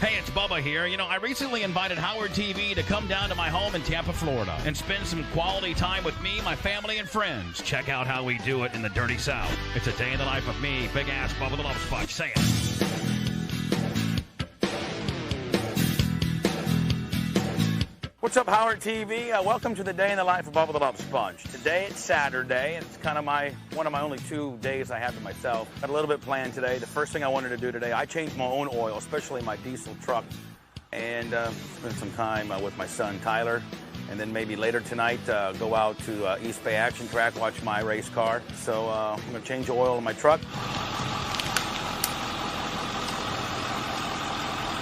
Hey, it's Bubba here. You know, I recently invited Howard TV to come down to my home in Tampa, Florida, and spend some quality time with me, my family, and friends. Check out how we do it in the Dirty South. It's a day in the life of me, Big Ass Bubba the Love Sponge. Say it. What's up, Howard TV? Welcome to the day in the life of Bubba the Love Sponge. Today it's Saturday, and it's kind of one of my only 2 days I have to myself. Got a little bit planned today. The first thing I wanted to do today, I changed my own oil, especially my diesel truck, and spend some time with my son Tyler, and then maybe later tonight go out to East Bay Action Track, watch my race car. So I'm going to change the oil in my truck.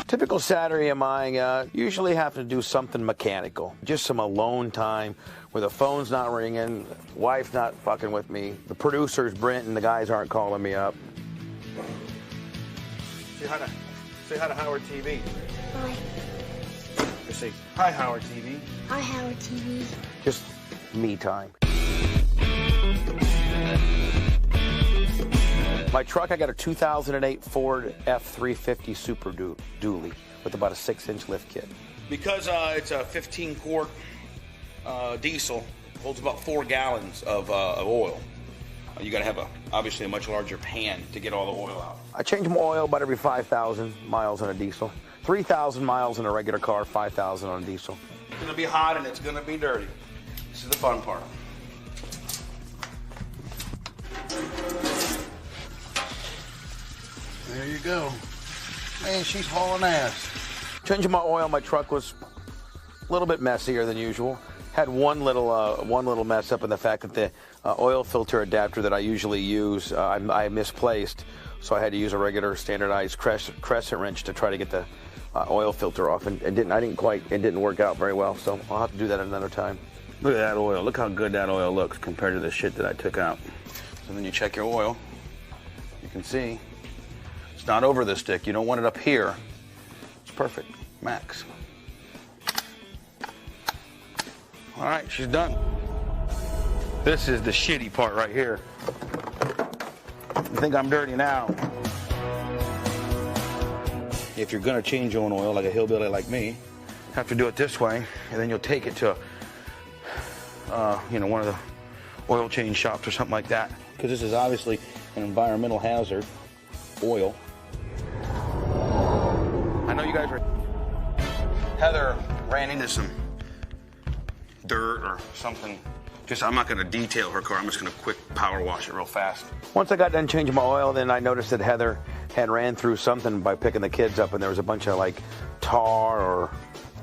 Typical Saturday of mine, usually have to do something mechanical. Just some alone time where the phone's not ringing, wife's not fucking with me, the producer's Brent and the guys aren't calling me up. Say hi to Howard TV. Hi. Just say, hi Howard TV. Hi, Howard TV. Just me time. My truck, I got a 2008 Ford F350 Super Dually with about a 6-inch lift kit. Because it's a 15-quart diesel, holds about 4 gallons of oil. You got to have obviously a much larger pan to get all the oil out. I change my oil about every 5,000 miles on a diesel. 3,000 miles in a regular car, 5,000 on a diesel. It's going to be hot and it's going to be dirty. This is the fun part. There you go. Man, she's hauling ass. Changing my oil, my truck was a little bit messier than usual. Had one little mess up in the fact that the oil filter adapter that I usually use, I misplaced, so I had to use a regular standardized crescent wrench to try to get the oil filter off, and it didn't work out very well. So I'll have to do that another time. Look at that oil. Look how good that oil looks compared to the shit that I took out. So then you check your oil. You can see. Not over the stick. You don't want it up here. It's perfect. Max. All right, she's done. This is the shitty part right here. You think I'm dirty now. If you're going to change your own oil like a hillbilly like me, have to do it this way, and then you'll take it to one of the oil change shops or something like that, because this is obviously an environmental hazard. Oil. I know you guys are. Heather ran into some dirt or something. I'm not going to detail her car. I'm just going to quick power wash it real fast. Once I got done changing my oil, then I noticed that Heather had ran through something by picking the kids up, and there was a bunch of like tar or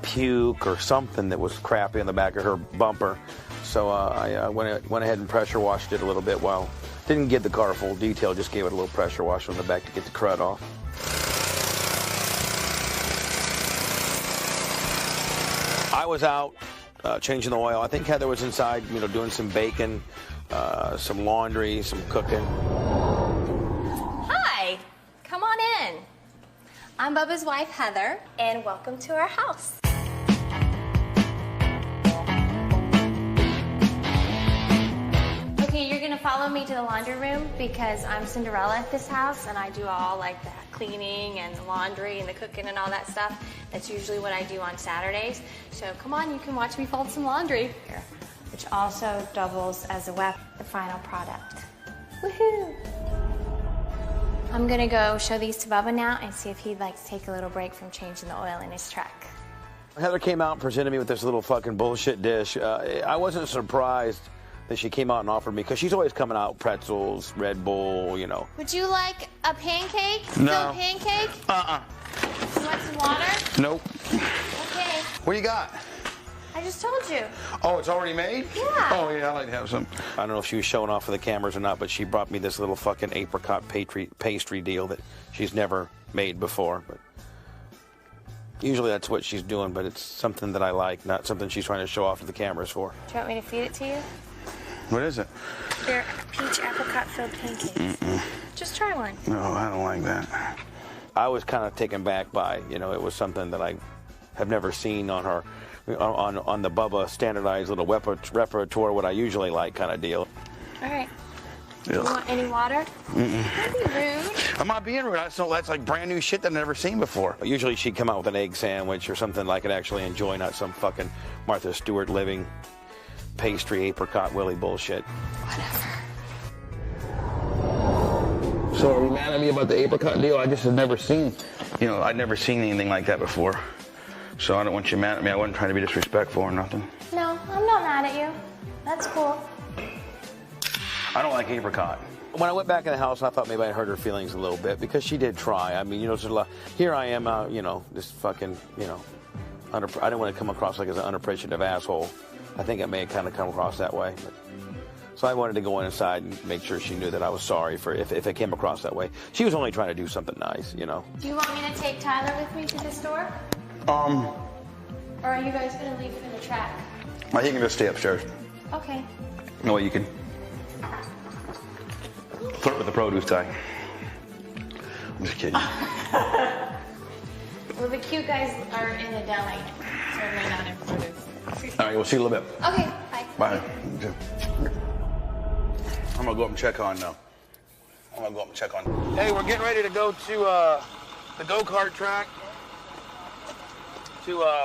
puke or something that was crappy on the back of her bumper. So I went ahead and pressure washed it a little bit. Didn't give the car a full detail, just gave it a little pressure wash on the back to get the crud off. I was out changing the oil. I think Heather was inside, doing some baking, some laundry, some cooking. Hi, come on in. I'm Bubba's wife, Heather, and welcome to our house. Okay, you're gonna follow me to the laundry room because I'm Cinderella at this house and I do all like the cleaning and the laundry and the cooking and all that stuff. That's usually what I do on Saturdays. So come on, you can watch me fold some laundry. Here, which also doubles as a weapon, the final product. Woohoo! I'm gonna go show these to Bubba now and see if he'd like to take a little break from changing the oil in his truck. Heather came out and presented me with this little fucking bullshit dish. I wasn't surprised that she came out and offered me, because she's always coming out pretzels, Red Bull, Would you like a pancake? No. Still pancake? You want some water? Nope. Okay. What do you got? I just told you. Oh, it's already made? Yeah. Oh, yeah, I'd like to have some. I don't know if she was showing off for the cameras or not, but she brought me this little fucking apricot pastry deal that she's never made before. But usually that's what she's doing, but it's something that I like, not something she's trying to show off to the cameras for. Do you want me to feed it to you? What is it? They're peach apricot filled pancakes. Just try one. No, I don't like that. I was kind of taken back by, it was something that I have never seen on her, on the Bubba standardized little repertoire, what I usually like kind of deal. All right. You want any water? Mm-mm. Don't be rude. I'm not being rude. That's like brand new shit that I've never seen before. Usually she'd come out with an egg sandwich or something I could actually enjoy, not some fucking Martha Stewart living pastry apricot willy bullshit. Whatever. So are you mad at me about the apricot deal? I just have never seen, I'd never seen anything like that before. So I don't want you mad at me. I wasn't trying to be disrespectful or nothing. No, I'm not mad at you. That's cool. I don't like apricot. When I went back in the house, I thought maybe I hurt her feelings a little bit because she did try. I mean, here I am, just fucking, I didn't want to come across like as an unappreciative asshole. I think it may have kind of come across that way. So I wanted to go inside and make sure she knew that I was sorry for if it came across that way. She was only trying to do something nice, Do you want me to take Tyler with me to the store? Or are you guys going to leave him in the track? I think you can just stay upstairs. Okay. No way you can flirt with the produce guy. I'm just kidding. Well, the cute guys are in the deli, so they're not in produce. All right, we'll see you a little bit. Okay, bye. Bye. I'm gonna go up and check on now. Hey, we're getting ready to go to the go-kart track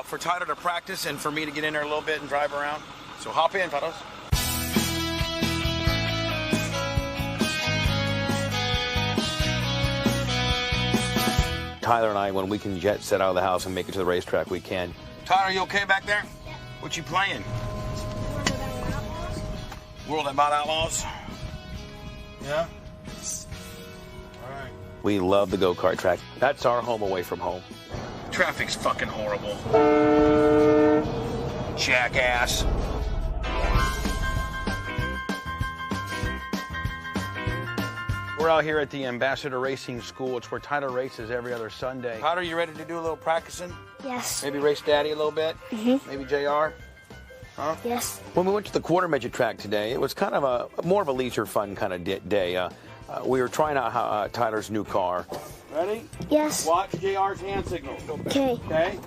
for Tyler to practice and for me to get in there a little bit and drive around. So hop in, fellas. Tyler and I, when we can jet set out of the house and make it to the racetrack, we can. Tyler, are you okay back there? Yeah. What you playing? World About Outlaws? Yeah? All right. We love the go-kart track. That's our home away from home. Traffic's fucking horrible. Jackass. We're out here at the Ambassador Racing School. It's where Tyler races every other Sunday. Tyler, you ready to do a little practicing? Yes. Maybe race Daddy a little bit? Mm-hmm. Maybe JR? Huh? Yes. When we went to the quarter midget track today, it was kind of more of a leisure fun kind of day. We were trying out Tyler's new car. Ready? Yes. Watch JR's hand signal. Okay. Okay?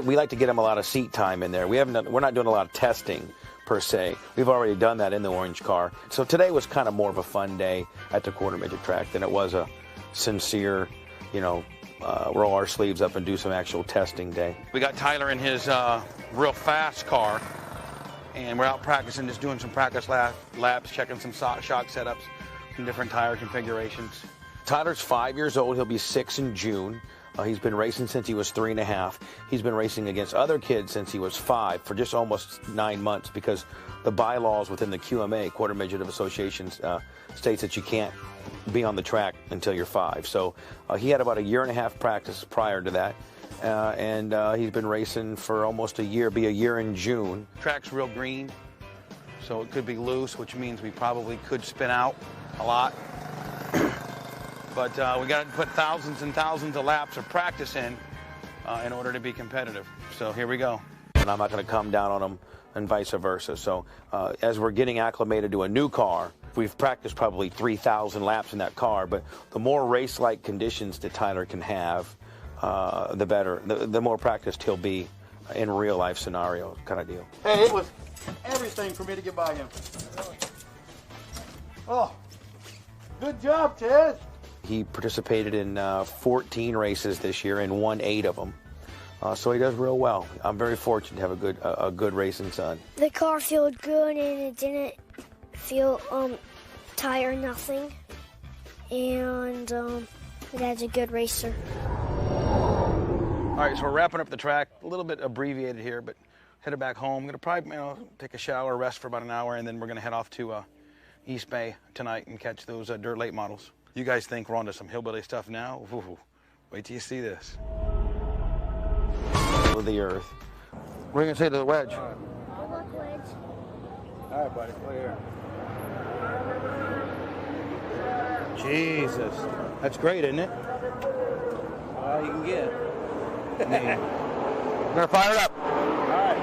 We like to get him a lot of seat time in there. We're not doing a lot of testing per se. We've already done that in the orange car. So today was kind of more of a fun day at the quarter midget track than it was a sincere, roll our sleeves up and do some actual testing day. We got Tyler in his real fast car, and we're out practicing, just doing some practice laps, checking some shock setups, some different tire configurations. Tyler's 5 years old. He'll be 6 in June. He's been racing since he was 3.5. He's been racing against other kids since he was 5 for just almost 9 months because the bylaws within the QMA, Quarter Midget of Associations, states that you can't be on the track until you're 5. So he had about 1.5 years practice prior to that. And he's been racing for almost a year, be a year in June. Track's real green, so it could be loose, which means we probably could spin out a lot. But we got to put thousands and thousands of laps of practice in order to be competitive. So here we go. And I'm not going to come down on them and vice versa. So as we're getting acclimated to a new car, we've practiced probably 3,000 laps in that car. But the more race-like conditions that Tyler can have, the better. The more practiced he'll be in real-life scenario kind of deal. Hey, it was everything for me to get by him. Oh, good job, Ted. He participated in 14 races this year and won 8 of them. So he does real well. I'm very fortunate to have a good racing son. The car felt good and it didn't feel tired, nothing. And that's a good racer. All right, so we're wrapping up the track. A little bit abbreviated here, but headed back home. I'm going to probably take a shower, rest for about an hour, and then we're going to head off to East Bay tonight and catch those dirt late models. You guys think we're onto some hillbilly stuff now? Ooh, wait till you see this. Of the earth. What are you going to say to the wedge? Look, wedge. All right, buddy, play here. Jesus. That's great, isn't it? All you can get. We're going to fire it up. All right.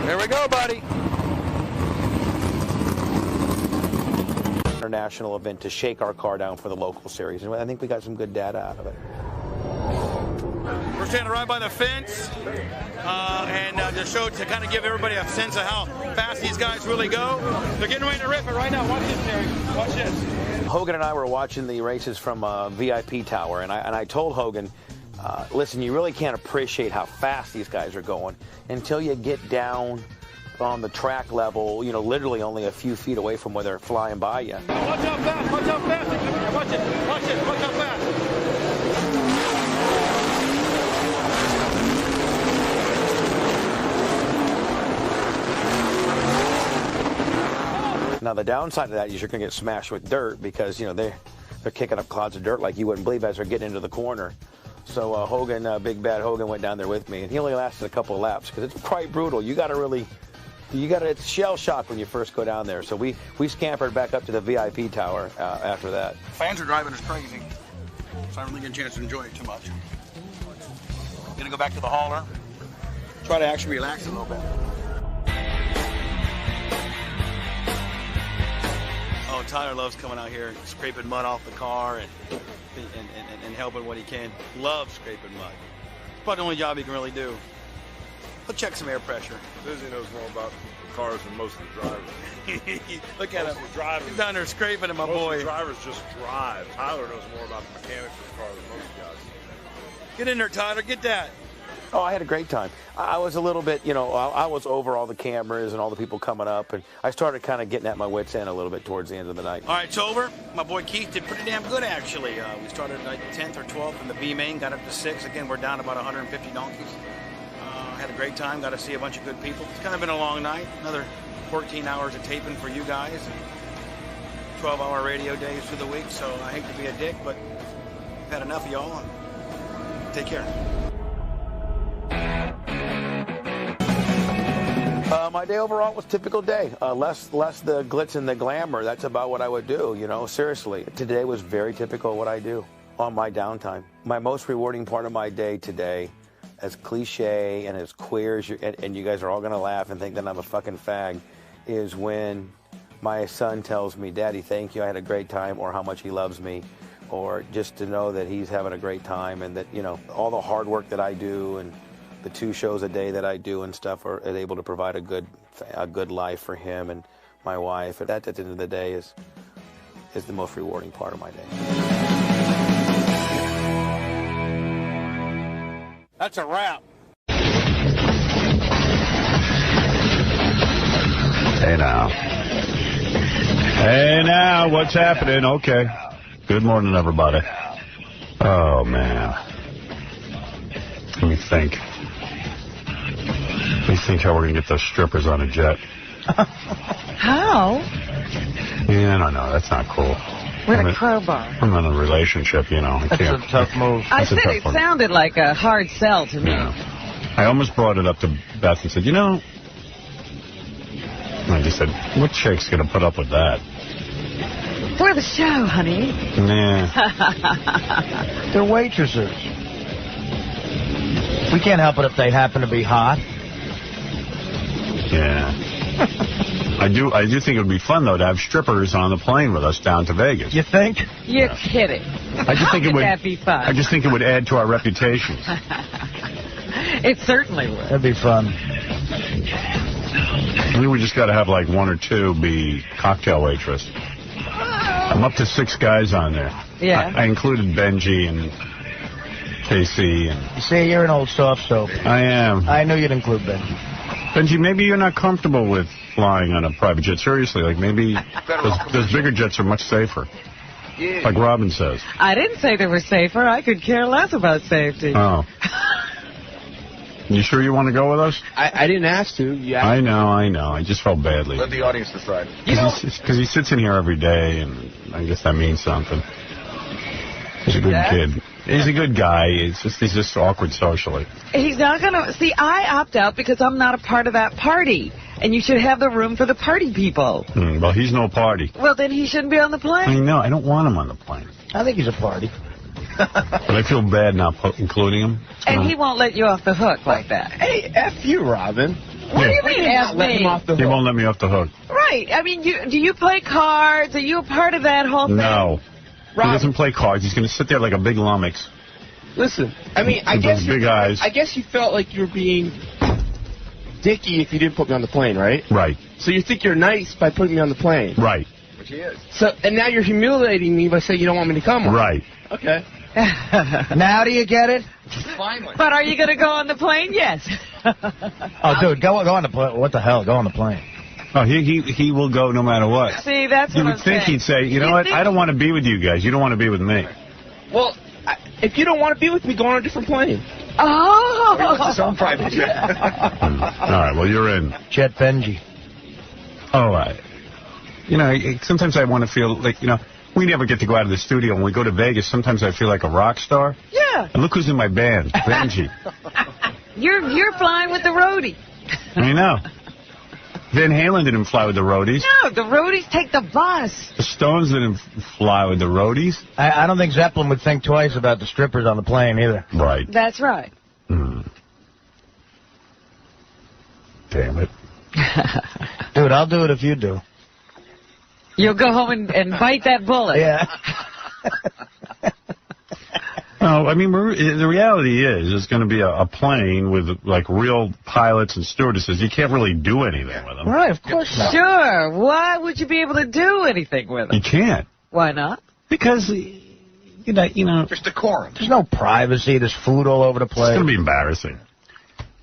There we go, buddy. international event to shake our car down for the local series. And I think we got some good data out of it. We're standing right by the fence, to kind of give everybody a sense of how fast these guys really go. They're getting ready to rip it right now. Watch this, Terry. Watch this. Hogan and I were watching the races from VIP Tower, and I told Hogan, listen, you really can't appreciate how fast these guys are going until you get down on the track level, you know, literally only a few feet away from where they're flying by you. Watch how fast, watch how fast. Watch it, watch it, watch how fast. Now, the downside of that is you're going to get smashed with dirt because, you know, they're kicking up clods of dirt like you wouldn't believe as they're getting into the corner. So Hogan, Big Bad Hogan, went down there with me, and he only lasted a couple of laps because it's quite brutal. It's shell shock when you first go down there. So we scampered back up to the VIP Tower after that. Fans are driving us crazy, so I don't really get a chance to enjoy it too much. Gonna go back to the hauler, try to actually relax a little bit. Oh, Tyler loves coming out here, scraping mud off the car and helping what he can. Loves scraping mud. It's probably the only job he can really do. He'll check some air pressure. Dizzy knows more about cars than most of the drivers. Look at him. Drivers, He's down there scraping it, my most boy. of the drivers just drive. Tyler knows more about the mechanics of the car than most guys. Get in there, Tyler. Get that. Oh, I had a great time. I was a little bit, you know, I was over all the cameras and all the people coming up, and I started kind of getting at my wits' end a little bit towards the end of the night. All right, it's over. My boy Keith did pretty damn good, actually. We started like 10th or 12th in the B main, got up to 6th. Again, we're down about 150 donkeys. Had a great time, got to see a bunch of good people. It's kind of been a long night. Another 14 hours of taping for you guys and 12-hour radio days for the week, so I hate to be a dick, but I've had enough of y'all, and take care. My day overall was a typical day. Less the glitz and the glamour. That's about what I would do, you know, seriously. Today was very typical of what I do on my downtime. My most rewarding part of my day today, as cliche and as queer as and you guys are all going to laugh and think that I'm a fucking fag, is when my son tells me, Daddy, thank you, I had a great time, or how much he loves me, or just to know that he's having a great time and that, you know, all the hard work that I do and the 2 shows a day that I do and stuff are able to provide a good life for him and my wife. And that, at the end of the day, is the most rewarding part of my day. That's a wrap. Hey now. Hey now, what's happening? Okay. Good morning, everybody. Oh, man. Let me think. Let me think how we're going to get those strippers on a jet. How? Yeah, no, that's not cool. With a crowbar. I'm in a relationship, you know. That's a tough move. I said it sounded like a hard sell to me. Yeah. I almost brought it up to Beth and said, you know, I just said, what chick's going to put up with that? For the show, honey. Nah. They're waitresses. We can't help it if they happen to be hot. Yeah. I do think it would be fun, though, to have strippers on the plane with us down to Vegas. You think? You're kidding. I just think it would. That'd be fun. I just think it would add to our reputations. It certainly would. That'd be fun. I think we just got to have like 1 or 2 be cocktail waitress. I'm up to 6 guys on there. Yeah. I included Benji and Casey. And You say you're an old soft soap. I am. I knew you'd include Benji. Benji, maybe you're not comfortable with flying on a private jet. Seriously, like maybe those bigger jets are much safer. Yeah. Like Robin says. I didn't say they were safer. I could care less about safety. Oh. You sure you want to go with us? I didn't ask to. I know. I just felt badly. Let the audience decide. Because he sits in here every day, and I guess that means something. He's a good kid. He's a good guy. He's just awkward socially. He's not going to... See, I opt out because I'm not a part of that party. And you should have the room for the party people. Well, he's no party. Well, then he shouldn't be on the plane. I know. I don't want him on the plane. I think he's a party. But I feel bad not including him. And he won't let you off the hook like that. Hey, F you, Robin. What do you mean, F Let him me? off the He hook. won't let me off the hook. Right. Right. I mean, do you play cards? Are you a part of that whole thing? No. He doesn't play cards. He's going to sit there like a big lummox. Listen, I mean, I guess you felt like you were being dicky if you didn't put me on the plane, right? Right. So you think you're nice by putting me on the plane. Right. Which he is. So, and now you're humiliating me by saying you don't want me to come on. Right. Okay. Now do you get it? Finally. But are you going to go on the plane? Yes. Oh, dude, go on the plane. What the hell? Go on the plane. Oh, he will go no matter what. See, that's what You would think he'd say, you know what, I don't want to be with you guys. You don't want to be with me. Well, if you don't want to be with me, go on a different plane. Oh. His own private jet. All right, well, you're in. Jet Benji. All right. You know, sometimes I want to feel like, you know, we never get to go out of the studio. When we go to Vegas, sometimes I feel like a rock star. Yeah. And look who's in my band, Benji. You're flying with the roadie. I know. Van Halen didn't fly with the roadies. No, the roadies take the bus. The Stones didn't fly with the roadies. I don't think Zeppelin would think twice about the strippers on the plane either. Right. That's right. Damn it. Dude, I'll do it if you do. You'll go home and bite that bullet. Yeah. No, I mean, the reality is, it's going to be a plane with, like, real pilots and stewardesses. You can't really do anything with them. Right, of course not. Sure. Why would you be able to do anything with them? You can't. Why not? Because, you know... There's decorum. There's no privacy. There's food all over the place. It's going to be embarrassing.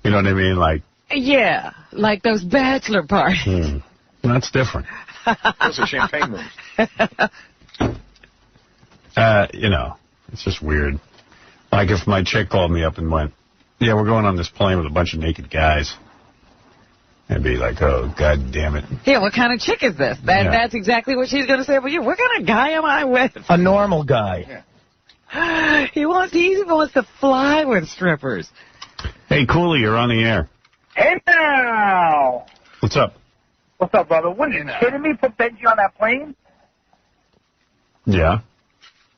You know what I mean? Like... Yeah, like those bachelor parties. That's different. Those are champagne rooms. You know, it's just weird. Like if my chick called me up and went, yeah, we're going on this plane with a bunch of naked guys. I'd be like, oh, God damn it. Yeah, what kind of chick is this? That's exactly what she's going to say about you. What kind of guy am I with? A normal guy. Yeah. He wants to fly with strippers. Hey, Cooley, you're on the air. Hey now! What's up? What's up, brother? What, are you kidding me? Put Benji on that plane? Yeah.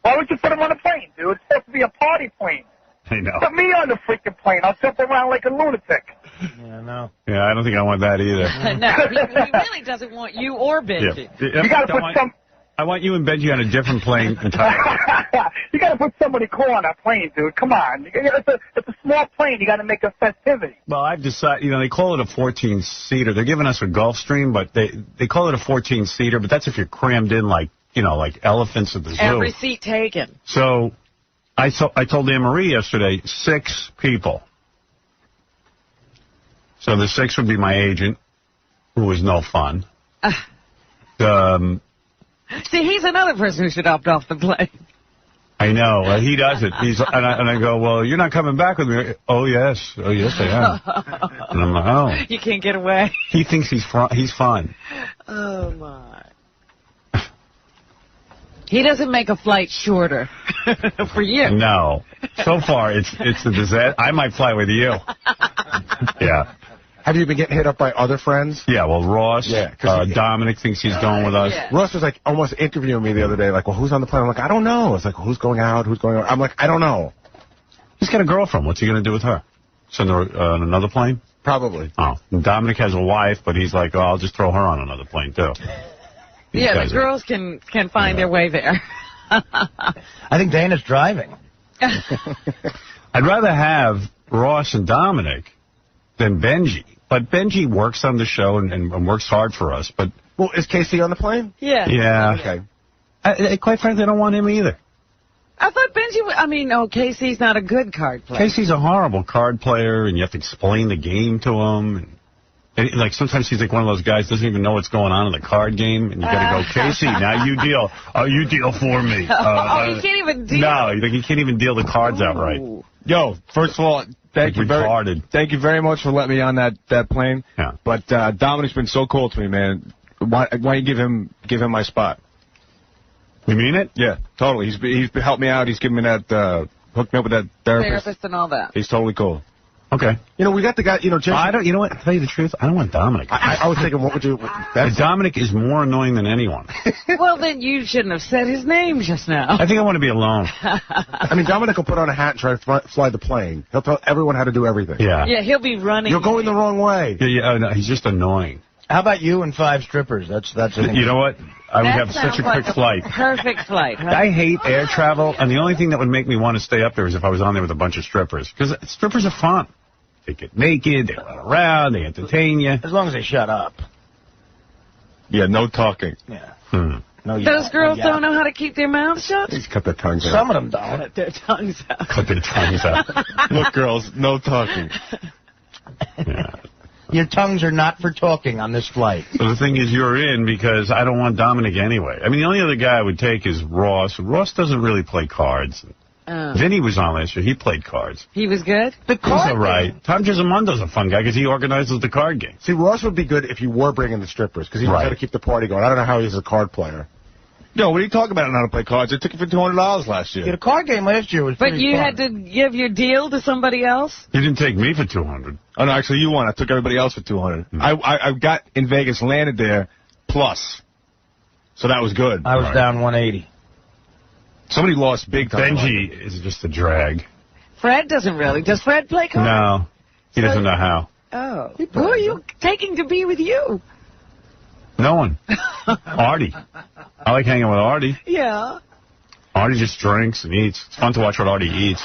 Why would you put him on a plane, dude? It's supposed to be a party plane. I know. Put me on the freaking plane. I'll jump around like a lunatic. Yeah, no. Yeah, I don't think I want that either. No, he really doesn't want you or Benji. Yeah. You got to put some... I want you and Benji on a different plane entirely. You got to put somebody cool on that plane, dude. Come on. It's a small plane. You got to make a festivity. Well, I've decided, you know, they call it a 14-seater. They're giving us a Gulfstream, but they call it a 14-seater, but that's if you're crammed in like, you know, like elephants at the zoo. Every seat taken. So I told Anne-Marie yesterday, 6 people. So the 6 would be my agent, who was no fun. See, he's another person who should opt off the plane. I know. He doesn't. And I go, well, you're not coming back with me. Oh, yes. Oh, yes, I am. And I'm like, oh. You can't get away. He thinks he's fun. Oh, my. He doesn't make a flight shorter for you. No. So far, it's a disaster. I might fly with you. Yeah. Have you been getting hit up by other friends? Yeah, well, Ross, Dominic thinks he's going with us. Yeah. Ross was like almost interviewing me the other day, like, well, who's on the plane? I'm like, I don't know. It's like, who's going out? Who's going out? I'm like, I don't know. He's got a girlfriend. What's he going to do with her? Send her on another plane? Probably. Oh. And Dominic has a wife, but he's like, oh, I'll just throw her on another plane, too. Yeah, the girls can find their way there. I think Dana's driving. I'd rather have Ross and Dominic than Benji. But Benji works on the show and works hard for us. But well, is Casey on the plane? Yeah. Yeah. Okay. Quite frankly, I don't want him either. I thought Benji, Casey's not a good card player. Casey's a horrible card player, and you have to explain the game to him. And like, sometimes he's like one of those guys doesn't even know what's going on in the card game, and you got to go, Casey, now you deal. Oh, you deal for me. He can't even deal. No, he can't even deal the cards outright. Yo, first of all, thank you very much for letting me on that plane. Yeah. But Dominic's been so cool to me, man. Why don't you give him my spot? You mean it? Yeah, totally. He's helped me out. He's given me that hooked me up with that therapist and all that. He's totally cool. Okay. You know, we got the guy, Jason. You know what? To tell you the truth, I don't want Dominic. I was thinking, what would you... Dominic is more annoying than anyone. Well, then you shouldn't have said his name just now. I think I want to be alone. I mean, Dominic will put on a hat and try to fly the plane. He'll tell everyone how to do everything. Yeah. Yeah, he'll be running. You're going the wrong way. Yeah, no, he's just annoying. How about you and 5 strippers? That's You know what? I would have such a quick flight. Perfect flight. Huh? I hate air travel, and the only thing that would make me want to stay up there is if I was on there with a bunch of strippers. Because strippers are fun. They get naked, they run around, they entertain you. As long as they shut up. Yeah, no talking. Yeah. No, Those girls don't know how to keep their mouths shut? Just cut their tongues out. Some of them don't. Cut their tongues out. Cut their tongues out. Look, girls, no talking. Yeah. Your tongues are not for talking on this flight. So the thing is, you're in because I don't want Dominic anyway. I mean, the only other guy I would take is Ross. Ross doesn't really play cards. Vinny was on last year. He played cards. He was good? The He's all right. Tom Gisamondo's a fun guy because he organizes the card game. See, Ross would be good if you were bringing the strippers because he's got to keep the party going. I don't know how he's a card player. Yo, what are you talking about on how to play cards? I took it for $200 last year. Yeah, the card game last year was But pretty you fun. had to give your deal to somebody else? You didn't take me for $200. Oh, no, actually, you won. I took everybody else for $200. I got in Vegas, landed there, plus. So that was good. I was down 180. Somebody lost big time. Benji is just a drag. Fred doesn't really. Does Fred play cards? No. He doesn't know how. Oh. Who are you taking to be with you? No one. Artie. I like hanging with Artie. Yeah. Artie just drinks and eats. It's fun to watch what Artie eats.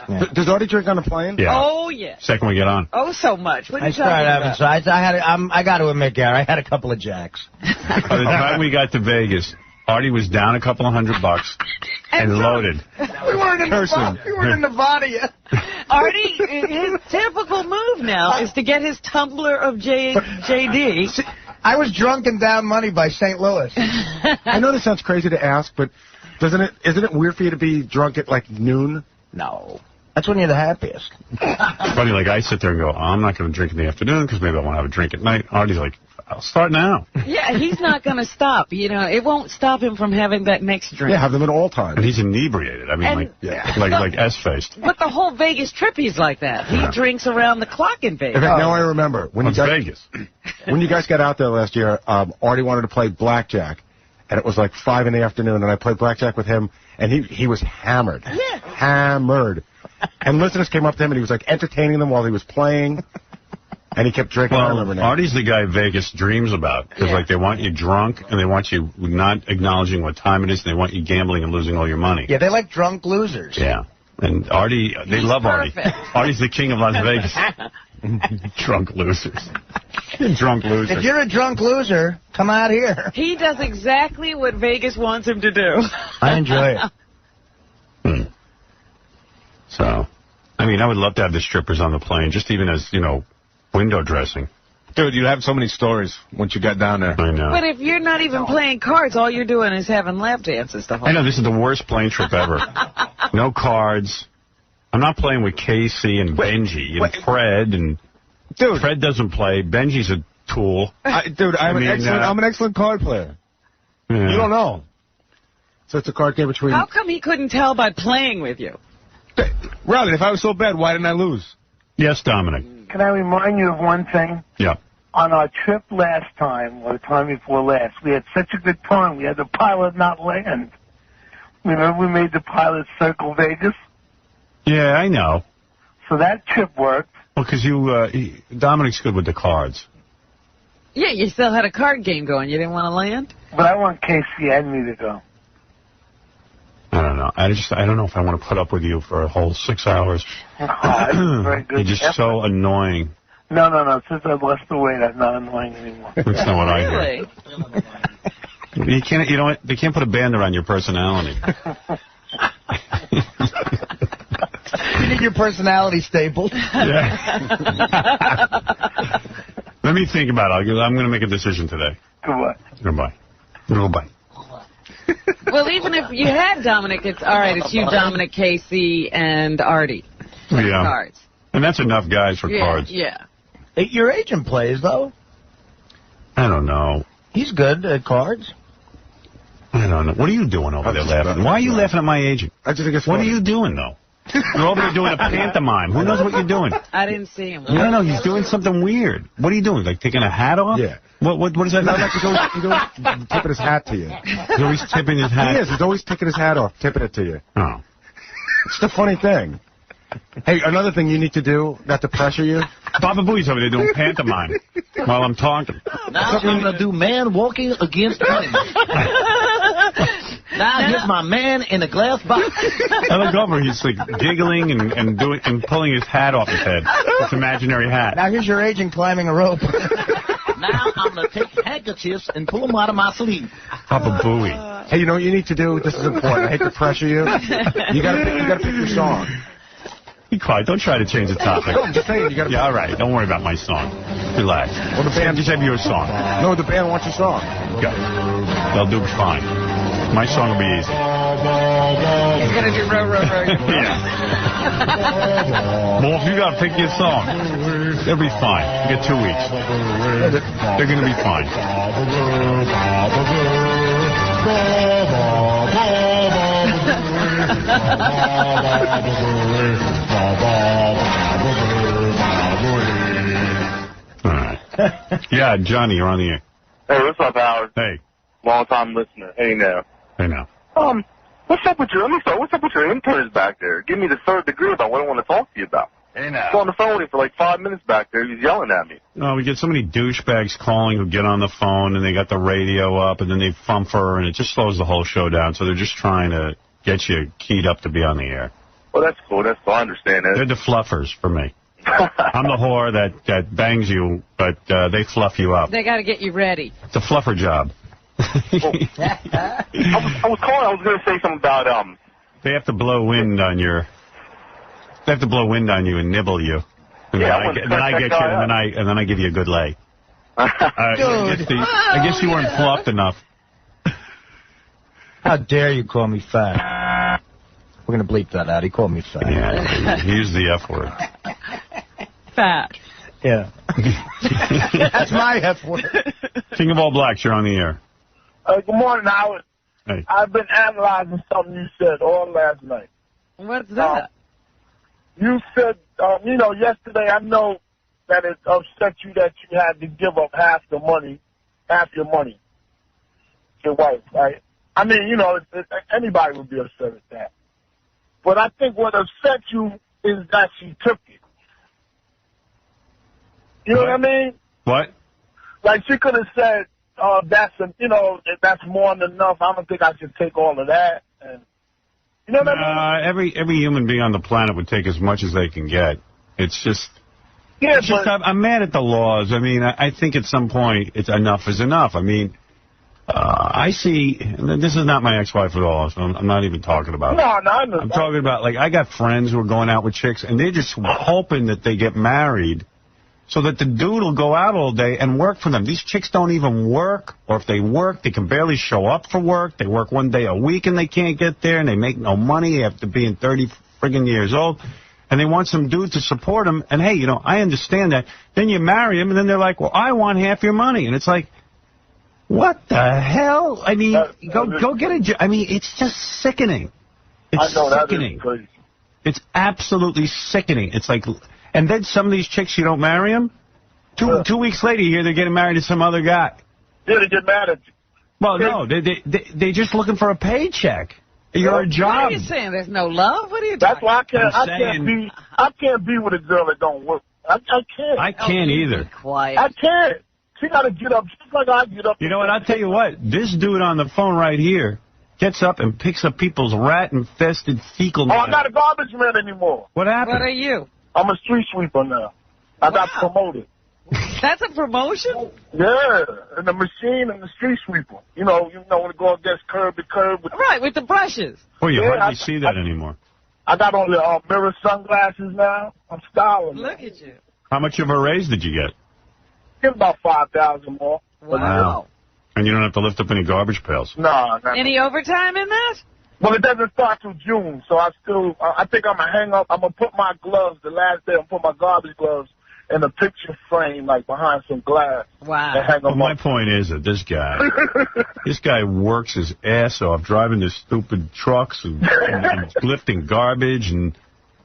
Yeah. Does Artie drink on the plane? Yeah. Oh, yeah. Second we get on. Oh, so much. What are I you started talking having about? sides. I got to admit, Gary, I had a couple of jacks. By the time we got to Vegas, Artie was down a couple of $100 and loaded. We weren't in Nevada yet. Artie, his typical move now is to get his tumbler of JD. See, I was drunk and down money by St. Louis. I know this sounds crazy to ask, but isn't it weird for you to be drunk at like noon? No. That's when you're the happiest. Funny, like I sit there and go, I'm not going to drink in the afternoon because maybe I want to have a drink at night. Artie's like, I'll start now. Yeah, he's not going to stop. You know, it won't stop him from having that next drink. Yeah, have them at all times. And he's inebriated. I mean, like S-faced. But the whole Vegas trip, he's like that. He drinks around the clock in Vegas. In fact, now I remember. When Vegas. When you guys got out there last year, Artie wanted to play blackjack, and it was like 5 in the afternoon, and I played blackjack with him, and he was hammered. Yeah. Hammered. And listeners came up to him, and he was like entertaining them while he was playing. And he kept drinking. I remember now. Artie's the guy Vegas dreams about. Because, like, they want you drunk, and they want you not acknowledging what time it is, and they want you gambling and losing all your money. Yeah, they like drunk losers. Yeah. And Artie, they love perfect. Artie. Artie's the king of Las Vegas. Drunk losers. Drunk losers. If you're a drunk loser, come out here. He does exactly what Vegas wants him to do. I enjoy it. So, I mean, I would love to have the strippers on the plane, just even as, window dressing. Dude, you have so many stories once you got down there. I know. But if you're not even playing cards, all you're doing is having lap dances the whole I know, this is the worst plane trip ever. No cards. I'm not playing with Casey and Benji and Fred. And dude, Fred doesn't play. Benji's a tool. I'm an excellent card player. Yeah. You don't know. So it's a card game between... How come he couldn't tell by playing with you? Riley, if I was so bad, why didn't I lose? Yes, Dominic. Can I remind you of one thing? Yeah. On our trip last time, or the time before last, we had such a good time. We had the pilot not land. Remember we made the pilot circle Vegas? Yeah, I know. So that trip worked. Well, because Dominic's good with the cards. Yeah, you still had a card game going. You didn't want to land? But I want Casey and me to go. I don't know. I don't know if I want to put up with you for a whole 6 hours. Very good. You're just so annoying. No. Since I lost the weight, I'm not annoying anymore. That's not what I hear. Really? You can't. You know what? They can't put a band around your personality. You need your personality stapled. Yeah. Let me think about it. I'm going to make a decision today. Goodbye. Goodbye. Well, even if you had Dominic, it's all right. It's you, Dominic, Casey, and Artie. Yeah. Cards. And that's enough guys for cards. Yeah. Your agent plays, though. I don't know. He's good at cards. I don't know. What are you doing over there laughing? Why are you laughing at my agent? I just think it's What are you doing, though? You're over there doing a pantomime. Who knows what you're doing? I didn't see him. No, he's doing something weird. What are you doing? Like taking a hat off? Yeah. What is that? No, he's always tipping his hat to you. He's always tipping his hat? He is. He's always taking his hat off, tipping it to you. Oh. It's the funny thing. Hey, another thing you need to do, not to pressure you, Baba Booey's over there doing pantomime while I'm talking. Now I'm going to do man walking against animals. Now here's my man in a glass box. I look over, he's like giggling and pulling his hat off his head. This imaginary hat. Now here's your agent climbing a rope. Now I'm going to take handkerchiefs and pull them out of my sleeve. Baba Booey. Hey, you know what you need to do? This is important. I hate to pressure you. You gotta pick your song. Be quiet. Don't try to change the topic. No, I'm just saying. Yeah, all right. Don't worry about my song. Relax. Well, the band just have your song. No, the band wants your song. Go. They'll do fine. My song will be easy. He's going to do row, row, row. Yeah. Well, if you got to pick your song, they'll be fine. You get 2 weeks. They're going to be fine. All right. Yeah, Johnny, you're on the air. Hey, what's up, Howard? Hey. Long time listener. Hey, now. Hey, now. What's up with your interns back there? Give me the third degree about what I want to talk to you about. Hey, now. I was on the phone with him for like 5 minutes back there. He was yelling at me. No, we get so many douchebags calling who get on the phone and they got the radio up and then they fumfer and it just slows the whole show down. So they're just trying to get you keyed up to be on the air. Well, that's cool. That's cool. I understand that. They're the fluffers for me. I'm the whore that bangs you, but they fluff you up. They got to get you ready. It's a fluffer job. I was calling. I was going to say something about They have to blow wind on your. They have to blow wind on you and nibble you. And yeah, then I get you, and then I give you a good lay. I guess you weren't fluffed enough. How dare you call me fat? We're going to bleep that out. He called me fat. Yeah, use the F word. Fat. Yeah. That's my F word. King of all blacks, you're on the air. Good morning, Howard. Hey. I've been analyzing something you said all last night. What's that? You said, yesterday, I know that it upset you that you had to give up half your money to your wife, right? I mean, anybody would be upset at that. But I think what upset you is that she took it. You know what I mean? What? Like, she could have said, that's more than enough. I don't think I should take all of that. And, you know what I mean? Every human being on the planet would take as much as they can get. It's just... Yeah, I'm mad at the laws. I mean, I think at some point, enough is enough. I mean... I see, this is not my ex-wife at all, so I'm not even talking about it. No, I'm talking about, I got friends who are going out with chicks, and they're just hoping that they get married so that the dude will go out all day and work for them. These chicks don't even work, or if they work, they can barely show up for work. They work 1 day a week, and they can't get there, and they make no money. They have to be 30 friggin' years old, and they want some dude to support them. And, hey, I understand that. Then you marry them, and then they're like, well, I want half your money. And it's like... What the hell? I mean, go get a job. I mean, it's just sickening. It's sickening. That is crazy. It's absolutely sickening. It's like, and then some of these chicks, you don't marry them. 2 weeks later, you hear they're getting married to some other guy. Yeah, they get mad at you. Well, no, they're just looking for a paycheck. You're a job. What are you saying? There's no love? What are you That's why I can't be with a girl that don't work. I can't. I can't either. Quiet. I can't. She got to get up just like I get up. You know what? I'll tell you what. This dude on the phone right here gets up and picks up people's rat-infested fecal matter. Oh, I'm not a garbage man anymore. What happened? What are you? I'm a street sweeper now. I got promoted. That's a promotion? Yeah, and the machine and the street sweeper. You know when it go against curb to curb. Right, with the brushes. Oh, you hardly see that anymore. I got on the mirror sunglasses now. I'm styling. Look at you. How much of a raise did you get? Get about 5,000 more. Wow. And you don't have to lift up any garbage pails. No. Any overtime in that? Well, it doesn't start till June, so I think I'm going to hang up. I'm going to put my gloves, the last day, I'm going to put my garbage gloves in a picture frame, like behind some glass. Wow. And hang them my point is that this guy works his ass off driving this stupid trucks and lifting garbage and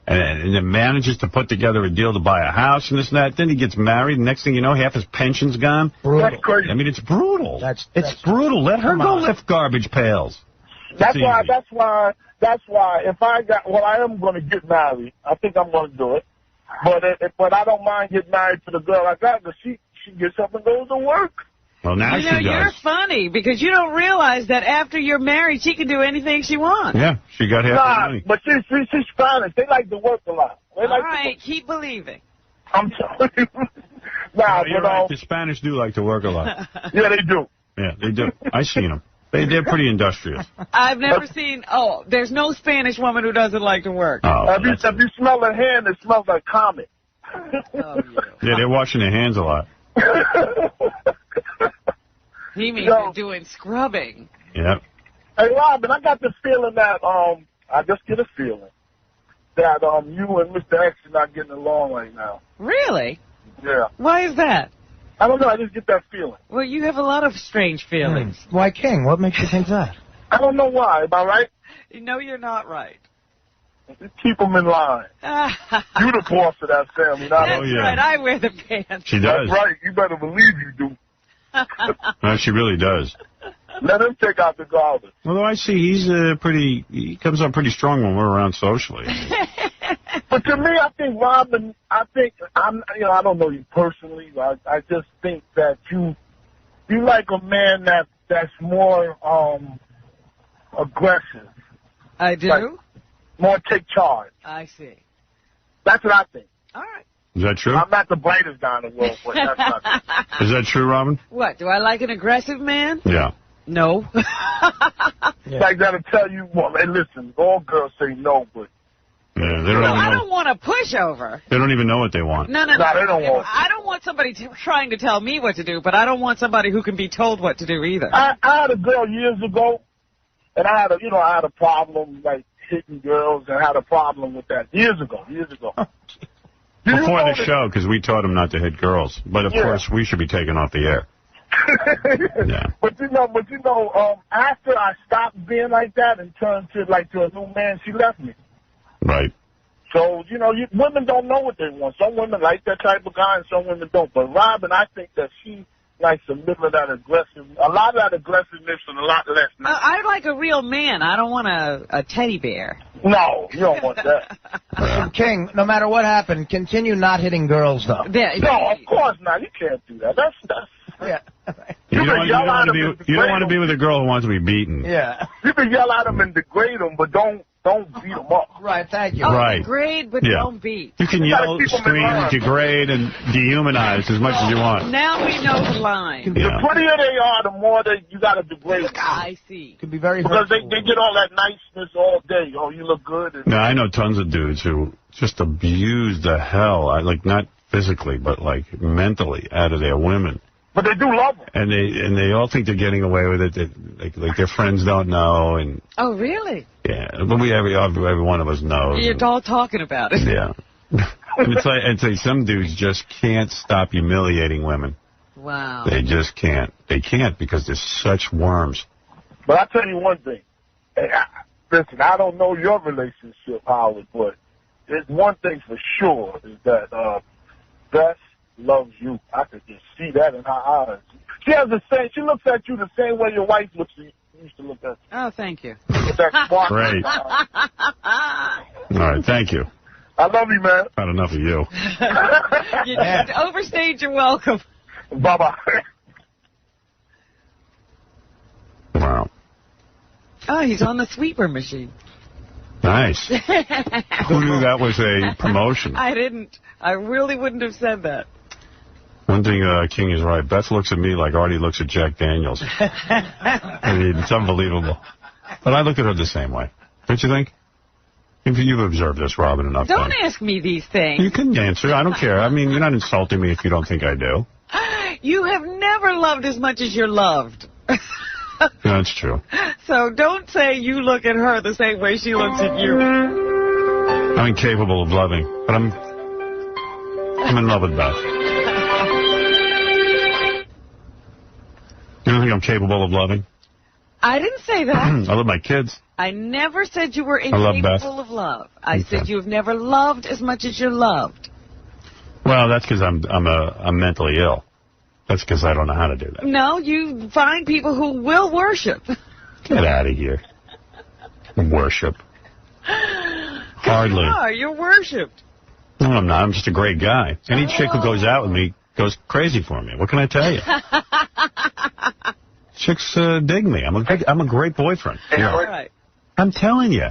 then manages to put together a deal to buy a house and this and that. Then he gets married, and next thing you know, half his pension's gone. Brutal. That's crazy. I mean, it's brutal. It's brutal. Let her go lift garbage pails. That's why if I am going to get married, I think I'm going to do it. But I don't mind getting married to the girl I got, because she gets up and goes to work. Well, now she does. You're funny, because you don't realize that after you're married, she can do anything she wants. Yeah, she got half the money. But she's Spanish. They like to work a lot. All right, keep believing. I'm sorry. You're right. The Spanish do like to work a lot. Yeah, they do. Yeah, they do. I've seen them. They're pretty industrious. I've never seen, there's no Spanish woman who doesn't like to work. Oh, if you smell her hand, it smells like Comet. Yeah, they're washing their hands a lot. He means they're doing scrubbing. Yep. Hey, Robin, I got the feeling that, I just get a feeling that you and Mr. X are not getting along right now. Really? Yeah. Why is that? I don't know. I just get that feeling. Well, you have a lot of strange feelings. Why, King? What makes you think that? I don't know why. Am I right? No, you're not right. Keep them in line. You the boss of that family, not That's right. I wear the pants. She does. That's right. You better believe you do. No, she really does. Let him take out the garbage. Although I see he comes on pretty strong when we're around socially. But to me, I think Robin, I don't know you personally. I just think that you like a man that's more aggressive. I do? Like, more take charge. I see. That's what I think. All right. Is that true? I'm not the brightest guy in the world, but that's not true. Is that true, Robin? What, do I like an aggressive man? Yeah. No. Like that'll tell you, well, hey, listen, all girls say no, but... Yeah, they don't I don't want a pushover. They don't even know what they want. No. They don't want. I don't want somebody trying to tell me what to do, but I don't want somebody who can be told what to do either. I had a girl years ago, and I had a problem, like, hitting girls, and I had a problem with that years ago. Before the show, because we taught him not to hit girls. But, of course, we should be taken off the air. Yeah. But after I stopped being like that and turned to a new man, she left me. Right. So, women don't know what they want. Some women like that type of guy and some women don't. But Robin, I think that she likes a little of that a lot of that aggressiveness and a lot less. I like a real man. I don't want a teddy bear. No, you don't want that. King, no matter what happened, continue not hitting girls, though. No, of course not. You can't do that. That's yeah. You don't want to be with a girl who wants to be beaten. Yeah. You can yell at them and degrade them, but don't beat them up. Right, thank you. Right. Degrade, but don't beat. You can yell, scream, degrade, and dehumanize as much as you want. Now we know the line. The prettier they are, the more you got to degrade them. I see. Could be very because they get all that niceness all day. Oh, you look good. No, I know tons of dudes who just abuse the hell, not physically, but mentally, out of their women. But they do love them. And they all think they're getting away with it. Like their friends don't know. And oh, really? Yeah, but every one of us knows. You're all talking about it. Yeah. And it's like some dudes just can't stop humiliating women. Wow. They just can't. They can't because they're such worms. But I'll tell you one thing. Listen, I don't know your relationship, Howard, but there's one thing for sure is that Beth loves you. I could just see that in her eyes. She looks at you the same way your wife used to look at you. Oh, thank you. With that spark. Great. All right, thank you. I love you, man. Not enough of you. You overstayed your welcome. Bye-bye. Wow. Oh, he's on the sweeper machine. Nice. Who knew that was a promotion? I didn't. I really wouldn't have said that. One thing, King is right. Beth looks at me like Artie looks at Jack Daniels. I mean, it's unbelievable. But I look at her the same way. Don't you think? You've observed this, Robin, enough Don't time. ask me these things. You can answer. I don't care. I mean, you're not insulting me if you don't think I do. You have never loved as much as you're loved. That's true. So don't say you look at her the same way she looks at you. I'm incapable of loving, but I'm in love with Beth. You don't think I'm capable of loving? I didn't say that. I love my kids. I never said you were love incapable of love. I said you have never loved as much as you're loved. Well, that's because I'm mentally ill. That's because I don't know how to do that. No, you find people who will worship. Get out of here. Worship. Hardly. You're worshipped. No, I'm not. I'm just a great guy. Any chick who goes out with me goes crazy for me. What can I tell you? Chicks dig me. I'm a great boyfriend. Yeah. Right. I'm telling you.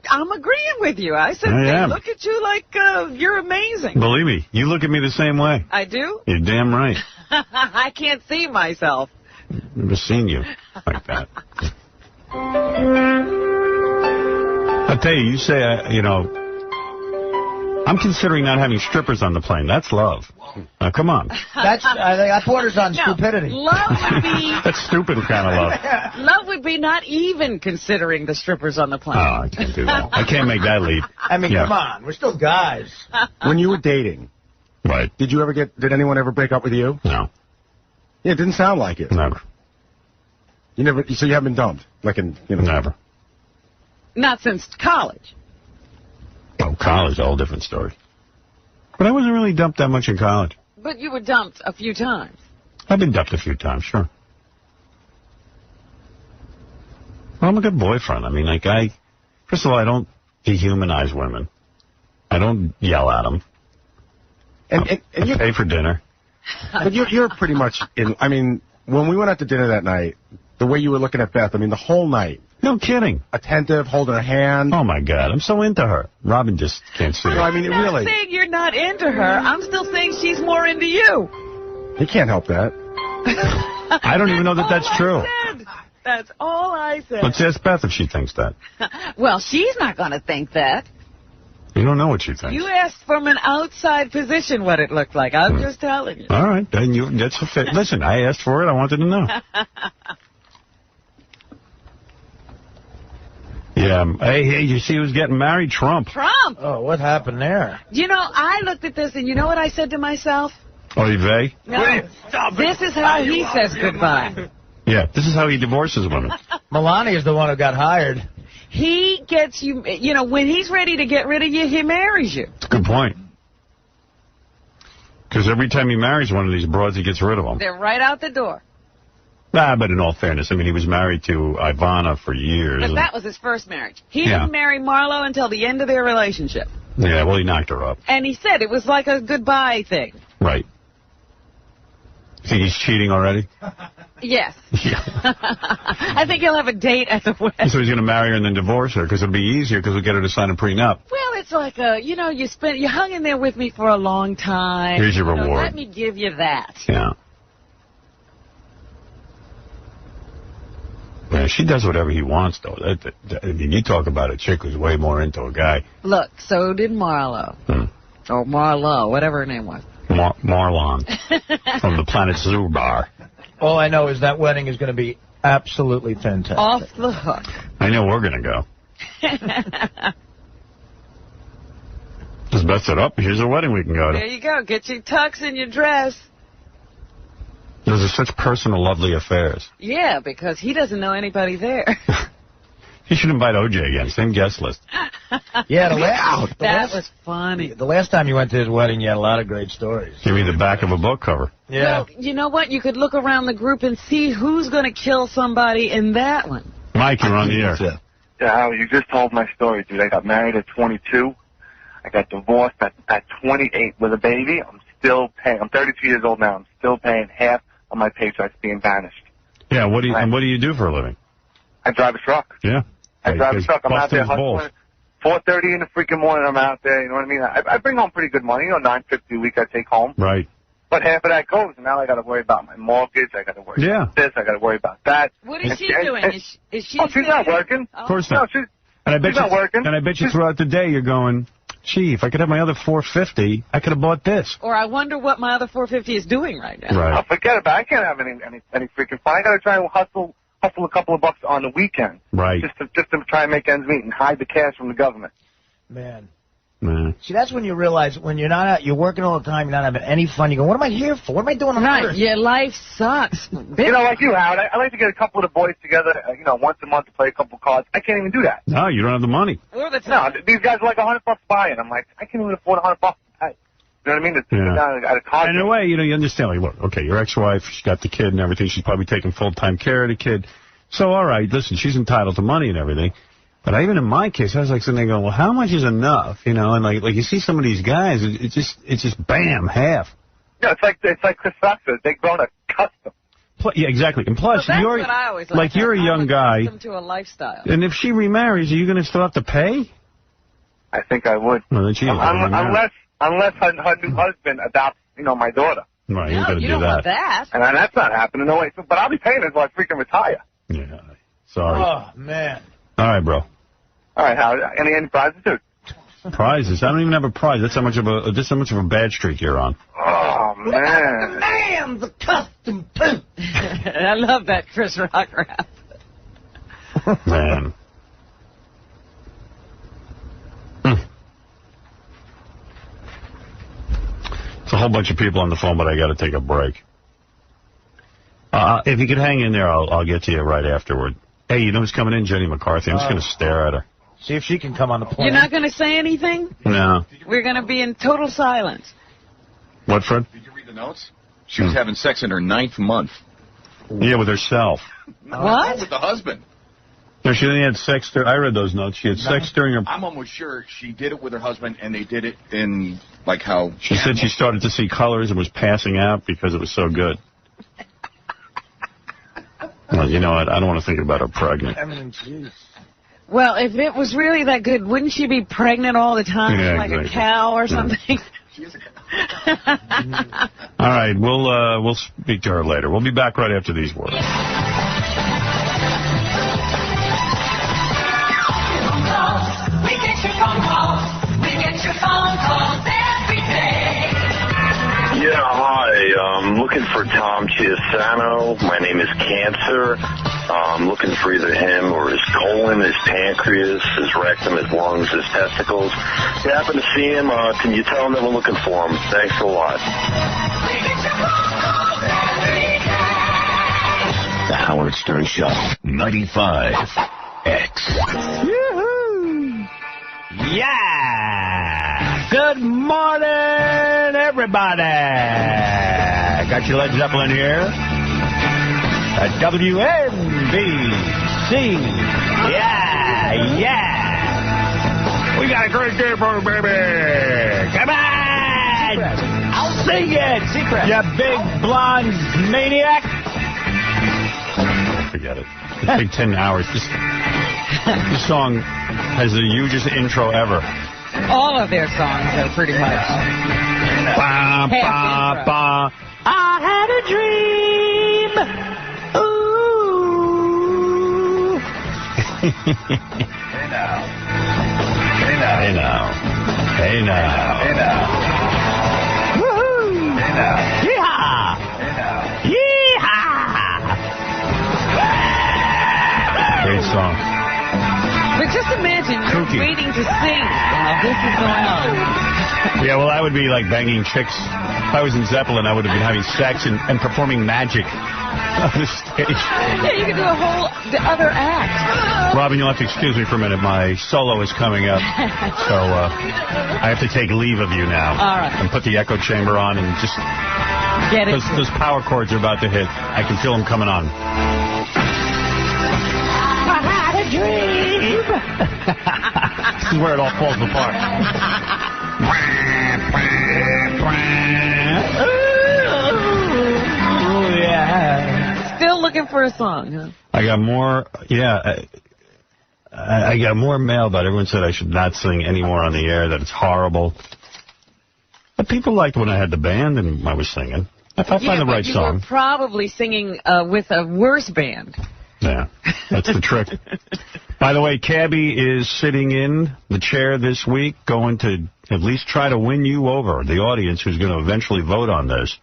I'm agreeing with you. I said, I they am. look at you like you're amazing. Believe me, you look at me the same way. I do? You're damn right. I can't see myself. I've never seen you like that. I'll tell you, you say, I'm considering not having strippers on the plane. That's love. Now, come on. That borders on stupidity. Love would be... That's stupid kind of love. Love would be not even considering the strippers on the plane. Oh, I can't do that. I can't make that leap. I mean, come on. We're still guys. When you were dating, right? Did anyone ever break up with you? No. Yeah, it didn't sound like it. Never. So you haven't been dumped? Never. Not since college. Oh, college, a whole different story. But I wasn't really dumped that much in college. But you were dumped a few times. I've been dumped a few times, sure. Well, I'm a good boyfriend. I mean, first of all, I don't dehumanize women. I don't yell at them. I pay for dinner. But you're pretty much when we went out to dinner that night, the way you were looking at Beth, the whole night. No kidding. Attentive, holding her hand. Oh, my God. I'm so into her. Robin just can't see it. No, I'm not saying you're not into her. I'm still saying she's more into you. You can't help that. I don't even know that that's true. That's all I said. Let's ask Beth if she thinks that. Well, she's not going to think that. You don't know what she thinks. You asked from an outside position what it looked like. I'm just telling you. All right. Then that's a fit. Listen, I asked for it. I wanted to know. Yeah. Hey, you see who's getting married? Trump. Trump. Oh, what happened there? I looked at this, and you know what I said to myself? Oy vey? No. This is how he says goodbye. Yeah, this is how he divorces women. Melania is the one who got hired. He gets you, when he's ready to get rid of you, he marries you. That's a good point. Because every time he marries one of these broads, he gets rid of them. They're right out the door. But in all fairness, he was married to Ivana for years. But that was his first marriage. He didn't marry Marlo until the end of their relationship. Yeah, well, he knocked her up. And he said it was like a goodbye thing. Right. Think he's cheating already? Yes. Yeah. I think he'll have a date at the wedding. So he's going to marry her and then divorce her because it'll be easier because we'll get her to sign a prenup. Well, it's like you hung in there with me for a long time. Here's your reward. Let me give you that. Yeah. Yeah, she does whatever he wants, though. You talk about a chick who's way more into a guy. Look, so did Marlo. Or Marlo, whatever her name was. Marlon from the Planet Zoo bar. All I know is that wedding is going to be absolutely fantastic. Off the hook. I know we're going to go. Just mess it up. Here's a wedding we can go to. There you go. Get your tux and your dress. Those are such personal, lovely affairs. Yeah, because he doesn't know anybody there. You should invite OJ again. Same guest list. Yeah, that was funny. The last time you went to his wedding, you had a lot of great stories. Give me the back of a book cover. Yeah. Well, you know what? You could look around the group and see who's going to kill somebody in that one. Mike, you're on the air. Yeah, Howard, you just told my story, dude. I got married at 22. I got divorced at 28 with a baby. I'm still paying. I'm 32 years old now. I'm still paying half of my paychecks being banished. Yeah, what do you do for a living? I drive a truck. Yeah. I drive a truck. I'm out there hustling. 4:30 in the freaking morning, I'm out there. You know what I mean? I bring home pretty good money. $9.50 a week I take home. Right. But half of that goes, and now I got to worry about my mortgage. I got to worry about this. I got to worry about that. What is she doing? Is she? Oh, she's not working. Of course not. No, she's not working. And I bet you throughout the day you're going, gee, if I could have my other $450, I could have bought this. Or I wonder what my other $450 is doing right now. Right. Oh, forget about it. I can't have any freaking fun. I got to try and hustle a couple of bucks on the weekend. Right. Just to try and make ends meet and hide the cash from the government. Man. See, that's when you realize when you're not out, you're working all the time, you're not having any fun. You go, what am I here for? What am I doing on Earth? Your life sucks. Like you, Howard, I like to get a couple of the boys together, once a month to play a couple cards. I can't even do that. No, you don't have the money. No, these guys are like $100 buying. I'm like, I can't even afford $100 to pay. You know what I mean? To sit down at a card. And in a way, you understand, like, look, okay, your ex-wife, she's got the kid and everything. She's probably taking full-time care of the kid. So, all right, listen, she's entitled to money and everything. But even in my case, I was like sitting there going, well, how much is enough? You know, and like you see some of these guys, it's just bam, half. Yeah, it's like Chris Rock says, they've grown accustomed. Yeah, exactly. And plus, well, you're what I always like you're a young guy. To a lifestyle. And if she remarries, are you going to still have to pay? I think I would. Well, then unless her new husband adopts, my daughter. Right, you got to do don't that. Want that. And that's not happening. No way. But I'll be paying until I freaking retire. Yeah. Sorry. Oh, man. All right, bro. All right, Howard. Any prizes, dude? Prizes? I don't even have a prize. That's how much of a bad streak you're on. Oh, man. Man, the custom poop. I love that Chris Rock rap. Man. It's a whole bunch of people on the phone, but I got to take a break. If you could hang in there, I'll get to you right afterward. Hey, you know who's coming in? Jenny McCarthy. I'm just going to stare at her. See if she can come on the plane. You're not going to say anything? No. We're going to be in total silence. What, Fred? Did you read the notes? She was having sex in her 9th month. Yeah, with herself. What? With the husband. No, she didn't have sex. I read those notes. She had sex during her... I'm almost sure she did it with her husband, and they did it in, like, how... She said she started to see colors and was passing out because it was so good. Well, you know what? I don't want to think about her pregnant. I mean, jeez. Well, if it was really that good, wouldn't she be pregnant all the time, yeah, like exactly. a cow or something? All right, we'll speak to her later. We'll be back right after these words. We get your phone calls. We get your phone calls every day. Yeah, hi. I'm looking for Tom Chiasano. My name is Cancer. I'm looking for either him or his colon, his pancreas, his rectum, his lungs, his testicles. If you happen to see him, can you tell him that we're looking for him? Thanks a lot. The Howard Stern Show, 95X. Yoo-hoo! Yeah! Good morning, everybody! Got your Led Zeppelin here at WNBC. Yeah! We got a great day for you, baby! Come on! I'll sing it! Secret! You big blonde maniac! Forget it. It'll take 10 hours. This song has the hugest intro ever. All of their songs are pretty much. Ba, ba, ba. I had a dream. Ooh. Hey now. Hey now. Hey now. Hey now. Hey now. Woohoo. Hey now. Yeehaw. Hey now. Yeehaw. Great song. But just imagine you're Kooky. waiting to sing while this is going on. Yeah, well, I would be like banging chicks. If I was in Zeppelin, I would have been having sex and performing magic on the stage. Yeah, you could do a whole other act. Robin, you'll have to excuse me for a minute. My solo is coming up, so I have to take leave of you now. All right. And put the echo chamber on and just... Get it. Those power chords are about to hit. I can feel them coming on. I had a dream. This is where it all falls apart. Oh, yeah. Still looking for a song, huh? I got more, I got more mail about everyone said I should not sing anymore on the air, that it's horrible. But people liked when I had the band and I was singing. If I find the right song. You were probably singing with a worse band. Yeah, that's the trick. By the way, Cabby is sitting in the chair this week, going to at least try to win you over, the audience who's going to eventually vote on this,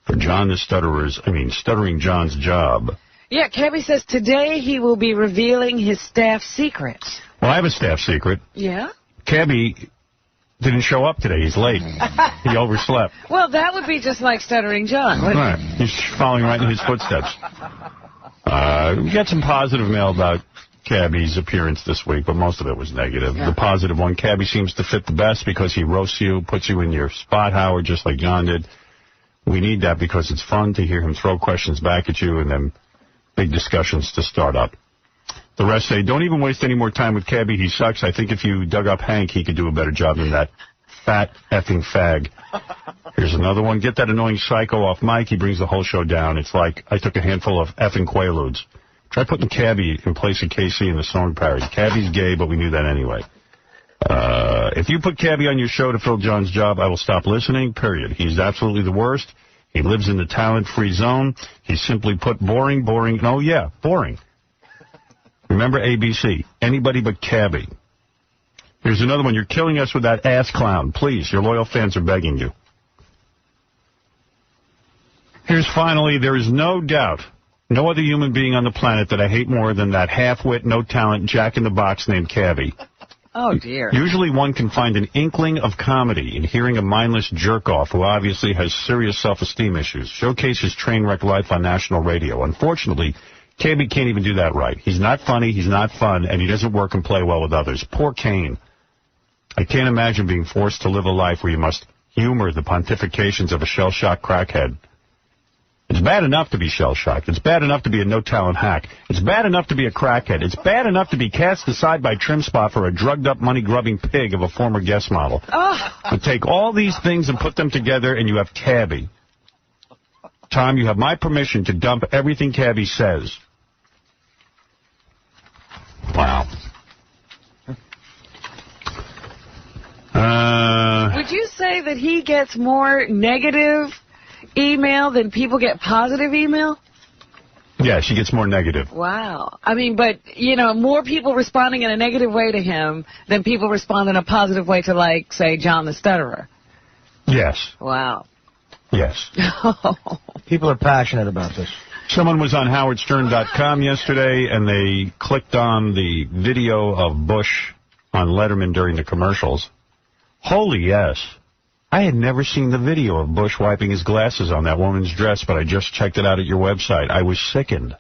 for John the Stuttering John's job. Yeah, Cabby says today he will be revealing his staff secrets. Well, I have a staff secret. Yeah? Cabby didn't show up today. He's late. He overslept. Well, that would be just like Stuttering John, wouldn't Right. He's following right in his footsteps. We got some positive mail about Cabby's appearance this week, but most of it was negative. Yeah. The positive one, Cabby seems to fit the best because he roasts you, puts you in your spot, Howard, just like John did. We need that because it's fun to hear him throw questions back at you and then big discussions to start up. The rest say, don't even waste any more time with Cabby. He sucks. I think if you dug up Hank, he could do a better job than that fat effing fag. Here's another one. Get that annoying psycho off Mike. He brings the whole show down. It's like I took a handful of effing Quaaludes. Try putting Cabby in place of KC in the song parody. Cabby's gay, but we knew that anyway. If you put Cabby on your show to fill John's job, I will stop listening, period. He's absolutely the worst. He lives in the talent-free zone. He's simply put boring. Oh, yeah, boring. Remember ABC. Anybody but Cabby. Here's another one. You're killing us with that ass clown. Please, your loyal fans are begging you. Here's finally, there is no doubt, no other human being on the planet that I hate more than that half-wit, no-talent jack-in-the-box named Cabby. Oh, dear. Usually one can find an inkling of comedy in hearing a mindless jerk-off who obviously has serious self-esteem issues, showcase his train wreck life on national radio. Unfortunately, Cabby can't even do that right. He's not funny, he's not fun, and he doesn't work and play well with others. Poor Kane. I can't imagine being forced to live a life where you must humor the pontifications of a shell-shocked crackhead. It's bad enough to be shell-shocked. It's bad enough to be a no-talent hack. It's bad enough to be a crackhead. It's bad enough to be cast aside by Trim Spot for a drugged-up, money-grubbing pig of a former guest model. But take all these things and put them together, and you have Cabby. Tom, you have my permission to dump everything Cabby says. Wow. Would you say that he gets more negative email than people get positive email? Yeah, she gets more negative. Wow. I mean, but, you know, more people responding in a negative way to him than people respond in a positive way to, like, say, John the Stutterer. Yes. Wow. Yes. People are passionate about this. Someone was on howardstern.com yesterday, and they clicked on the video of Bush on Letterman during the commercials. Holy yes. I had never seen the video of Bush wiping his glasses on that woman's dress, but I just checked it out at your website. I was sickened.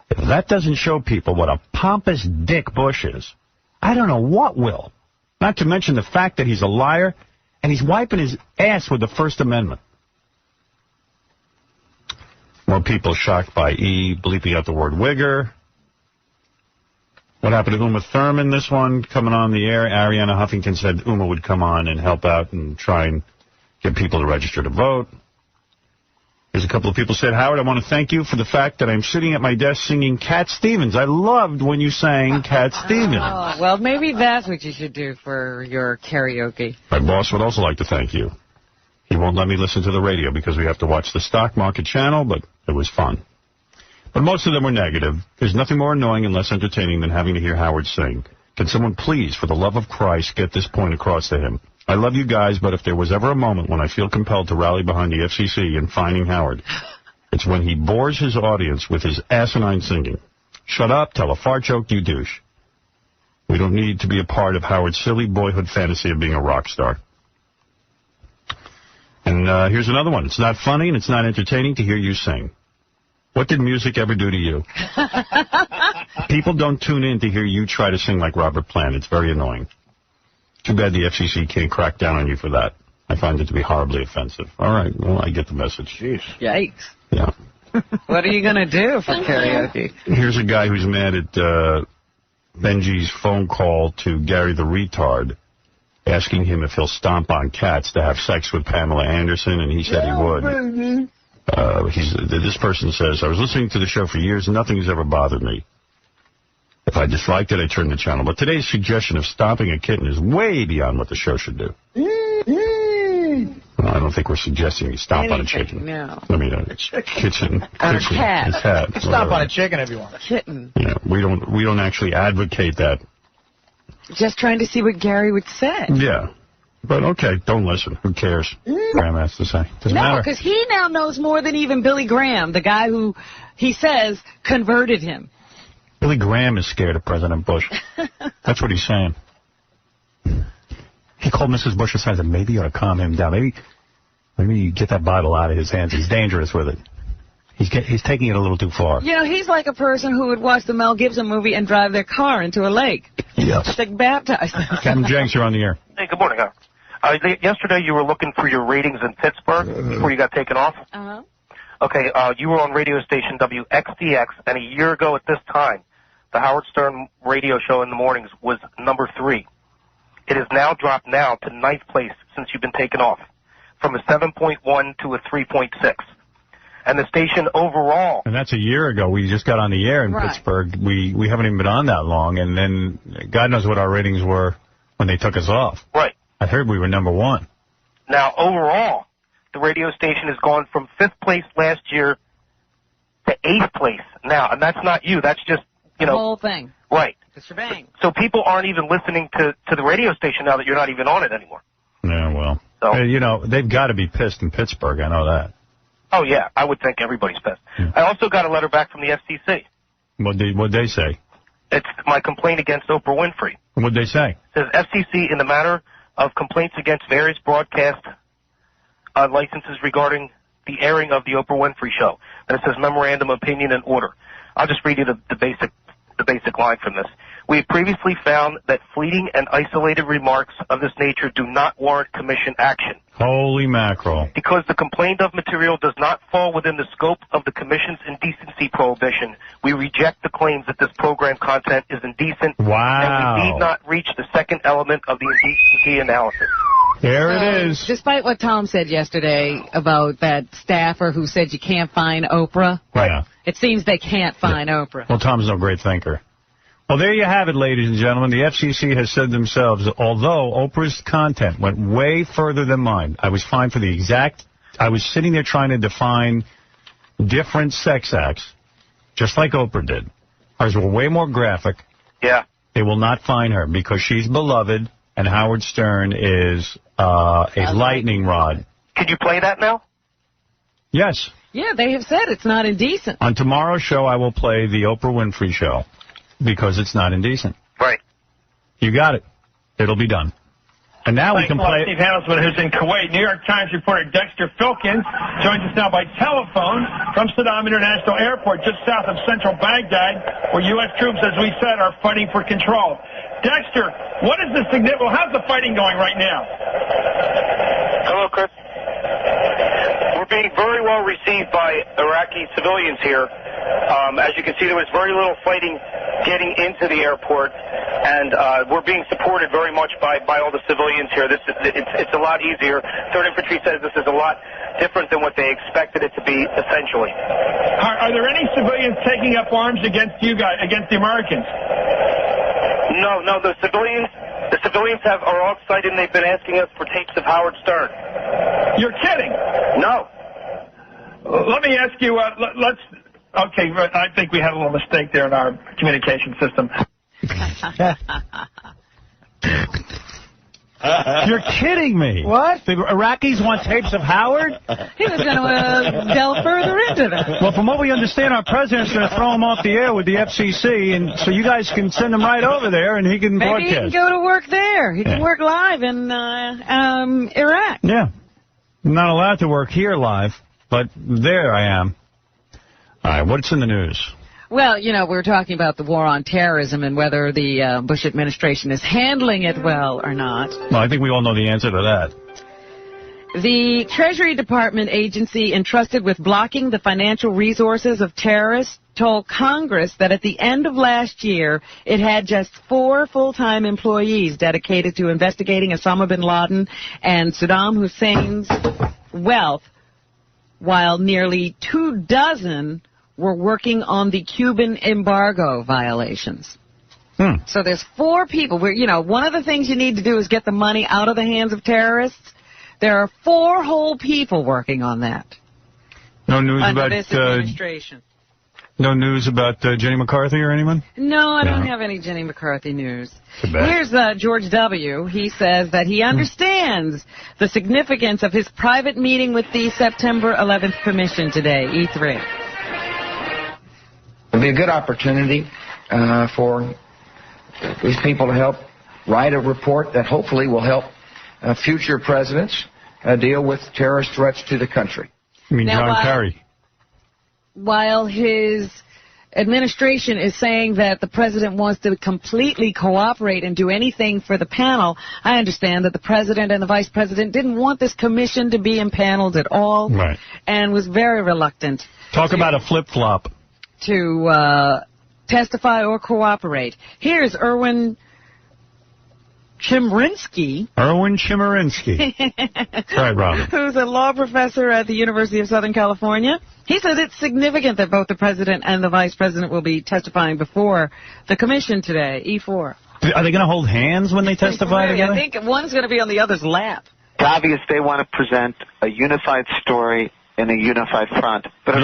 If that doesn't show people what a pompous dick Bush is, I don't know what will. Not to mention the fact that he's a liar, and he's wiping his ass with the First Amendment. More people shocked by E bleeping out the word wigger. What happened to Uma Thurman, this one, coming on the air? Ariana Huffington said Uma would come on and help out and try and get people to register to vote. There's a couple of people said, Howard, I want to thank you for the fact that I'm sitting at my desk singing Cat Stevens. I loved when you sang Cat Stevens. Oh, well, maybe that's what you should do for your karaoke. My boss would also like to thank you. He won't let me listen to the radio because we have to watch the stock market channel, but it was fun. But most of them were negative. There's nothing more annoying and less entertaining than having to hear Howard sing. Can someone please, for the love of Christ, get this point across to him? I love you guys, but if there was ever a moment when I feel compelled to rally behind the FCC in fining Howard, it's when he bores his audience with his asinine singing. Shut up, tell a fart joke, you douche. We don't need to be a part of Howard's silly boyhood fantasy of being a rock star. And here's another one. It's not funny and it's not entertaining to hear you sing. What did music ever do to you? People don't tune in to hear you try to sing like Robert Plant. It's very annoying. Too bad the FCC can't crack down on you for that. I find it to be horribly offensive. All right, well, I get the message. Jeez. Yikes. Yeah. What are you going to do for karaoke? Here's a guy who's mad at Benji's phone call to Gary the Retard, asking him if he'll stomp on cats to have sex with Pamela Anderson, and he said he would. This person says, I was listening to the show for years and nothing has ever bothered me. If I disliked it, I turned the channel. But today's suggestion of stomping a kitten is way beyond what the show should do. Well, I don't think we're suggesting you stomp on a chicken. No. I mean, a kitchen. On a cat. A cat. You can stomp on a chicken if you want. Kitten. Yeah, we don't actually advocate that. Just trying to see what Gary would say. Yeah. But, okay, don't listen. Who cares? Graham has to say. Doesn't matter. No, because he now knows more than even Billy Graham, the guy who, he says, converted him. Billy Graham is scared of President Bush. That's what he's saying. He called Mrs. Bush and said, maybe you ought to calm him down. Maybe you get that Bible out of his hands. He's dangerous with it. He's taking it a little too far. You know, he's like a person who would watch the Mel Gibson movie and drive their car into a lake. Yeah. Just like baptized. Captain Jenks, you're on the air. Hey, good morning, Howard. Yesterday you were looking for your ratings in Pittsburgh before you got taken off. Uh-huh. Okay, you were on radio station WXDX, and a year ago at this time, the Howard Stern radio show in the mornings, was number 3. It has now dropped to 9th place since you've been taken off, from a 7.1 to a 3.6. And the station overall... And that's a year ago. We just got on the air in Pittsburgh. We haven't even been on that long, and then God knows what our ratings were when they took us off. Right. I heard we were number 1. Now, overall, the radio station has gone from 5th place last year to 8th place now. And that's not you. That's just, The whole thing. Right. The shebang. So people aren't even listening to the radio station now that you're not even on it anymore. Yeah, well. So, they've got to be pissed in Pittsburgh. I know that. Oh, yeah. I would think everybody's pissed. I also got a letter back from the FCC. What'd they say? It's my complaint against Oprah Winfrey. What'd they say? It says FCC in the matter of complaints against various broadcast licenses regarding the airing of the Oprah Winfrey Show. And it says memorandum, opinion, and order. I'll just read you the basic line from this. We have previously found that fleeting and isolated remarks of this nature do not warrant commission action. Holy mackerel. Because the complaint of material does not fall within the scope of the commission's indecency prohibition, we reject the claims that this program content is indecent. Wow. And we need not reach the second element of the indecency analysis. There it is. Despite what Tom said yesterday about that staffer who said you can't fine Oprah, yeah. It seems they can't fine Oprah. Well, Tom's no great thinker. Well, there you have it, ladies and gentlemen. The FCC has said themselves, although Oprah's content went way further than mine, I was fined for the exact... I was sitting there trying to define different sex acts, just like Oprah did. Ours were way more graphic. Yeah. They will not fine her because she's beloved, and Howard Stern is a lightning rod. Could you play that now? Yes. Yeah, they have said it's not indecent. On tomorrow's show, I will play the Oprah Winfrey Show. Because it's not indecent. Right. You got it. It'll be done. And now we can play... Steve Handelsman, who's in Kuwait. New York Times reporter Dexter Filkins joins us now by telephone from Saddam International Airport, just south of central Baghdad, where U.S. troops, as we said, are fighting for control. Dexter, what is the significance? Well, how's the fighting going right now? Hello, Chris. We're being very well received by Iraqi civilians here. As you can see, there was very little fighting getting into the airport, and we're being supported very much by all the civilians here. It's a lot easier. 3rd Infantry says this is a lot different than what they expected it to be, essentially. Are there any civilians taking up arms against you guys, against the Americans? No, the civilians are all excited, and they've been asking us for tapes of Howard Stern. You're kidding? No. Let me ask you, okay, I think we had a little mistake there in our communication system. You're kidding me. What? The Iraqis want tapes of Howard? He was going to delve further into that. Well, from what we understand, our president's going to throw him off the air with the FCC, and so you guys can send him right over there, and he can broadcast. Maybe he can go to work there. He can work live in Iraq. Yeah. I'm not allowed to work here live, but there I am. All right, what's in the news? Well, we're talking about the war on terrorism and whether the Bush administration is handling it well or not. Well, I think we all know the answer to that. The Treasury Department agency entrusted with blocking the financial resources of terrorists told Congress that at the end of last year, it had just 4 full-time employees dedicated to investigating Osama bin Laden and Saddam Hussein's wealth, while nearly 24 were working on the Cuban embargo violations. So there's 4 people. One of the things you need to do is get the money out of the hands of terrorists. There are 4 whole people working on that. No news about this administration. No news about Jenny McCarthy or anyone? No, I don't have any Jenny McCarthy news. Too bad. Here's George W. He says that he understands the significance of his private meeting with the September 11th Commission today, E3. It'll be a good opportunity for these people to help write a report that hopefully will help future presidents deal with terrorist threats to the country. You mean John Kerry? While his administration is saying that the president wants to completely cooperate and do anything for the panel, I understand that the president and the vice president didn't want this commission to be impaneled at all, and was very reluctant. Talk about a flip-flop. To testify or cooperate. Here's Erwin Chemerinsky. Right, Robin. Who's a law professor at the University of Southern California. He says it's significant that both the president and the vice president will be testifying before the commission today, E4. Are they going to hold hands when they testify together? I think one's going to be on the other's lap. It's obvious they want to present a unified story in a unified front. But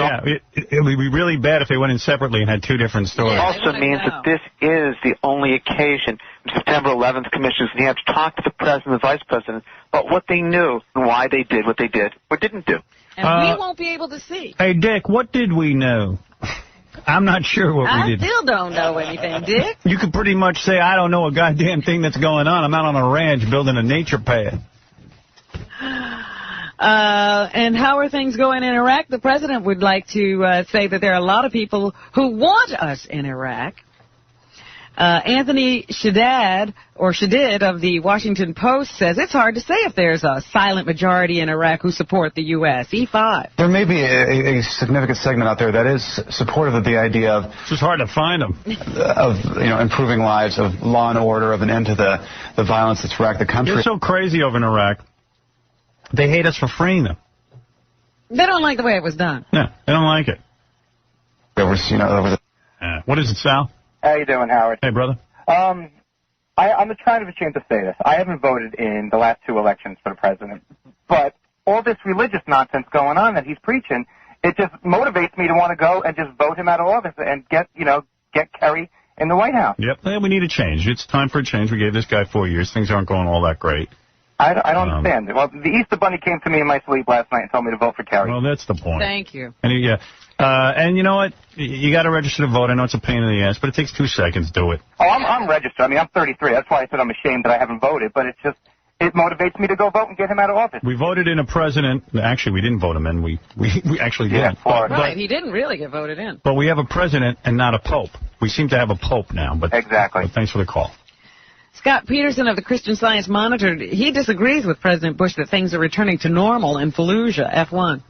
it would be really bad if they went in separately and had two different stories. It also means that this is the only occasion September 11th commissions, and you have to talk to the president and the vice president about what they knew and why they did what they did or didn't do. And we won't be able to see. Hey, Dick, what did we know? I'm not sure what we did. I still don't know anything, Dick. You could pretty much say, I don't know a goddamn thing that's going on. I'm out on a ranch building a nature pad. And how are things going in Iraq? The president would like to say that there are a lot of people who want us in Iraq. Anthony Shadid of the Washington Post says it's hard to say if there's a silent majority in Iraq who support the U.S. E5. There may be a significant segment out there that is supportive of the idea of... It's just hard to find them. Of, improving lives, of law and order, of an end to the violence that's racked the country. They're so crazy over in Iraq. They hate us for freeing them. They don't like the way it was done. No, they don't like it. What is it, Sal? How you doing, Howard? Hey, brother. I'm kind of ashamed to say this. I haven't voted in the last two elections for the president, but all this religious nonsense going on that he's preaching, it just motivates me to want to go and just vote him out of office and get Kerry in the White House. Yep, we need a change. It's time for a change. We gave this guy 4 years. Things aren't going all that great. I don't understand. Well, the Easter Bunny came to me in my sleep last night and told me to vote for Kerry. Well, that's the point. Thank you. And and you know what? You got to register to vote. I know it's a pain in the ass, but it takes 2 seconds. Do it. Oh, I'm registered. I mean, I'm 33. That's why I said I'm ashamed that I haven't voted. But it motivates me to go vote and get him out of office. We voted in a president. Actually, we didn't vote him in. We actually did. Right, he didn't really get voted in. But we have a president and not a pope. We seem to have a pope now. But exactly. But thanks for the call. Scott Peterson of the Christian Science Monitor, he disagrees with President Bush that things are returning to normal in Fallujah. F1.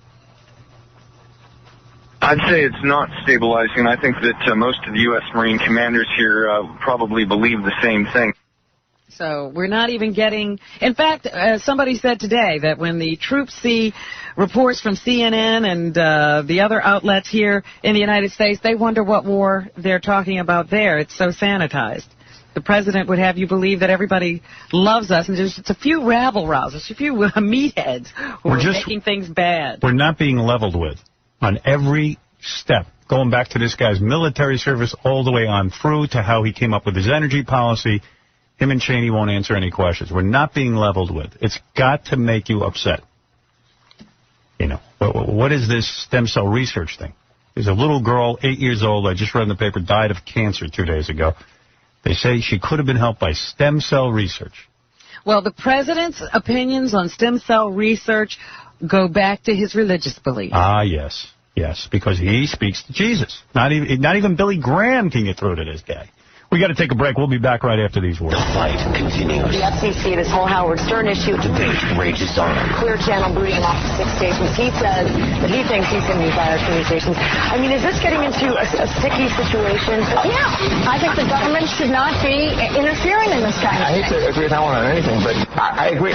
I'd say it's not stabilizing. I think that most of the U.S. Marine commanders here probably believe the same thing. So we're not even getting... In fact, somebody said today that when the troops see reports from CNN and the other outlets here in the United States, they wonder what war they're talking about there. It's so sanitized. The president would have you believe that everybody loves us, and there's just a few rabble-rousers, a few meatheads who are making things bad. We're not being leveled with on every step, going back to this guy's military service all the way on through to how he came up with his energy policy. Him and Cheney won't answer any questions. We're not being leveled with. It's got to make you upset. What is this stem cell research thing? There's a little girl, 8 years old, I just read in the paper, died of cancer 2 days ago. They say she could have been helped by stem cell research. Well, the president's opinions on stem cell research go back to his religious beliefs. Ah, yes. Yes, because he speaks to Jesus. Not even Billy Graham can get through to this guy. We got to take a break. We'll be back right after these words. The fight continues. The FCC, this whole Howard Stern issue. Debate rages on. Clear Channel booting him off the 6 stations. He says that he thinks he's going to be fired from these stations. I mean, is this getting into a sticky situation? Yeah. I think the government should not be interfering in this kind of thing. I hate to agree with Howard on anything, but I agree.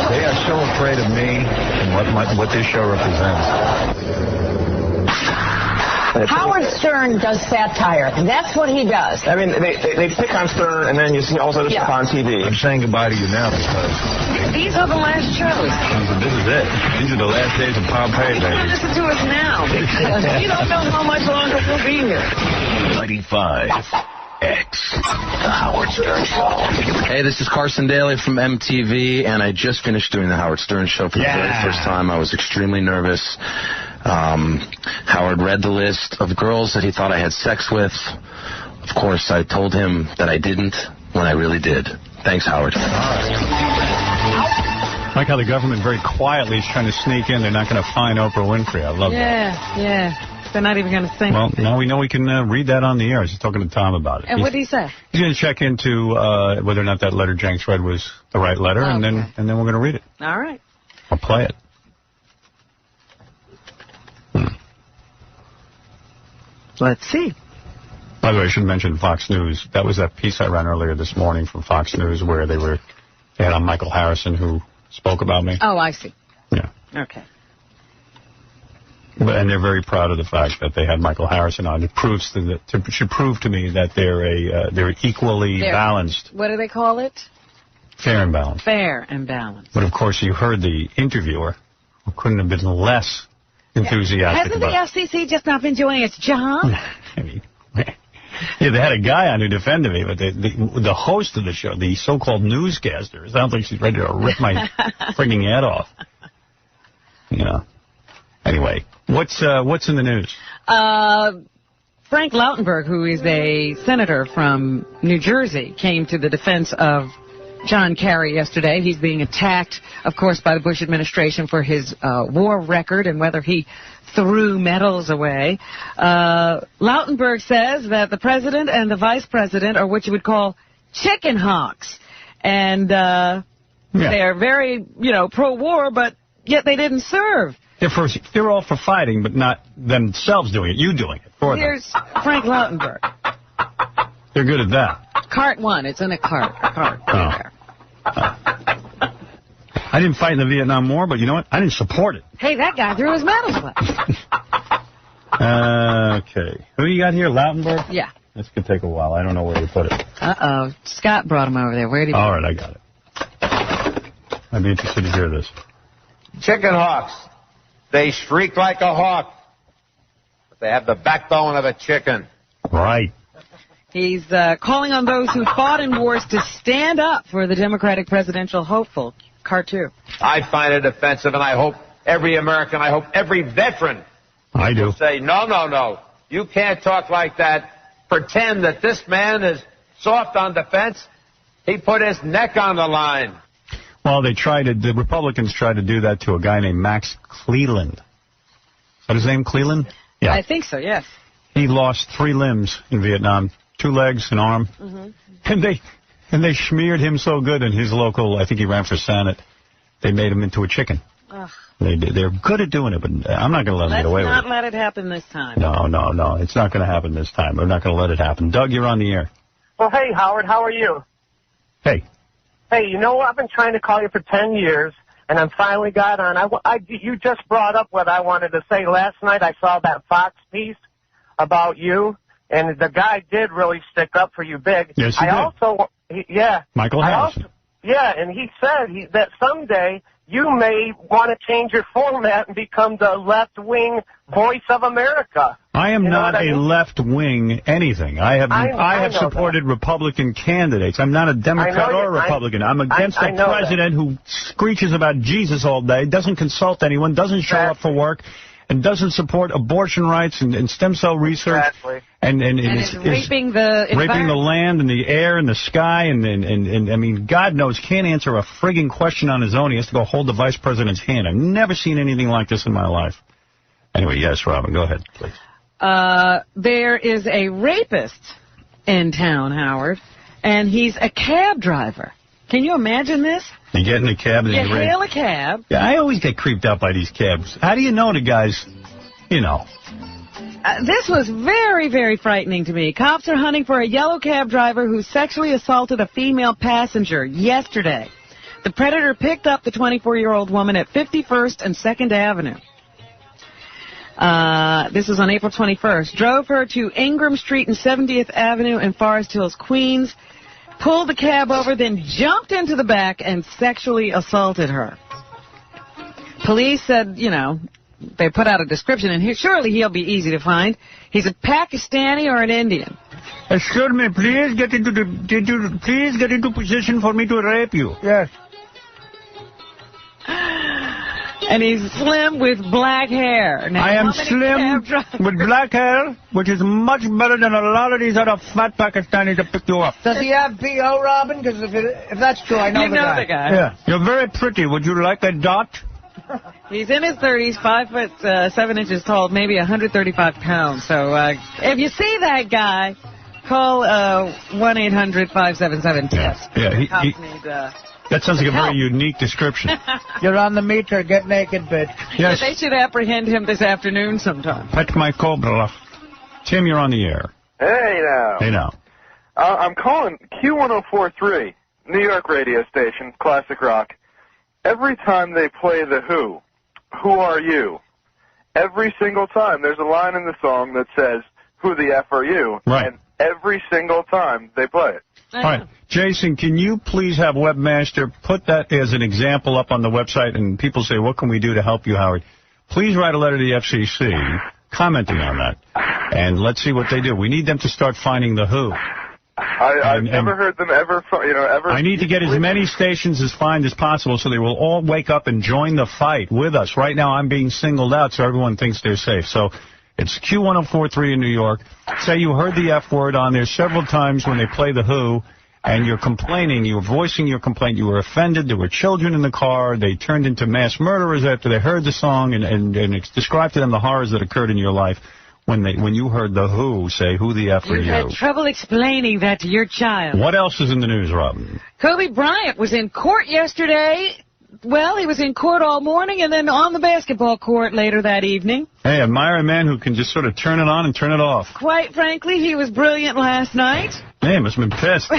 They are so afraid of me and what this show represents. Howard Stern does satire. That's what he does. I mean, they pick on Stern, and then you see also this stuff on TV. I'm saying goodbye to you now because... These are the last shows. This is it. These are the last days of Pompeii, baby. Listen to us now. You don't know how much longer we'll be here. 95. X, The Howard Stern Show. Hey, this is Carson Daly from MTV, and I just finished doing The Howard Stern Show for the very first time. I was extremely nervous. Howard read the list of girls that he thought I had sex with. Of course, I told him that I didn't when I really did. Thanks, Howard. I like how the government very quietly is trying to sneak in. They're not going to fine Oprah Winfrey. I love that. Yeah. They're not even going to think. Well, now we know we can read that on the air. I was just talking to Tom about it. And what did he say? He's going to check into whether or not that letter Jenks read was the right letter, and then we're going to read it. All right. I'll play it. Let's see. By the way, I should mention Fox News. That was that piece I ran earlier this morning from Fox News where they had on Michael Harrison who spoke about me. Oh, I see. Yeah. Okay. And they're very proud of the fact that they had Michael Harrison on. It proves should prove to me that they're equally balanced. What do they call it? Fair and balanced. Fair and balanced. But, of course, you heard the interviewer who couldn't have been less enthusiastic Hasn't the FCC just not been doing its job? I mean, yeah, they had a guy on who defended me, but the host of the show, the so-called newscaster, sounds like she's ready to rip my frigging head off. You know. Anyway, what's in the news? Frank Lautenberg, who is a senator from New Jersey, came to the defense of John Kerry yesterday. He's being attacked, of course, by the Bush administration for his war record and whether he threw medals away. Lautenberg says that the president and the vice president are what you would call chicken hawks. And they're very, pro-war, but yet they didn't serve. They're all for fighting, but not themselves doing it. You doing it for them. Here's Frank Lautenberg. They're good at that. Cart 1. It's in a cart. I didn't fight in the Vietnam War, but you know what? I didn't support it. Hey, that guy threw his medals away. Okay. Who you got here? Lautenberg? Yeah. This could take a while. I don't know where you put it. Uh-oh. Scott brought him over there. Where did he put it? All right, I got it. I'd be interested to hear this. Chicken hawks. They shriek like a hawk, but they have the backbone of a chicken. Right. He's calling on those who fought in wars to stand up for the Democratic presidential hopeful. Cart 2. I find it offensive, and I hope every American, I hope every veteran will say, no. You can't talk like that. Pretend that this man is soft on defense. He put his neck on the line. Well, the Republicans tried to do that to a guy named Max Cleland. Is that his name, Cleland? Yeah. I think so, yes. He lost 3 limbs in Vietnam, 2 legs, an arm. Mm-hmm. And they smeared him so good in his local, I think he ran for Senate, they made him into a chicken. Ugh. They're good at doing it, but I'm not going to let them get away with it. Let's not let it happen this time. No. It's not going to happen this time. We're not going to let it happen. Doug, you're on the air. Well, hey, Howard, how are you? Hey. Hey, I've been trying to call you for 10 years, and I finally got on. You just brought up what I wanted to say. Last night I saw that Fox piece about you, and the guy did really stick up for you big. Yes, he did. Michael Harrison. And he said that someday you may want to change your format and become the left-wing voice of America. I am not a left-wing anything. I have supported Republican candidates. I'm not a Democrat or a Republican. I'm against a president who screeches about Jesus all day, doesn't consult anyone, doesn't show up for work, and doesn't support abortion rights and stem cell research. Exactly. And is raping the land and the air and the sky. And I mean, God knows, can't answer a frigging question on his own. He has to go hold the vice president's hand. I've never seen anything like this in my life. Anyway, yes, Robin, go ahead, please. There is a rapist in town, Howard, and he's a cab driver. Can you imagine this? You get in a cab and you hail a cab. Yeah, I always get creeped out by these cabs. How do you know the guys, This was very, very frightening to me. Cops are hunting for a yellow cab driver who sexually assaulted a female passenger yesterday. The predator picked up the 24-year-old woman at 51st and 2nd Avenue. This was on April 21st. Drove her to Ingram Street and 70th Avenue in Forest Hills, Queens. Pulled the cab over, then jumped into the back and sexually assaulted her. Police said, they put out a description, and surely he'll be easy to find. He's a Pakistani or an Indian. Excuse me, please get into position for me to rape you. Yes. And he's slim with black hair. Now, I am slim with black hair, which is much better than a lot of these other fat Pakistanis that pick you up. Does he have B.O., Robin? Because if that's true, I know the guy. Yeah, you're very pretty. Would you like a dot? He's in his 30s, 5'7" tall, maybe 135 pounds. So if you see that guy, call 1-800-577-TIPS. Yeah, that sounds like a very unique description. You're on the meter. Get naked, bitch. Yes. They should apprehend him this afternoon sometime. Pet my cobra. Tim, you're on the air. Hey now. Hey now. I'm calling Q1043, New York radio station, classic rock. Every time they play The Who are you? Every single time there's a line in the song that says, who the F are you? Right. And every single time they play it. All right. Jason, can you please have Webmaster put that as an example up on the website, and people say, what can we do to help you, Howard? Please write a letter to the FCC commenting on that, and let's see what they do. We need them to start finding The Who. I've never heard them ever. I need to get as many stations as fined as possible so they will all wake up and join the fight with us. Right now I'm being singled out so everyone thinks they're safe. So it's Q1043 in New York. Say you heard the F word on there several times when they play The Who, and you're complaining, you're voicing your complaint, you were offended, there were children in the car, they turned into mass murderers after they heard the song, and describe to them the horrors that occurred in your life. When you heard The Who say, who the F are you? You had trouble explaining that to your child. What else is in the news, Robin? Kobe Bryant was in court yesterday. Well, he was in court all morning and then on the basketball court later that evening. Hey, admire a man who can just sort of turn it on and turn it off. Quite frankly, he was brilliant last night. Hey, must have been pissed.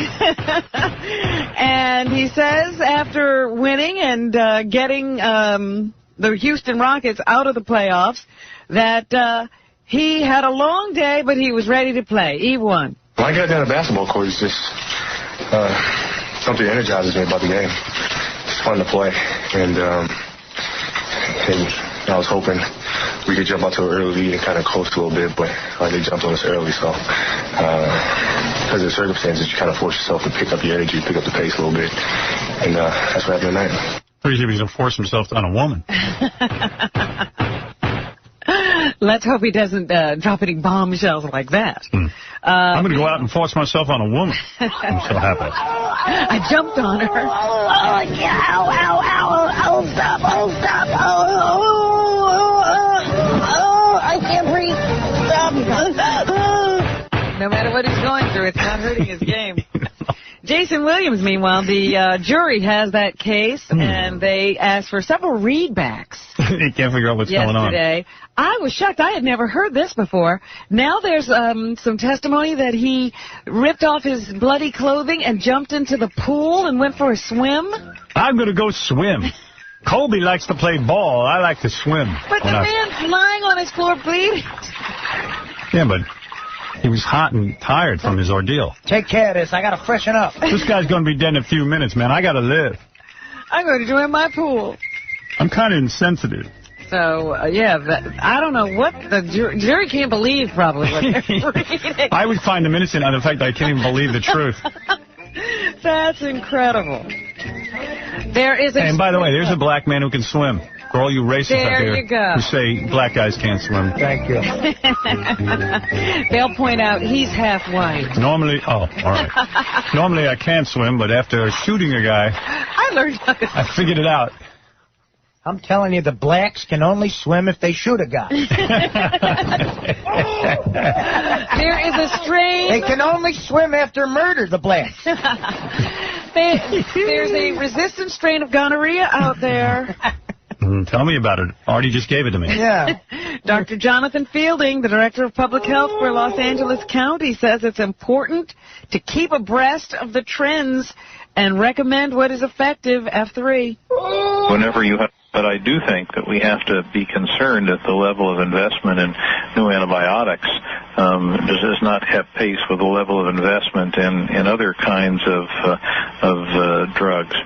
And he says after winning and getting the Houston Rockets out of the playoffs that he had a long day, but he was ready to play. He won. When I get down the basketball court, it's just something that energizes me about the game. It's fun to play, and I was hoping we could jump out to an early lead and kind of coast a little bit, but they jumped on us early, so because of the circumstances, you kind of force yourself to pick up your energy, pick up the pace a little bit, and that's what happened tonight. Pretty sure he's going to force himself on a woman. Let's hope he doesn't drop any bombshells like that. I'm going to go out and force myself on a woman. I'm so happy. I jumped on her. Oh, yeah, ow, ow, ow, oh, stop, oh, stop, I can't breathe, stop. No matter what he's going through, it's not hurting his game. Jason Williams, meanwhile, the jury has that case, and they asked for several readbacks. They can't figure out what's going on. Yesterday. I was shocked. I had never heard this before. Now there's some testimony that he ripped off his bloody clothing and jumped into the pool and went for a swim. I'm going to go swim. Colby likes to play ball. I like to swim. But the man's lying on his floor bleeding. Yeah, but he was hot and tired from his ordeal. Take care of this. I got to freshen up. This guy's going to be dead in a few minutes, man. I got to live. I'm going to join my pool. I'm kind of insensitive. So, I don't know what the jury can't believe, probably, what they're reading. I would find him innocent on the fact that I can't even believe the truth. That's incredible. There is a... And by the way, there's a black man who can swim. For all you racists out there you go. who say black guys can't swim. Thank you. They'll point out he's half white. Normally, all right. Normally I can't swim, but after shooting a guy, I learned how to swim. I figured it out. I'm telling you, the blacks can only swim if they shoot a guy. There is a strain. They can only swim after murder, the blacks. There's a resistant strain of gonorrhea out there. Tell me about it. Artie just gave it to me. Yeah. Dr. Jonathan Fielding, the Director of Public Health for Los Angeles County, says it's important to keep abreast of the trends and recommend what is effective, F3. Whenever you have... But I do think that we have to be concerned that the level of investment in new antibiotics does not kept pace with the level of investment in other kinds of drugs.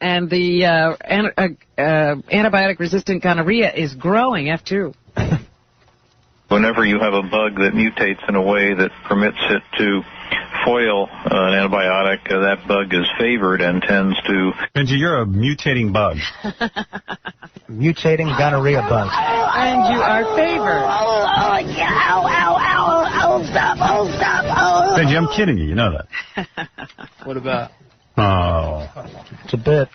And the antibiotic-resistant gonorrhea is growing, F2. Whenever you have a bug that mutates in a way that permits it to foil an antibiotic, that bug is favored and tends to... Benji, you're a mutating bug. Mutating gonorrhea bug. And you are favored. Oh, yeah, ow, ow, ow, oh, stop, Benji, I'm kidding you. You know that. What about? Oh. It's a bit.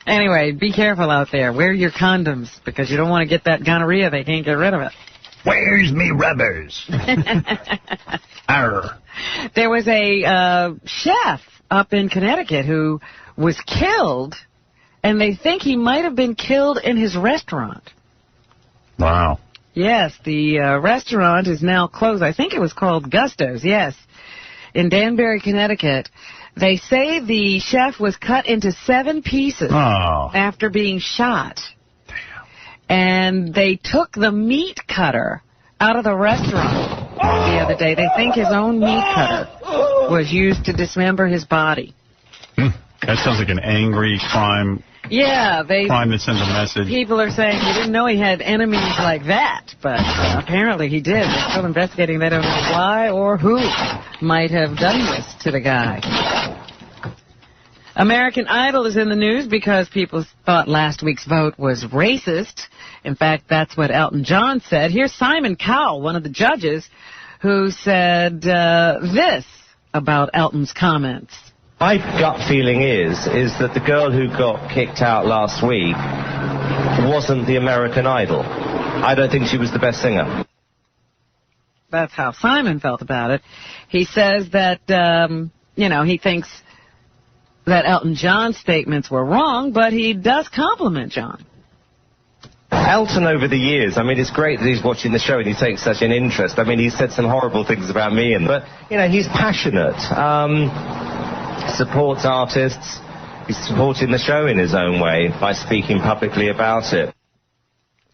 Anyway, be careful out there. Wear your condoms, because you don't want to get that gonorrhea. They can't get rid of it. Where's me rubbers? Arr. There was a chef up in Connecticut who was killed, and they think he might have been killed in his restaurant. Wow. Yes, the restaurant is now closed. I think it was called Gusto's, yes, in Danbury, Connecticut. They say the chef was cut into 7 pieces after being shot. Damn. And they took the meat cutter out of the restaurant the other day. They think his own meat cutter was used to dismember his body. That sounds like an angry crime. Yeah, crime that sends a message. People are saying he didn't know he had enemies like that, but apparently he did. They're still investigating. They don't know why or who might have done this to the guy. American Idol is in the news because people thought last week's vote was racist. In fact, that's what Elton John said. Here's Simon Cowell, one of the judges, who said this about Elton's comments. My gut feeling is that the girl who got kicked out last week wasn't the American Idol. I don't think she was the best singer. That's how Simon felt about it. He says that, he thinks that Elton John's statements were wrong, but he does compliment John. Elton, over the years, it's great that he's watching the show and he takes such an interest. He's said some horrible things about me, but, he's passionate. Supports artists. He's supporting the show in his own way by speaking publicly about it.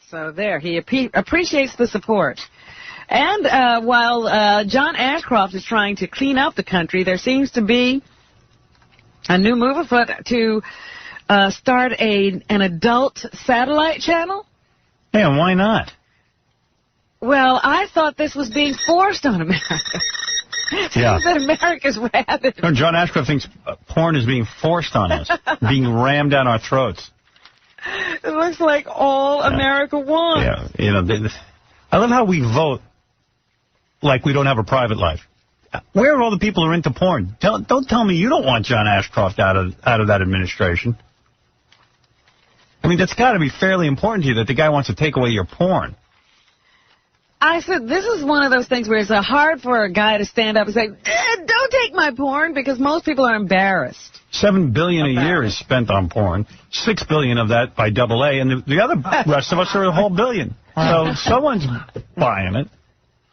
So there, he appreciates the support. And while John Ashcroft is trying to clean up the country, there seems to be a new move afoot to start an adult satellite channel. Hey, and why not? Well, I thought this was being forced on America. Yeah. That America's rabid. No, John Ashcroft thinks porn is being forced on us, being rammed down our throats. It looks like all America wants. Yeah, I love how we vote like we don't have a private life. Where are all the people who are into porn? Don't tell me you don't want John Ashcroft out of that administration. That's got to be fairly important to you that the guy wants to take away your porn. I said, this is one of those things where it's hard for a guy to stand up and say, don't take my porn, because most people are embarrassed. $7 billion a year is spent on porn. $6 billion of that by AA, and the other rest of us are a whole billion. So someone's buying it.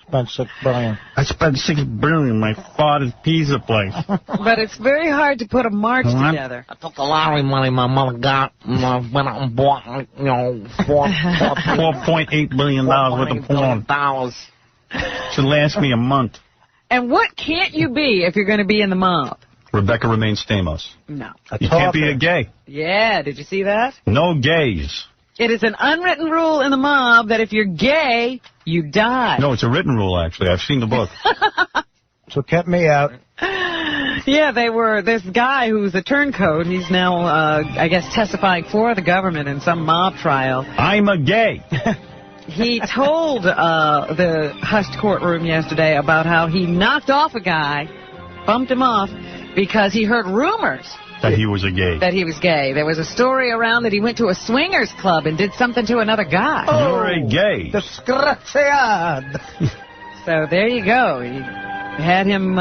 Spent $6 billion. I spent $6 billion in my father's pizza place. But it's very hard to put a march together. I took the lottery money my mother got, and I went out and bought, $4.8 billion worth of porn. Should last me a month. And what can't you be if you're going to be in the mob? Rebecca remains Stamos. No. You can't be a gay. Yeah, did you see that? No gays. It is an unwritten rule in the mob that if you're gay, you die. No, it's a written rule, actually. I've seen the book. So kept me out. Yeah, this guy who's a turncoat, he's now, I guess, testifying for the government in some mob trial. I'm a gay. He told the hushed courtroom yesterday about how he knocked off a guy, bumped him off, because he heard rumors. That he was a gay. That he was gay. There was a story around that he went to a swingers club and did something to another guy. Oh, you're a gay. Disgraziad. So there you go. He had him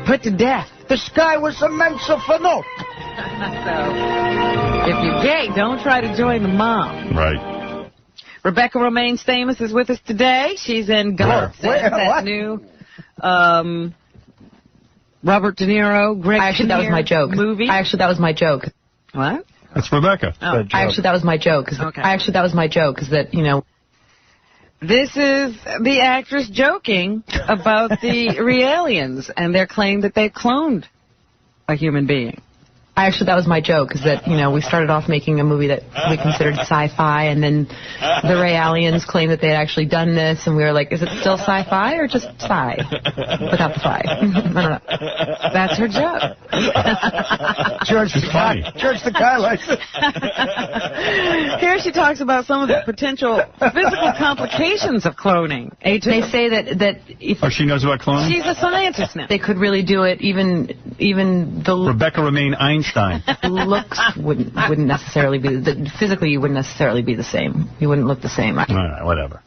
put to death. This guy was a mensa finot. So if you're gay, don't try to join the mob. Right. Rebecca Romaine Stamos is with us today. She's in Guts. That new Robert De Niro, Greg Actually, that was my joke. Movie. That was my joke. What? That's Rebecca. Oh. That was my joke. Okay. That was my joke, because that, This is the actress joking about the Realians and their claim that they cloned a human being. That was my joke, is that, we started off making a movie that we considered sci-fi, and then the Realians claimed that they had actually done this, and we were like, is it still sci-fi or just sci? Without the fi. I don't know. That's her joke. George the guy likes it. Here she talks about some of the potential physical complications of cloning. They say that if... Oh, she knows about cloning? She's a scientist now. They could really do it, even the... Rebecca Romaine Einstein. Looks wouldn't necessarily be physically you wouldn't necessarily be the same. You wouldn't look the same. All right, whatever.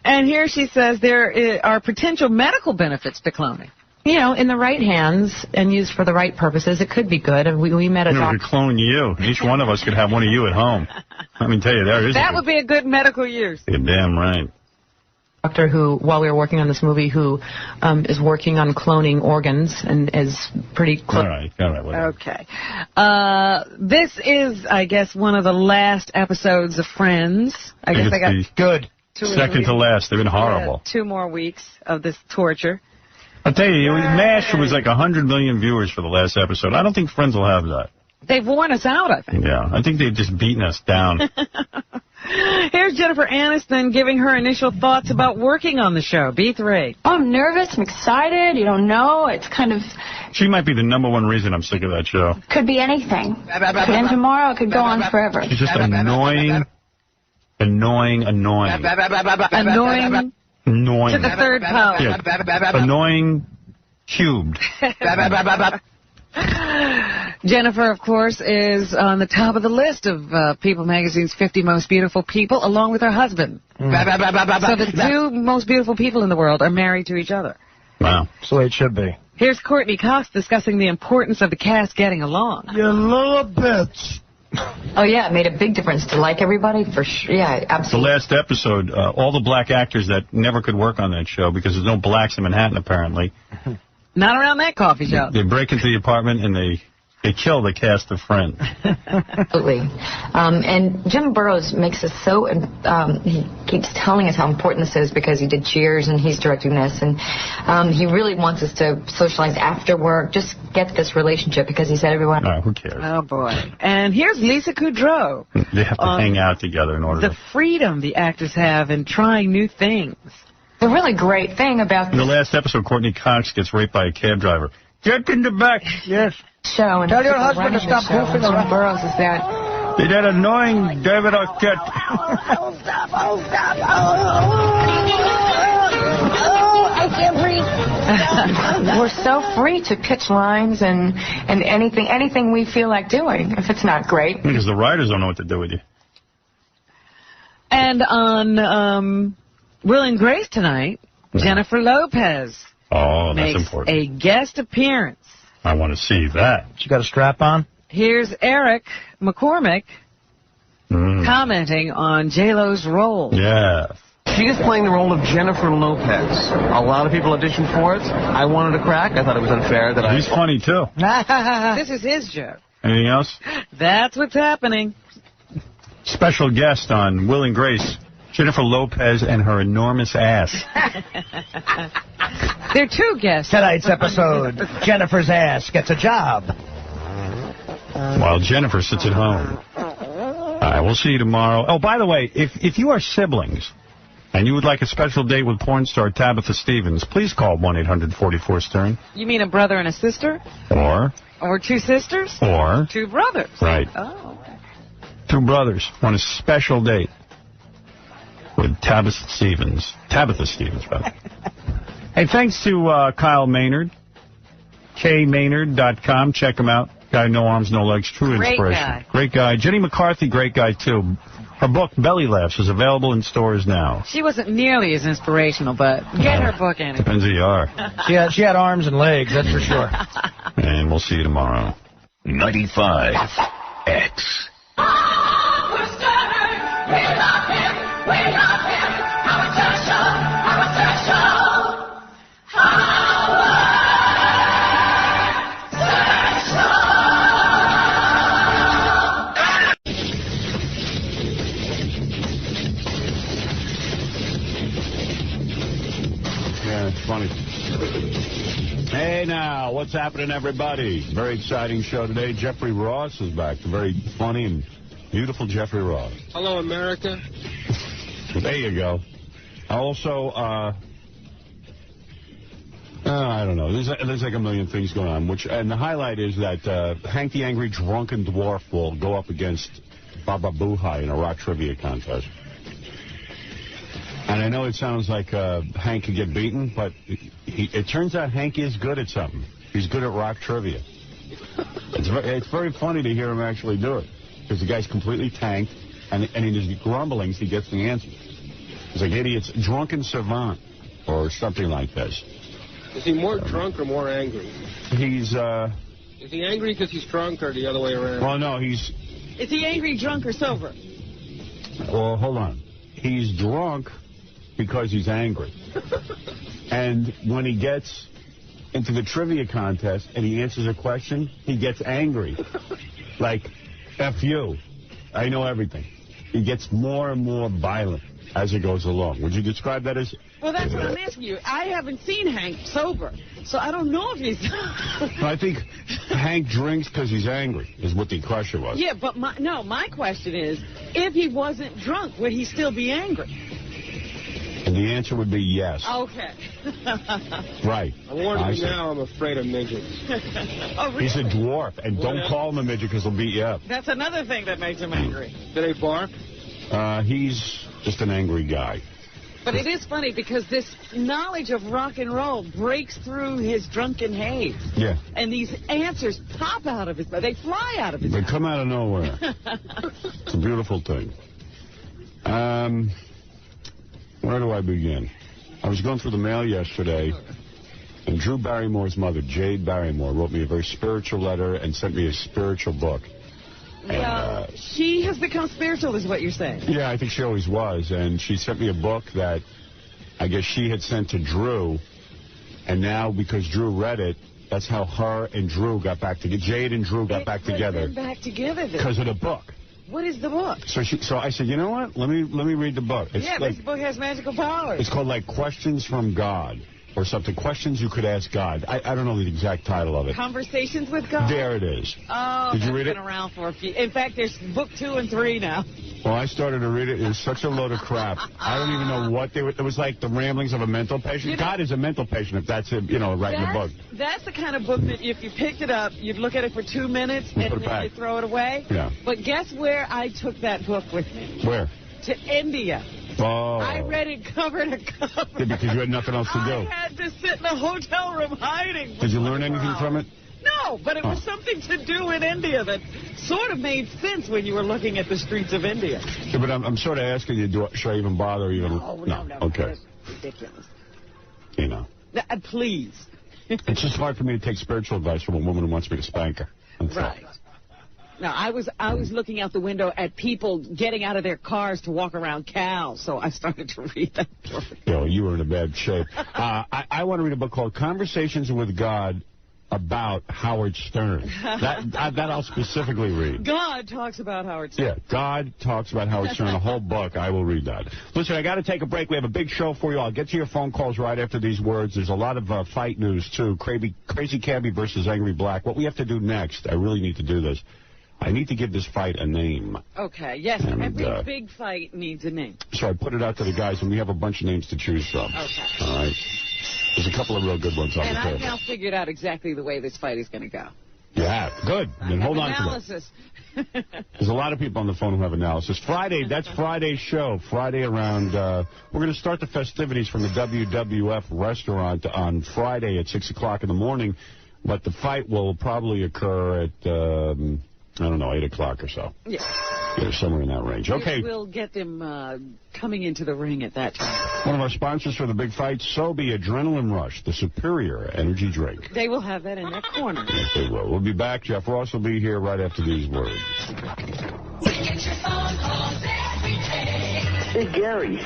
And here she says there are potential medical benefits to cloning. In the right hands and used for the right purposes, it could be good. And we met a doctor. We could clone you. Each one of us could have one of you at home. Let me tell you, that would be a good medical use. You're damn right. doctor who, while we were working on this movie, who is working on cloning organs and is pretty close. All right, whatever. Okay. This is, I guess, one of the last episodes of Friends. I guess I got good. Second to last. They've been horrible. 2 more weeks of this torture. I'll tell you, MASH was like 100 million viewers for the last episode. I don't think Friends will have that. They've worn us out, I think. Yeah, I think they've just beaten us down. Here's Jennifer Aniston giving her initial thoughts about working on the show. B3. Oh, I'm nervous. I'm excited. You don't know. It's kind of... She might be the #1 reason I'm sick of that show. Could be anything. And tomorrow it could go on forever. She's just annoying. Annoying. Annoying to the third power. Yeah. Annoying cubed. Jennifer, of course, is on the top of the list of People Magazine's 50 Most Beautiful People, along with her husband. So the 2 most beautiful people in the world are married to each other. Wow. That's the way it should be. Here's Courtney Cox discussing the importance of the cast getting along. You little bitch. Oh, yeah, it made a big difference to like everybody, for sure. Yeah, absolutely. The last episode, all the black actors that never could work on that show because there's no blacks in Manhattan, apparently. Not around that coffee shop. They break into the apartment and they kill the cast of Friends. Absolutely. And Jim Burrows makes us so, he keeps telling us how important this is because he did Cheers and he's directing this. And he really wants us to socialize after work, just get this relationship because he said everyone... Oh, who cares? Oh, boy. And here's Lisa Kudrow. They have to hang out together in order the freedom the actors have in trying new things. The really great thing about in the last episode, Courtney Cox gets raped by a cab driver. Get in the back. Yes. Show and tell your husband to stop goofing around. Burrows is that that annoying David Arquette. Oh, stop. I can't breathe. We're so free to pitch lines and anything we feel like doing if it's not great. Because the writers don't know what to do with you. And on Will and Grace tonight, Jennifer Lopez that's makes important. a guest appearance. I want to see that. She got a strap on? Here's Eric McCormick commenting on J-Lo's role. Yeah. She is playing the role of Jennifer Lopez. A lot of people auditioned for it. I wanted to crack. I thought it was unfair that He's funny, too. This is his joke. Anything else? That's what's happening. Special guest on Will and Grace, Jennifer Lopez and her enormous ass. There are 2 guests. Tonight's episode, Jennifer's ass gets a job. While Jennifer sits at home. All right, we'll see you tomorrow. Oh, by the way, if you are siblings and you would like a special date with porn star Tabitha Stevens, please call 1-800-44-STERN. You mean a brother and a sister? Or 2 sisters? Or 2 brothers. Right. Oh, okay. 2 brothers on a special date with Tabitha Stevens. Rather. Hey, thanks to Kyle Maynard, kmaynard.com. Check him out. Guy, no arms, no legs, true inspiration. Great guy. Jenny McCarthy, great guy, too. Her book, Belly Laughs, is available in stores now. She wasn't nearly as inspirational, but get her book anyway. Depends who you are. She had arms and legs, that's for sure. And we'll see you tomorrow. 95X. It's funny. Hey, now, what's happening, everybody? Very exciting show today. Jeffrey Ross is back. The very funny and beautiful Jeffrey Ross. Hello, America. There you go. Also, I don't know. There's like a million things going on. And the highlight is that Hank the Angry Drunken Dwarf will go up against Baba Boohai in a rock trivia contest. And I know it sounds like Hank could get beaten, but it turns out Hank is good at something. He's good at rock trivia. It's very funny to hear him actually do it, because the guy's completely tanked, and in his grumblings, he gets the answers. It's like idiot's drunken savant, or something like this. Is he more drunk or more angry? He's, Is he angry because he's drunk or the other way around? Well, no, he's... Is he angry, drunk, or sober? Well, hold on. He's drunk because he's angry. And when he gets into the trivia contest and he answers a question, he gets angry. Like, F you. I know everything. He gets more and more violent as it goes along. Would you describe that as... Well, that's what I'm asking you. I haven't seen Hank sober, so I don't know if he's... I think Hank drinks because he's angry, is what the question was. Yeah, but my question is, if he wasn't drunk, would he still be angry? And the answer would be yes. Okay. Right. I warn you now, I'm afraid of midgets. Oh, really? He's a dwarf, and don't call him a midget because he'll beat you up. That's another thing that makes him angry. Do they bark? He's just an angry guy. But it is funny because this knowledge of rock and roll breaks through his drunken haze. Yeah. And these answers pop out of his mouth. They fly out of his mouth. They come out of nowhere. It's a beautiful thing. Where do I begin? I was going through the mail yesterday, and Drew Barrymore's mother, Jade Barrymore, wrote me a very spiritual letter and sent me a spiritual book. Well, she has become spiritual, is what you're saying. Yeah, I think she always was. And she sent me a book that I guess she had sent to Drew. And now, because Drew read it, that's how her and Drew got back together. Jade and Drew got back together. Back together because of the book. What is the book? So I said, you know what? Let me read the book. It's this book has magical powers. It's called, like, Questions from God. Or something. Questions you could ask God. I don't know the exact title of it. Conversations with God? There it is. Oh, did you read it? It's been around for a few. In fact, there's book 2 and 3 now. Well, I started to read it. It was such a load of crap. I don't even know what they were. It was like the ramblings of a mental patient. God is a mental patient if that's him, writing a book. That's the kind of book that if you picked it up, you'd look at it for 2 minutes and then you'd throw it away. Yeah. But guess where I took that book with me? Where? To India. Oh. I read it cover to cover. Yeah, because you had nothing else to do. I had to sit in a hotel room hiding. Did you learn anything from it? No, but it was something to do in India that sort of made sense when you were looking at the streets of India. Yeah, but I'm sort of asking you, should I even bother even? No. Okay. That's ridiculous. Please. It's just hard for me to take spiritual advice from a woman who wants me to spank her. Right. No, I was looking out the window at people getting out of their cars to walk around cows, so I started to read that book. You were in a bad shape. I want to read a book called Conversations with God about Howard Stern. That I'll specifically read. God talks about Howard Stern. Yeah, God talks about Howard Stern, a whole book. I will read that. Listen, I got to take a break. We have a big show for you. I'll get to your phone calls right after these words. There's a lot of fight news, too. Crazy Cabbie versus Angry Black. What we have to do next, I really need to do this. I need to give this fight a name. Okay, yes, and, every big fight needs a name. So I put it out to the guys, and we have a bunch of names to choose from. Okay. All right? There's a couple of real good ones on the table. And I've now figured out exactly the way this fight is going to go. Yeah, good. Then hold on analysis. to that. There's a lot of people on the phone who have analysis. Friday, that's Friday's show. Friday around, we're going to start the festivities from the WWF restaurant on Friday at 6 o'clock in the morning, but the fight will probably occur at, 8 o'clock or so. Yeah. Somewhere in that range. Okay. We'll get them coming into the ring at that time. One of our sponsors for the big fight, Sobe Adrenaline Rush, the superior energy drink. They will have that in their corner. Yes, they will. We'll be back. Jeff Ross will be here right after these words. We get your phone calls every day. Hey, Gary.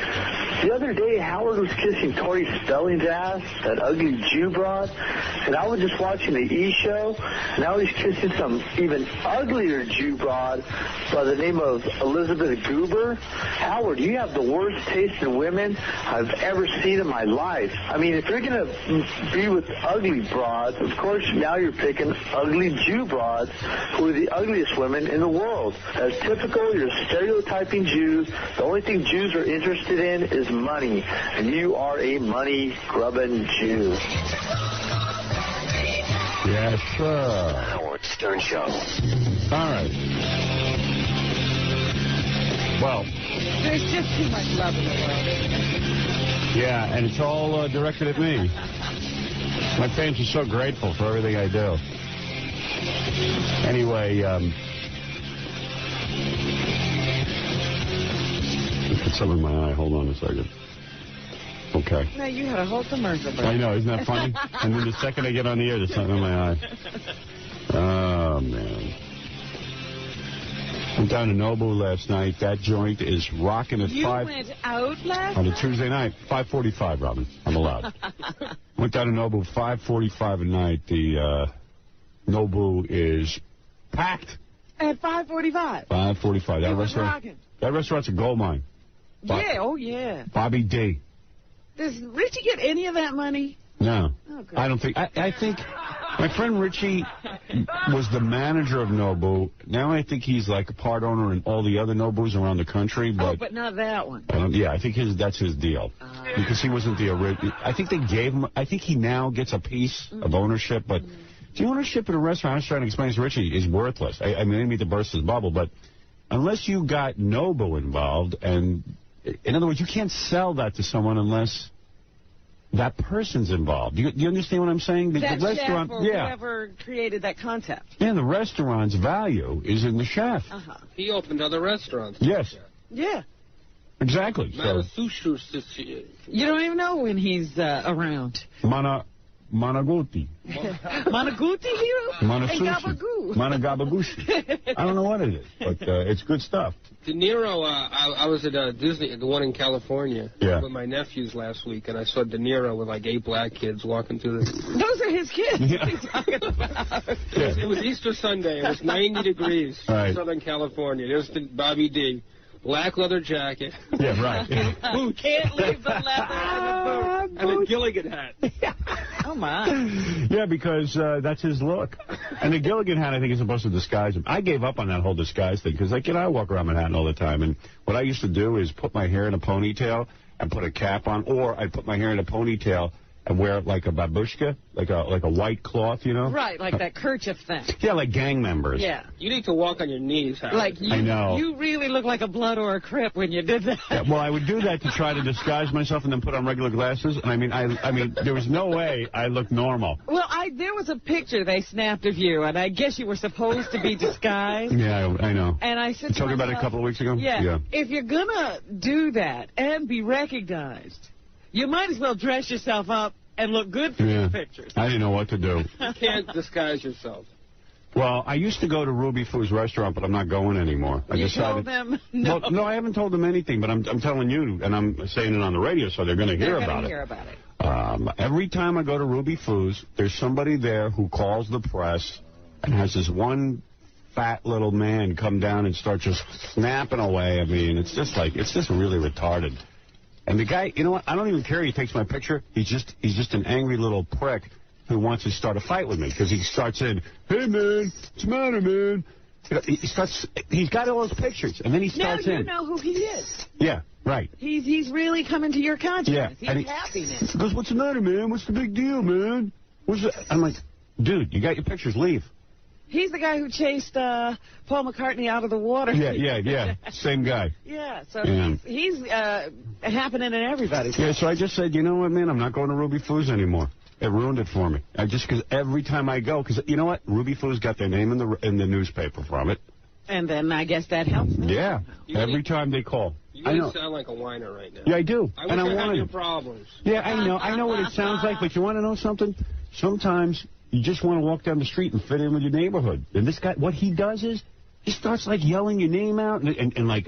The other day, Howard was kissing Tori Spelling's ass, that ugly Jew broad, and I was just watching the E! Show, and now he's kissing some even uglier Jew broad by the name of Elizabeth Goober. Howard, you have the worst taste in women I've ever seen in my life. I mean, if you're going to be with ugly broads, of course, now you're picking ugly Jew broads, who are the ugliest women in the world. As typical, you're stereotyping Jews. The only thing Jews are interested in is money, and you are a money-grubbing Jew. Yes, sir. Howard Stern Show. All right. Well, there's just too much love in the world. Yeah, and it's all directed at me. My fans are so grateful for everything I do. Anyway, put something in my eye. Hold on a second. Okay. No, you had a whole commercial. I know. Isn't that funny? And then the second I get on the air, there's something in my eye. Oh, man. Went down to Nobu last night. That joint is rocking at 5. You went out last on a night? Tuesday night. 5:45, Robin. I'm allowed. Went down to Nobu 5:45 at night. The Nobu is packed. At 5:45? 5:45. That restaurant's a gold mine. Yeah, oh yeah. Bobby D. Does Richie get any of that money? No. Okay. I don't think. I think my friend Richie was the manager of Nobu. Now I think he's like a part owner in all the other Nobus around the country. But, but not that one. yeah, I think that's his deal. Because he wasn't the original. I think they gave him. I think he now gets a piece of ownership, but the ownership in a restaurant, I was trying to explain to Richie, is worthless. I mean, I didn't mean to burst his bubble, but unless you got Nobu involved, and in other words, you can't sell that to someone unless that person's involved. Do you understand what I'm saying? The restaurant, chef or whoever created that concept. Yeah, the restaurant's value is in the chef. He opened other restaurants. Yes. Yeah. Exactly. You don't even know when he's around. Managuti. Managuti, you? Manasushi. Managabagushi. I don't know what it is, but it's good stuff. De Niro, I was at Disney, the one in California, with my nephews last week, and I saw De Niro with like 8 black kids walking through the... Those are his kids. What are you talking about? It was Easter Sunday. It was 90 degrees in Southern California. There's Bobby D. Black leather jacket. Yeah, right. Boots. Can't leave the leather in the boot. And a Gilligan hat. Oh, my. Yeah, because that's his look. And the Gilligan hat, I think, is supposed to disguise him. I gave up on that whole disguise thing because, like, I walk around Manhattan all the time. And what I used to do is put my hair in a ponytail and put a cap on. Or I'd put my hair in a ponytail and wear it like a babushka, like a white cloth, you know? Right, like that kerchief thing. Yeah, like gang members. Yeah. You need to walk on your knees, Howard. Like I know. You really look like a Blood or a Crip when you did that. Yeah, well, I would do that to try to disguise myself and then put on regular glasses. And I mean, there was no way I looked normal. Well, there was a picture they snapped of you, and I guess you were supposed to be disguised. Yeah, I know. And I said, you talking about it a couple of weeks ago? Yeah. If you're gonna do that and be recognized, you might as well dress yourself up and look good for these pictures. I didn't know what to do. You can't disguise yourself. Well, I used to go to Ruby Foo's restaurant, but I'm not going anymore. I decided. Told them no. Well, no, I haven't told them anything, but I'm telling you, and I'm saying it on the radio, so they're going to hear about it. Every time I go to Ruby Foo's, there's somebody there who calls the press and has this one fat little man come down and start just snapping away. I mean, it's just really retarded. And the guy, you know what? I don't even care. He takes my picture. He's just an angry little prick who wants to start a fight with me because he starts in, "Hey man, what's the matter, man?" You know, he's got all those pictures, and then he starts in. Now you know who he is. Yeah, right. He's really coming to your consciousness. Yeah, he's happiness. He goes, "What's the matter, man? What's the big deal, man?" I'm like, dude, you got your pictures. Leave. He's the guy who chased Paul McCartney out of the water. Yeah. Same guy. Yeah, so he's happening in everybody's life. So I just said, you know what, man, I'm not going to Ruby Foo's anymore. It ruined it for me. Because every time I go, because you know what, Ruby Foo's got their name in the newspaper from it. And then I guess that helps them. Yeah, every time they call. You really sound like a whiner right now. Yeah, I do. I wish I had your problems. Yeah, I know what it sounds like, but you want to know something? Sometimes you just want to walk down the street and fit in with your neighborhood. And this guy, what he does is, he starts, like, yelling your name out, and like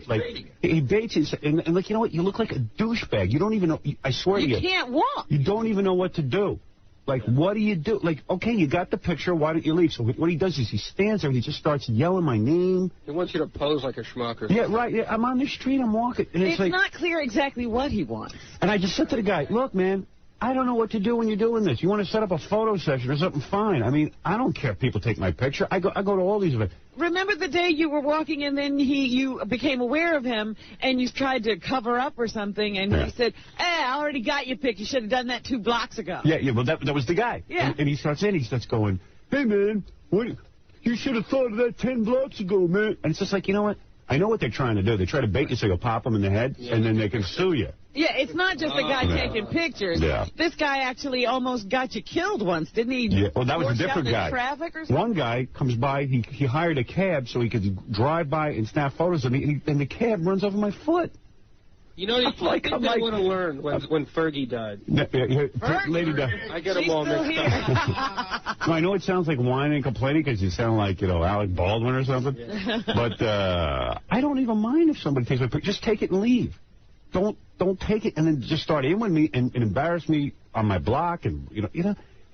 he baits you, and, like, you know what, you look like a douchebag. You don't even know, I swear to you. You can't walk. You don't even know what to do. Like, what do you do? Like, okay, you got the picture, why don't you leave? So what he does is he stands there and he just starts yelling my name. He wants you to pose like a schmuck or something. Yeah, right, I'm on the street, I'm walking. And it's like, not clear exactly what he wants. And I just said to the guy, look, man, I don't know what to do when you're doing this. You want to set up a photo session or something, fine. I mean, I don't care if people take my picture. I go to all these events. Remember the day you were walking and then you became aware of him and you tried to cover up or something and he said, hey, I already got your pic. You should have done that 2 blocks ago. Yeah, well, that was the guy. Yeah. And he starts going, hey, man, you should have thought of that 10 blocks ago, man. And it's just like, you know what? I know what they're trying to do. They try to bait you so you'll pop them in the head, and then they can sue you. Yeah, it's not just the guy taking pictures. Yeah. This guy actually almost got you killed once, didn't he? Yeah, well, that was a different guy. Traffic or something? One guy comes by, he hired a cab so he could drive by and snap photos of me, and the cab runs over my foot. You know, I think they want to learn when Fergie died. Lady died. I get them all mixed up. No, I know it sounds like whining and complaining because you sound like, Alec Baldwin or something. Yeah. But I don't even mind if somebody takes my picture. Just take it and leave. Don't take it and then just start in with me and embarrass me on my block. And,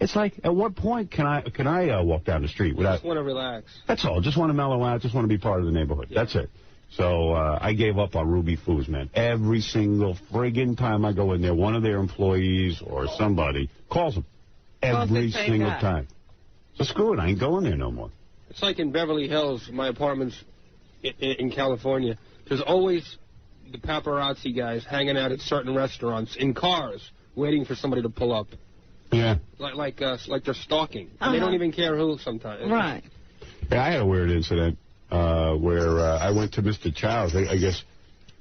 it's like, at what point can I walk down the street without... I just want to relax. That's all. Just want to mellow out. Just want to be part of the neighborhood. Yeah. That's it. So I gave up on Ruby Foos, man. Every single friggin' time I go in there, one of their employees or somebody calls them. Every single time. So screw it. I ain't going there no more. It's like in Beverly Hills, my apartment's in California. There's always the paparazzi guys hanging out at certain restaurants in cars waiting for somebody to pull up. Yeah. Like they're stalking. And they don't even care who sometimes. Right. Yeah, I had a weird incident. Where I went to Mr. Chow's, I guess.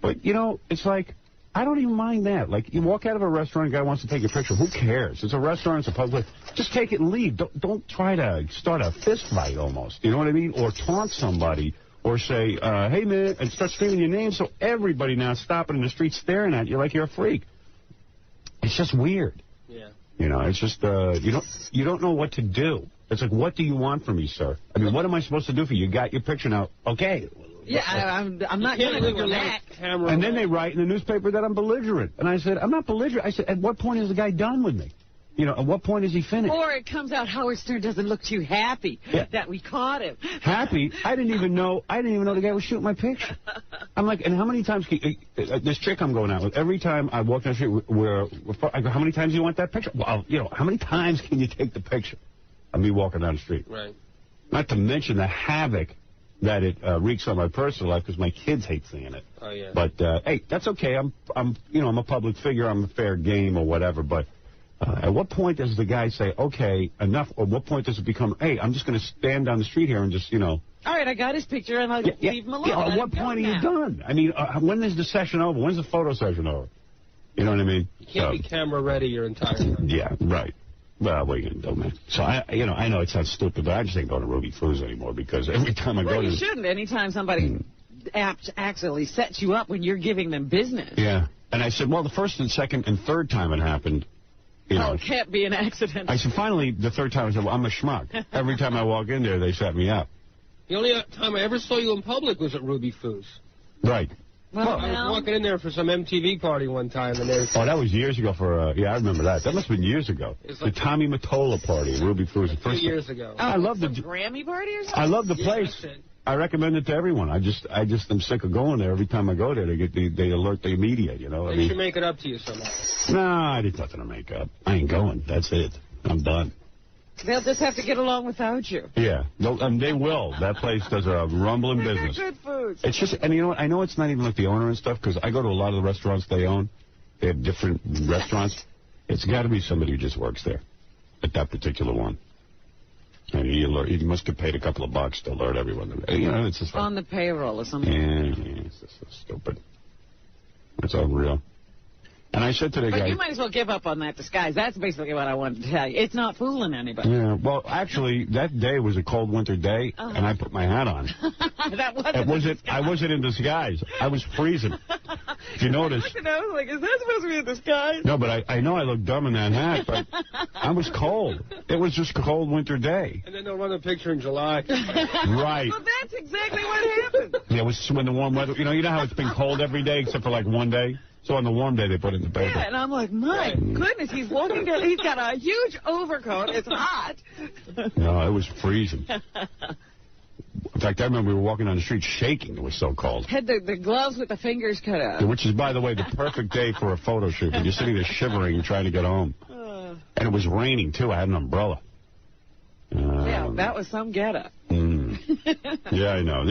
But, it's like, I don't even mind that. Like, you walk out of a restaurant, a guy wants to take a picture. Who cares? It's a restaurant, it's a public. Just take it and leave. Don't try to start a fist fight almost. You know what I mean? Or taunt somebody. Or say, hey, man, and start screaming your name so everybody now stopping in the street staring at you like you're a freak. It's just weird. Yeah. It's just, you don't know what to do. It's like, what do you want from me, sir? I mean, what am I supposed to do for you? You got your picture now. Okay. Yeah, I'm not going to do that. And then they write in the newspaper that I'm belligerent. And I said, I'm not belligerent. I said, at what point is the guy done with me? At what point is he finished? Or it comes out Howard Stern doesn't look too happy that we caught him. Happy? I didn't even know the guy was shooting my picture. I'm like, and how many times this chick I'm going out with, every time I walk down the street, I go, how many times do you want that picture? Well, how many times can you take the picture of me walking down the street? Right. Not to mention the havoc that it wreaks on my personal life because my kids hate seeing it. Oh, yeah. But, hey, that's okay. I'm a public figure. I'm a fair game or whatever. But at what point does the guy say, okay, enough? Or what point does it become, hey, I'm just going to stand down the street here and just, All right, I got his picture and I'll leave him alone. Yeah, at what point are you done? I mean, when is the session over? When's the photo session over? You know what I mean? You can't be camera ready your entire life. Yeah, right. Well, what are you going to do, man? So, I know it sounds stupid, but I just ain't going to Ruby Foos anymore because every time I go to... Well, you shouldn't. Anytime somebody accidentally sets you up when you're giving them business. Yeah. And I said, well, the first and second and third time it happened, it can't be an accident. I said, finally, the third time I said, well, I'm a schmuck. Every time I walk in there, they set me up. The only time I ever saw you in public was at Ruby Foos. Right. Well, I was walking in there for some MTV party one time, and there's... Oh, that was years ago for, I remember that. That must have been years ago. Like the Tommy Mottola party at Ruby Foos. Like 2 years ago. Oh, I love the Grammy party or something? I love the place. I recommend it to everyone. I just am sick of going there. Every time I go there, they alert the media, They should make it up to you somehow. Nah, I did nothing to make up. I ain't going. That's it. I'm done. They'll just have to get along without you. Yeah, they will. That place does a rumbling business. Good food. It's just, and you know what? I know it's not even like the owner and stuff, because I go to a lot of the restaurants they own. They have different restaurants. It's got to be somebody who just works there at that particular one. And he must have paid a couple of bucks to alert everyone. It's just like, on the payroll or something. Yeah, it's just so stupid. It's unreal. And I said to the guy... But you might as well give up on that disguise. That's basically what I wanted to tell you. It's not fooling anybody. Yeah, well, actually, that day was a cold winter day, and I put my hat on. That wasn't I wasn't in disguise. I was freezing. If you notice... I was like, is that supposed to be a disguise? No, but I know I look dumb in that hat, but I was cold. It was just a cold winter day. And then they'll run a picture in July. Right. Well, that's exactly what happened. Yeah, it was when the warm weather... You know how it's been cold every day except for like one day? So on the warm day, they put it in the paper. Yeah, and I'm like, my goodness, he's walking down. He's got a huge overcoat. It's hot. No, it was freezing. In fact, I remember we were walking down the street shaking. It was so cold. Had the gloves with the fingers cut out. Yeah, which is, by the way, the perfect day for a photo shoot. When you're sitting there shivering trying to get home. And it was raining, too. I had an umbrella. Yeah, that was some getup. Yeah, I know.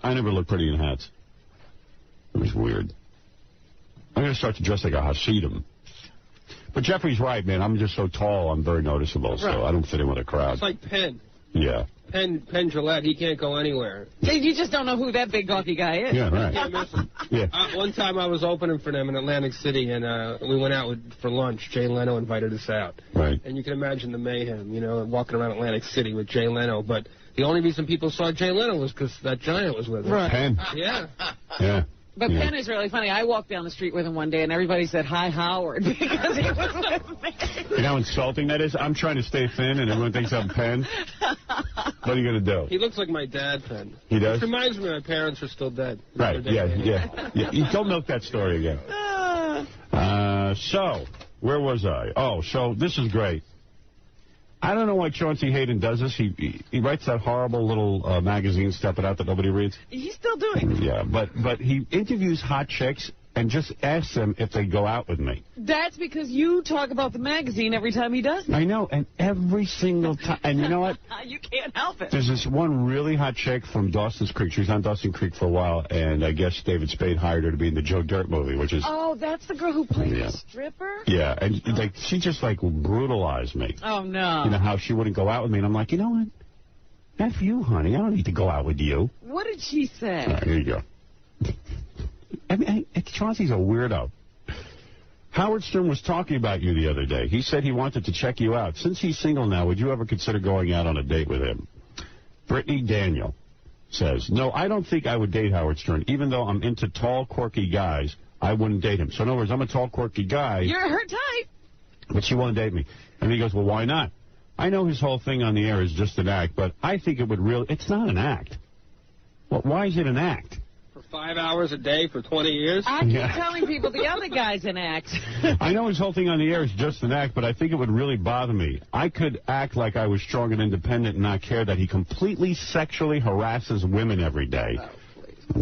I never look pretty in hats. It was weird. I'm going to start to dress like a Hasidim. But Jeffrey's right, man. I'm just so tall, I'm very noticeable, so I don't fit in with a crowd. It's like Penn. Yeah. Penn Jillette, he can't go anywhere. You just don't know who that big gawky guy is. Yeah, right. You can't miss him. Yeah. One time I was opening for them in Atlantic City, and we went out for lunch. Jay Leno invited us out. Right. And you can imagine the mayhem, walking around Atlantic City with Jay Leno. But the only reason people saw Jay Leno was because that giant was with us. Right. Penn. Yeah. Yeah. But Penn is really funny. I walked down the street with him one day, and everybody said, "Hi, Howard," because he was with me. You know how insulting that is? I'm trying to stay thin, and everyone thinks I'm Penn. What are you going to do? He looks like my dad, Penn. He does? It reminds me my parents are still dead. Right, yeah. You don't milk that story again. So, where was I? Oh, so this is great. I don't know why Chauncey Hayden does this. He writes that horrible little magazine, Step It Out, that nobody reads. He's still doing it. Yeah, but he interviews hot chicks and just asks them if they go out with me. That's because you talk about the magazine every time he does it. I know, and every single time. And you know what? You can't help it. There's this one really hot chick from Dawson's Creek. She was on Dawson's Creek for a while, and I guess David Spade hired her to be in the Joe Dirt movie, which is... Oh, that's the girl who played the stripper? Yeah, and she just, brutalized me. Oh, no. You know, how she wouldn't go out with me, and I'm like, you know what? F you, honey. I don't need to go out with you. What did she say? All right, here you go. I mean, Chauncey's a weirdo. Howard Stern was talking about you the other day. He said he wanted to check you out. Since he's single now, would you ever consider going out on a date with him? Brittany Daniel says, no, I don't think I would date Howard Stern. Even though I'm into tall, quirky guys, I wouldn't date him. So in other words, I'm a tall, quirky guy. You're her type. But she won't date me. And he goes, well, why not? I know his whole thing on the air is just an act, but I think it would really... It's not an act. Well, why is it an act? For 5 hours a day for 20 years? I keep telling people the other guy's an act. I know his whole thing on the air is just an act, but I think it would really bother me. I could act like I was strong and independent and not care that he completely sexually harasses women every day. Oh,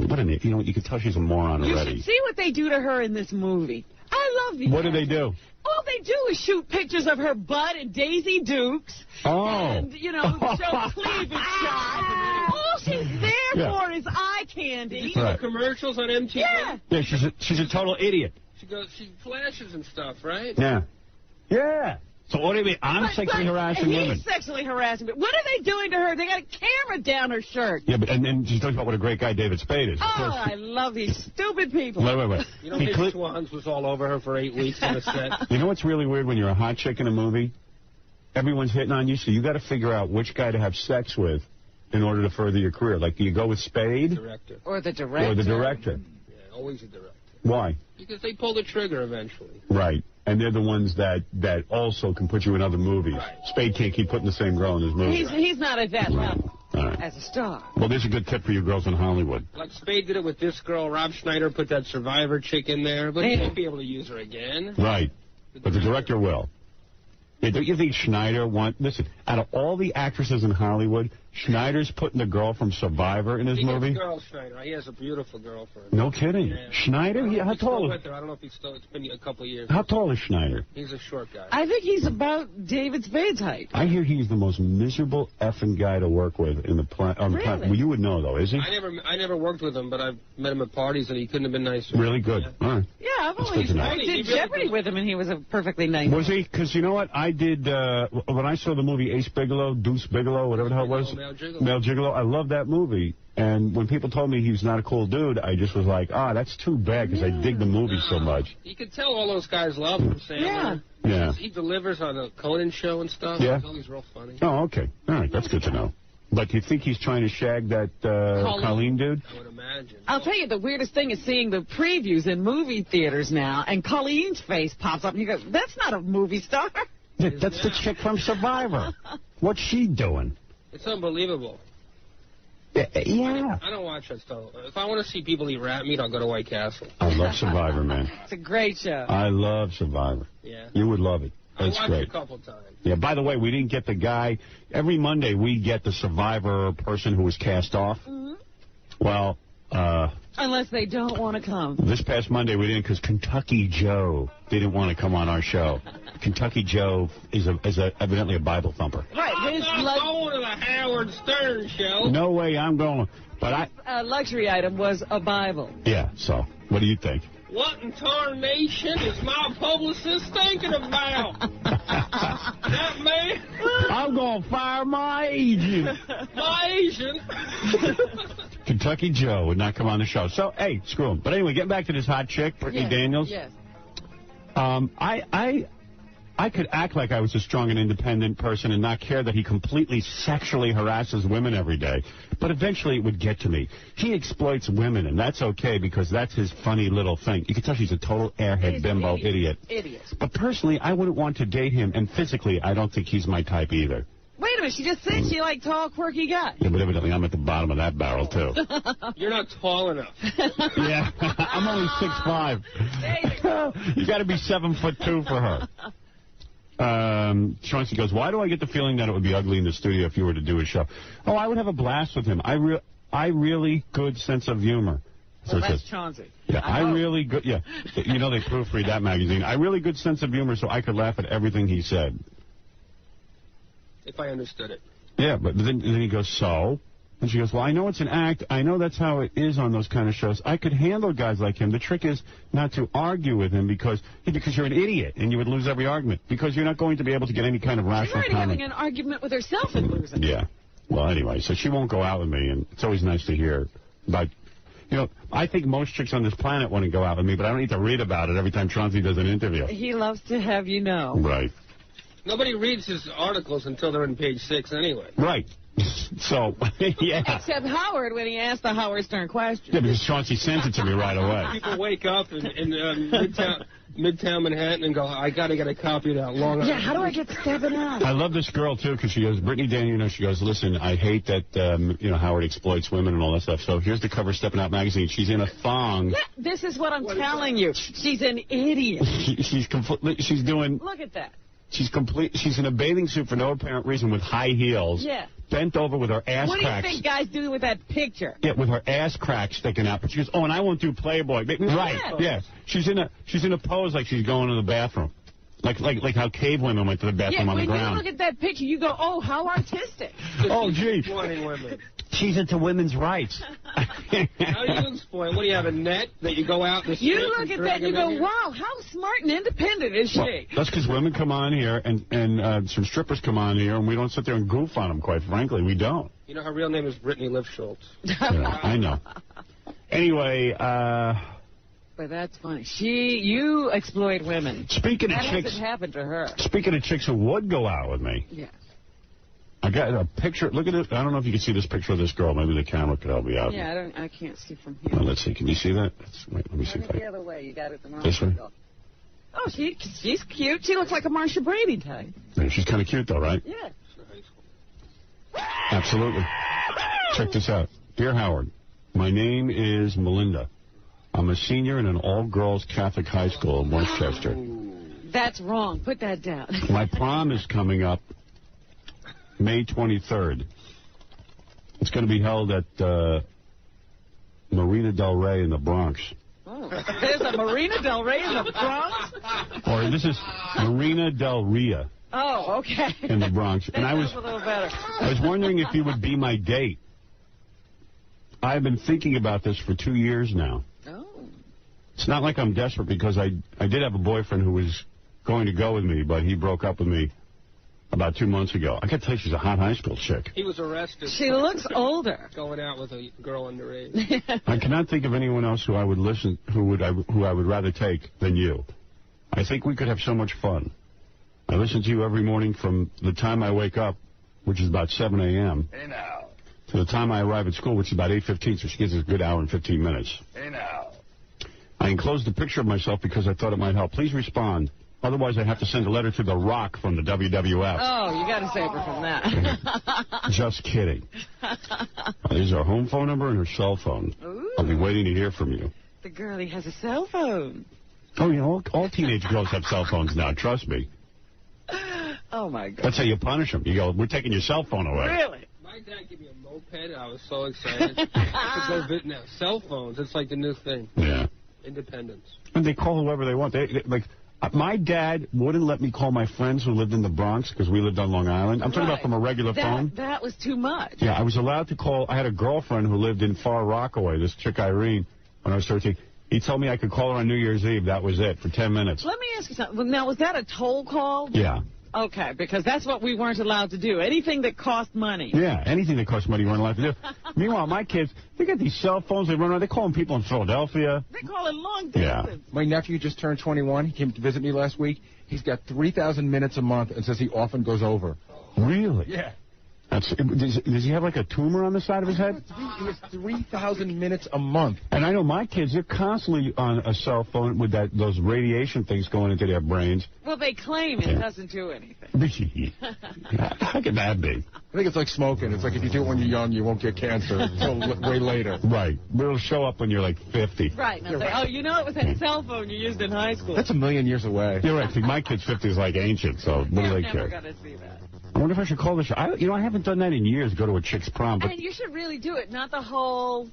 what an idiot. You know what? You can tell she's a moron already. You should see what they do to her in this movie. I love these. What do they do? All they do is shoot pictures of her butt and Daisy Dukes. Oh. And, show cleavage shots. All she's there for is eye candy. The commercials on MTV? Yeah. Yeah, she's a total idiot. She flashes and stuff, right? Yeah. Yeah. So what do you mean? I'm sexually harassing women. He's sexually harassing women. What are they doing to her? They got a camera down her shirt. Yeah, but and then she talks about what a great guy David Spade is. Oh, I love these stupid people. Wait. You know, Mitch Swans was all over her for 8 weeks on the set. You know what's really weird? When you're a hot chick in a movie, everyone's hitting on you, so you got to figure out which guy to have sex with in order to further your career. Like, do you go with Spade? Or the director. Or the director. Yeah, always a director. Why? Because they pull the trigger eventually. Right. And they're the ones that also can put you in other movies. Right. Spade can't keep putting the same girl in his movie. He's not at that level as a star. Well, there's a good tip for you girls in Hollywood. Like Spade did it with this girl. Rob Schneider put that Survivor chick in there, but he won't be able to use her again. Right. But the director will. Yeah, don't you think Schneider listen, out of all the actresses in Hollywood, Schneider's putting the girl from Survivor in his movie? He girl, Schneider. He has a beautiful girlfriend. No kidding. Yeah. Schneider? Yeah, how tall is he? I don't know if he's still, it's been a couple of years. How tall is Schneider? He's a short guy. I think he's about David Spade's height. I hear he's the most miserable effing guy to work with in the planet. Really? Well, you would know, though, is he? I never worked with him, but I've met him at parties, and he couldn't have been nicer. Really good. Yeah. All right. Yeah, I did Jeopardy with him, and he was a perfectly nice Was he? Because you know what? I did, when I saw the movie Ace Bigelow, Deuce Bigelow, whatever the hell it was. Mel Gigolo. I love that movie. And when people told me he was not a cool dude, I just was like, that's too bad because I dig the movie so much. You could tell all those guys love him, Sam. Yeah. He delivers on the Conan show and stuff. Yeah. He's real funny. Oh, okay. All right, that's good to know. But do you think he's trying to shag that Colleen dude? I would imagine. I'll tell you, the weirdest thing is seeing the previews in movie theaters now, and Colleen's face pops up, and you go, that's not a movie star. That's the chick from Survivor. What's she doing? It's unbelievable. Yeah. I don't watch that stuff. If I want to see people eat rat meat, I'll go to White Castle. I love Survivor, man. It's a great show. I love Survivor. Yeah. You would love it. That's I watched great. it a couple times. Yeah, by the way, we didn't get the guy. Every Monday, we get the Survivor person who was cast off. Mm-hmm. Well, unless they don't want to come. This past Monday, we didn't because Kentucky Joe didn't want to come on our show. Kentucky Joe is evidently a Bible thumper. Right. I'm not going to the Howard Stern show. No way I'm going. But a luxury item was a Bible. Yeah, so what do you think? What in tarnation is my publicist thinking about? That man? I'm going to fire my agent. My agent? Kentucky Joe would not come on the show. So, hey, screw him. But anyway, getting back to this hot chick, Brittany Daniels. Yes. I could act like I was a strong and independent person and not care that he completely sexually harasses women every day. But eventually it would get to me. He exploits women, and that's okay because that's his funny little thing. You can tell she's a total airhead, bimbo, idiot. But personally, I wouldn't want to date him, and physically, I don't think he's my type either. Wait a minute, she just said she liked tall, quirky guys. Yeah, but evidently I'm at the bottom of that barrel, too. You're not tall enough. Yeah, I'm only 6'5". You got to be 7'2" for her. Chauncey goes, why do I get the feeling that it would be ugly in the studio if you were to do a show? Oh, I would have a blast with him. I really good sense of humor. So that's Chauncey. Yeah, I really good. Yeah, you know they proofread that magazine. I really good sense of humor, so I could laugh at everything he said. If I understood it. Yeah, but then he goes, so? And she goes, well, I know it's an act. I know that's how it is on those kind of shows. I could handle guys like him. The trick is not to argue with him because you're an idiot and you would lose every argument because you're not going to be able to get any kind of rational comment. She's already having an argument with herself and losing. Yeah. Well, anyway, so she won't go out with me, and it's always nice to hear. But, you know, I think most chicks on this planet want to go out with me, but I don't need to read about it every time Chauncey does an interview. He loves to have you know. Right. Nobody reads his articles until they're on page 6 anyway. Right. So, yeah. Except Howard when he asked the Howard Stern question. Yeah, because Chauncey sends it to me right away. People wake up in Midtown Manhattan and go, I got to get a copy of that Long Island. Yeah, how do I get 7 out? I love this girl, too, because she goes, Brittany Dan, you know, she goes, listen, I hate that, you know, Howard exploits women and all that stuff. So here's the cover of Steppin' Out magazine. She's in a thong. Yeah, this is what I'm telling you. She's an idiot. She's doing... Look at that. She's in a bathing suit for no apparent reason with high heels. Yeah. Bent over with her ass cracks. What do you think guys do with that picture? Yeah, with her ass cracks sticking out. But she goes, oh, and I won't do Playboy. Right, yeah. She's in a pose like she's going to the bathroom. Like how cave women went to the bathroom on the ground. Yeah, when you look at that picture, you go, oh, how artistic. Oh, gee. Women. She's into women's rights. How do you explain? What, do you have a net that you go out and you look at that and you go, wow, how smart and independent is she? Well, that's because women come on here and some strippers come on here, and we don't sit there and goof on them, quite frankly. We don't. You know, her real name is Brittany Lifschultz. Yeah, I know. Anyway, But that's funny. You exploit women. Speaking of chicks, that hasn't happened to her. Speaking of chicks who would go out with me. Yes. I got a picture. Look at it. I don't know if you can see this picture of this girl. Maybe the camera could help me out. Yeah, I can't see from here. Well, let's see. Can you see that? Wait, let me see. The other way. You got it the wrong this way. Oh, she's cute. She looks like a Marsha Brady type. Yeah, she's kind of cute, though, right? Yeah. Absolutely. Check this out. Dear Howard, my name is Melinda. I'm a senior in an all-girls Catholic high school in Westchester. That's wrong. Put that down. My prom is coming up May 23rd. It's going to be held at Marina Del Rey in the Bronx. Oh, there's a Marina Del Rey in the Bronx? Or this is Marina Del Rey. Oh, okay. In the Bronx. And I was a little better. I was wondering if you would be my date. I've been thinking about this for 2 years now. Oh. It's not like I'm desperate because I did have a boyfriend who was going to go with me, but he broke up with me about 2 months ago. I got to tell you, she's a hot high school chick. He was arrested. She looks older. Going out with a girl underage. I cannot think of anyone else who I would rather take than you. I think we could have so much fun. I listen to you every morning from the time I wake up, which is about 7 a.m. Hey now. To the time I arrive at school, which is about 8:15, so she gives us a good hour and 15 minutes. Hey now. I enclosed a picture of myself because I thought it might help. Please respond. Otherwise, I'd have to send a letter to The Rock from the WWF. Oh, you got to save her from that. Just kidding. There's her home phone number and her cell phone. Ooh. I'll be waiting to hear from you. The girlie has a cell phone. Oh, you know, all teenage girls have cell phones now, trust me. Oh, my God. That's how you punish them. You go, we're taking your cell phone away. Really? My dad gave me a moped. I was so excited. I could go visit now. Cell phones, it's like the new thing. Yeah. Independence. And they call whoever they want. My dad wouldn't let me call my friends who lived in the Bronx because we lived on Long Island. I'm talking about from a regular phone. That was too much. Yeah, I was allowed to call. I had a girlfriend who lived in Far Rockaway, this chick Irene, when I was 13. He told me I could call her on New Year's Eve. That was it, for 10 minutes. Let me ask you something. Now, was that a toll call? Yeah. Okay, because that's what we weren't allowed to do. Anything that cost money. Yeah, anything that costs money you weren't allowed to do. Meanwhile, my kids, they got these cell phones. They run around. They call them people in Philadelphia. They call it long distance. My nephew just turned 21. He came to visit me last week. He's got 3,000 minutes a month and says he often goes over. Really? Yeah. Does he have like a tumor on the side of his head? He has 3,000 minutes a month. And I know my kids, they're constantly on a cell phone with those radiation things going into their brains. Well, they claim it doesn't do anything. How can that be? I think it's like smoking. It's like if you do it when you're young, you won't get cancer until way later. Right. But it'll show up when you're like 50. Right. And say, oh, you know it was that cell phone you used in high school. That's a million years away. You're right. See, my kid's 50 is like ancient, so what do they care? I'm never going to see that. I wonder if I should call the show. I haven't done that in years, go to a chick's prom. But And you should really do it, not the whole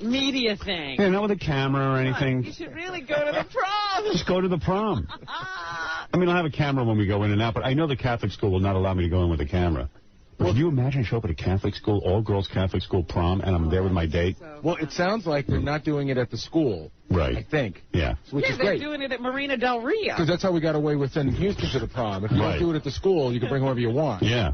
media thing. Yeah, not with a camera or anything. You should really go to the prom. Just go to the prom. I mean, I'll have a camera when we go in and out, but I know the Catholic school will not allow me to go in with a camera. Well, can you imagine I show up at a Catholic school, all-girls Catholic school prom, and I'm there with my date? Well, it sounds like they're not doing it at the school. Right. I think. Yeah. Which is they're great. doing it at Marina Del Rio. Because that's how we got away with sending Houston to the prom. If you don't do it at the school, you can bring whoever you want. Yeah.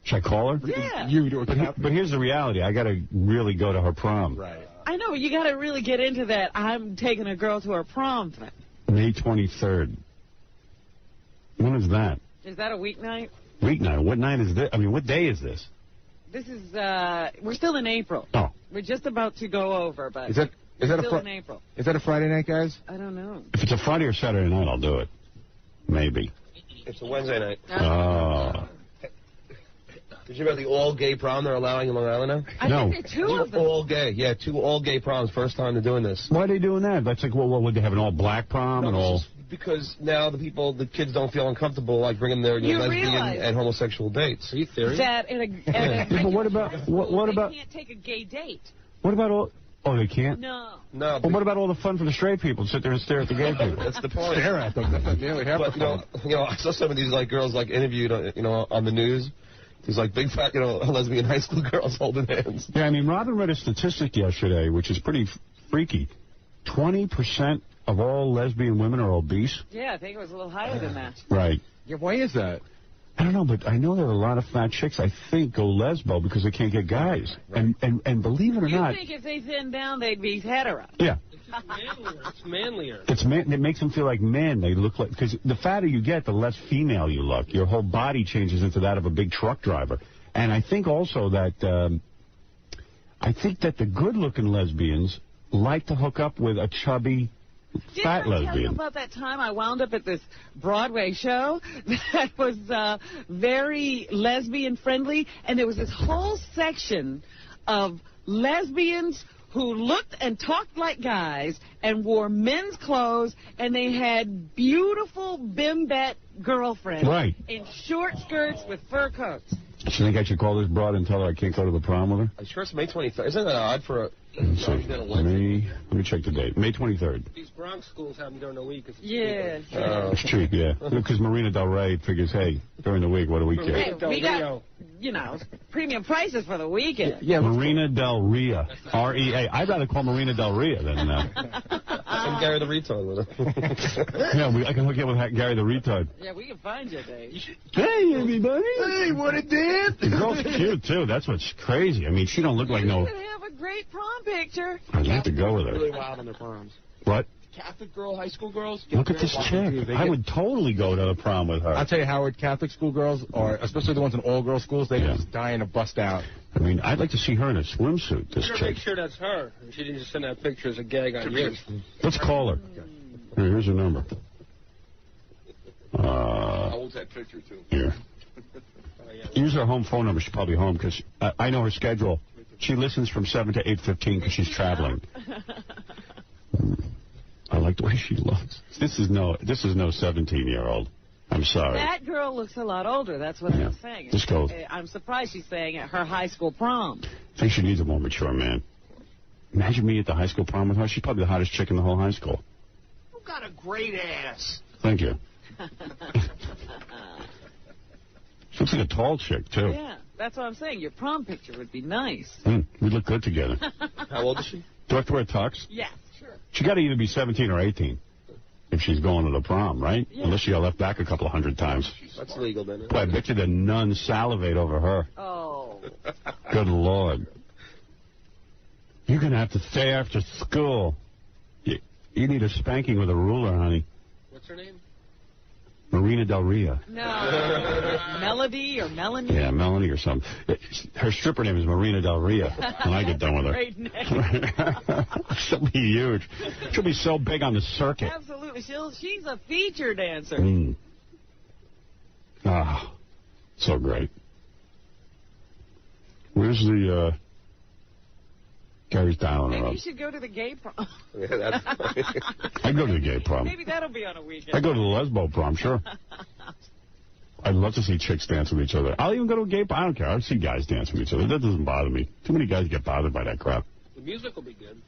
Should I call her? Yeah. You do it. But here's the reality. I got to really go to her prom. Right. I know, but you got to really get into that I'm taking a girl to her prom thing. May 23rd. When is that? Is that a weeknight? Weeknight. What night is this? I mean, what day is this? This is, we're still in April. Oh. We're just about to go over, but Is that still in April. Is that a Friday night, guys? I don't know. If it's a Friday or Saturday night, I'll do it. Maybe. It's a Wednesday night. Oh. Did you hear about the all-gay prom they're allowing in Long Island now? I think there are two of them. All-gay. Yeah, 2 all-gay proms. First time they're doing this. Why are they doing that? That's like, well, would they have an all-black prom and all? Because now the kids don't feel uncomfortable like bringing their lesbian and homosexual dates. Are you serious? That But what about they can't take a gay date. What about all? Oh, they can't? No. No. Well, what about all the fun for the straight people? Sit there and stare at the gay people. That's the point. Stare at them. That's nearly half the fun. You know, I saw some of these like girls like interviewed, on the news. These like big fat, lesbian high school girls holding hands. Yeah, I mean, Robin read a statistic yesterday, which is pretty freaky. 20% of all lesbian women are obese. Yeah, I think it was a little higher than that. Right. Yeah, why is that? I don't know, but I know there are a lot of fat chicks, I think, go lesbo because they can't get guys. Right. And believe it or not... You think if they thin down, they'd be hetero. Yeah. It's manlier. It makes them feel like men. They look like... Because the fatter you get, the less female you look. Your whole body changes into that of a big truck driver. And I think also that... the good-looking lesbians like to hook up with a chubby... fat lesbian. Did I tell you about that time I wound up at this Broadway show that was very lesbian-friendly, and there was this whole section of lesbians who looked and talked like guys and wore men's clothes, and they had beautiful bimbat girlfriends in short skirts with fur coats. Do you think I should call this broad and tell her I can't go to the prom with her? I'm sure it's May 23rd. Isn't that odd for a... Let me check the date. May 23rd. These Bronx schools have them during the week. Yeah. It's cheap, yeah. Because Marina Del Rey figures, hey, during the week, what do we care? Hey, we got, premium prices for the weekend. Yeah, Marina Del Rio. R-E-A. I'd rather call Marina Del Rio than... And Gary the Retard with her. Yeah, I can hook you up with Gary the Retard. Yeah, we can find you, Dave. Hey, everybody. Hey, what a dance. The girl's cute, too. That's what's crazy. I mean, she don't look like no... You could have a great prom picture. I'd have to go with her. Really wild on their proms. What? Catholic girl, high school girls. Look at this chick. I would totally go to the prom with her. I'll tell you, Howard, Catholic school girls, or especially the ones in all-girls schools, they're just dying to bust out. I mean, I'd like to see her in a swimsuit, this chick. Make sure that's her. She didn't just send that picture as a gag on you. Let's call her. Here's her number. How old's that picture, too? Here. Use her home phone number. She's probably home because I know her schedule. She listens from 7 to 8:15 because she's traveling. I like the way she looks. This is no 17-year-old. I'm sorry. That girl looks a lot older. That's what I'm saying. Just go. I'm surprised she's saying at her high school prom. I think she needs a more mature man. Imagine me at the high school prom with her. She's probably the hottest chick in the whole high school. You got a great ass. Thank you. She looks like a tall chick, too. Yeah, that's what I'm saying. Your prom picture would be nice. We look good together. How old is she? Do I have to wear a tux? Yes, sure. She got to either be 17 or 18. if she's going to the prom, right? Yeah. Unless she got left back a couple of 100 times. That's legal, then. Boy, I bet you the nuns salivate over her. Oh. Good Lord. You're going to have to stay after school. You need a spanking with a ruler, honey. What's her name? Marina Del Rio. No. Melody or Melanie? Yeah, Melanie or something. Her stripper name is Marina Del Rio when I get done with her. Great name. She'll be huge. She'll be so big on the circuit. Absolutely. She's a feature dancer. Ah, so great. Where's the... Gary's dialing her Maybe up. you should go to the gay prom. Yeah, that's funny. I go to the gay prom. Maybe that'll be on a weekend. I go to the lesbo prom, sure. I'd love to see chicks dance with each other. I'll even go to a gay prom. I don't care. I'll see guys dance with each other. That doesn't bother me. Too many guys get bothered by that crap. The music will be good.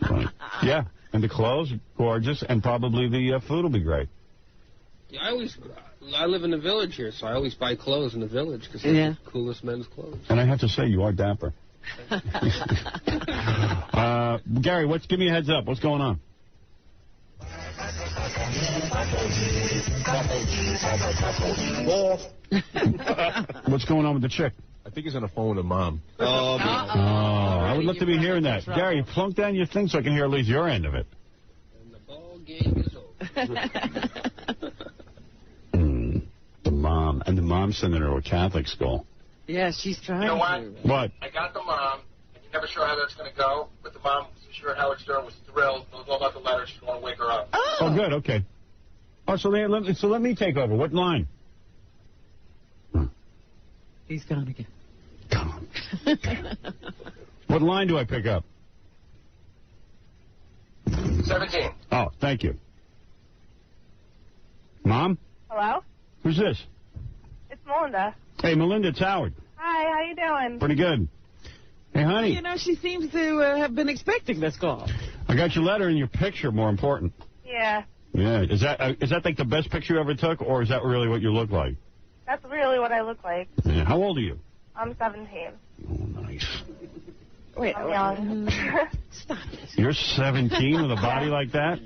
Right. Yeah, and the clothes, gorgeous, and probably the food will be great. Yeah, I live in the village here, so I always buy clothes in the village because they're the coolest men's clothes. And I have to say, you are dapper. Gary, give me a heads up. What's going on? What's going on with the chick? I think he's on the phone with her mom. I would love to be hearing that. Gary, plunk down your thing so I can hear at least your end of it. And the ball game is over. The mom. And the mom's sending her to a Catholic school. Yeah, she's trying. You know what? What? I got the mom, and you're never sure how that's going to go, but the mom was sure Howard Stern was thrilled, knows all about the letter, she's going to wake her up. Oh, good, okay. Oh, so let me take over. What line? He's gone again. What line do I pick up? 17. Oh, thank you. Mom? Hello? Who's this? It's Melinda. Hey, Melinda, it's Howard. Hi, how you doing? Pretty good. Hey, honey. You know, she seems to have been expecting this call. I got your letter and your picture, more important. Yeah. Yeah. Is that like the best picture you ever took, or is that really what you look like? That's really what I look like. Yeah. How old are you? I'm 17. Oh, nice. Wait, I'm young. Stop it. You're 17 with a body like that?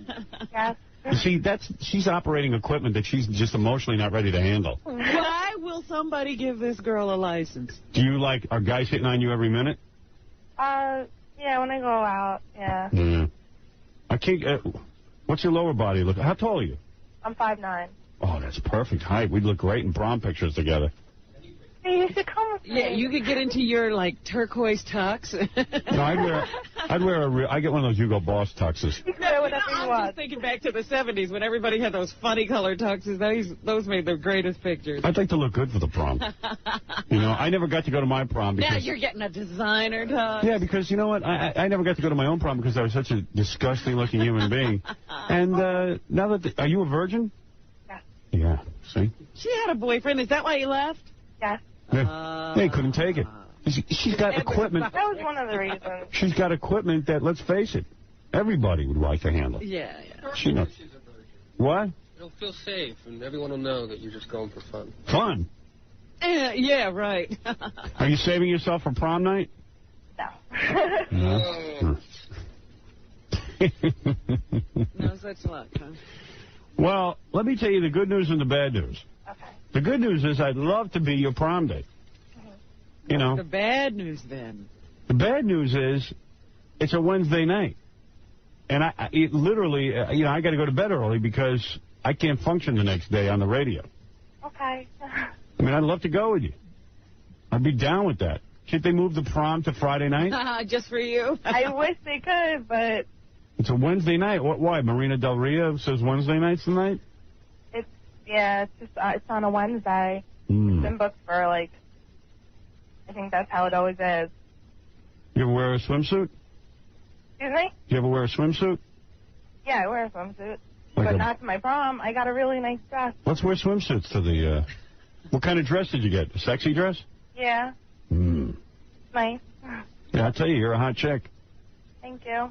Yes. You see, she's operating equipment that she's just emotionally not ready to handle. Why will somebody give this girl a license? Do you are guys hitting on you every minute? Yeah, when I go out, yeah. Yeah. I can't, what's your lower body look? How tall are you? I'm 5'9". Oh, that's perfect height. We'd look great in prom pictures together. Hey, you should come with me. Yeah, you could get into your, turquoise tux. No, I get one of those Hugo Boss tuxes. You can wear whatever you I'm want. just thinking back to the 70s when everybody had those funny colored tuxes. Those made the greatest pictures. I'd like to look good for the prom. You know, I never got to go to my prom because... Now you're getting a designer tux. Yeah, because you know what? I never got to go to my own prom because I was such a disgusting-looking human being. And now that... are you a virgin? Yeah. Yeah, see? She had a boyfriend. Is that why you left? Yeah. They couldn't take it. She's got equipment. That was one of the reasons. She's got equipment that, let's face it, everybody would like to handle. Yeah. She knows. What? You'll feel safe, and everyone will know that you're just going for fun. Fun? Yeah, right. Are you saving yourself for prom night? No. No such luck, huh? Well, let me tell you the good news and the bad news. Okay. The good news is I'd love to be your prom date. You know. The bad news, then? The bad news is it's a Wednesday night. And it literally, I got to go to bed early because I can't function the next day on the radio. Okay. I mean, I'd love to go with you. I'd be down with that. Can't they move the prom to Friday night? Just for you? I wish they could, but... It's a Wednesday night. Why? Marina Del Rio says Wednesday nights tonight? Yeah, it's on a Wednesday. Mm. It's been booked for, I think that's how it always is. You ever wear a swimsuit? Excuse me? You ever wear a swimsuit? Yeah, I wear a swimsuit. But not to my prom. I got a really nice dress. Let's wear swimsuits to the, What kind of dress did you get? A sexy dress? Yeah. Mm. Nice. Yeah, I'll tell you, you're a hot chick. Thank you.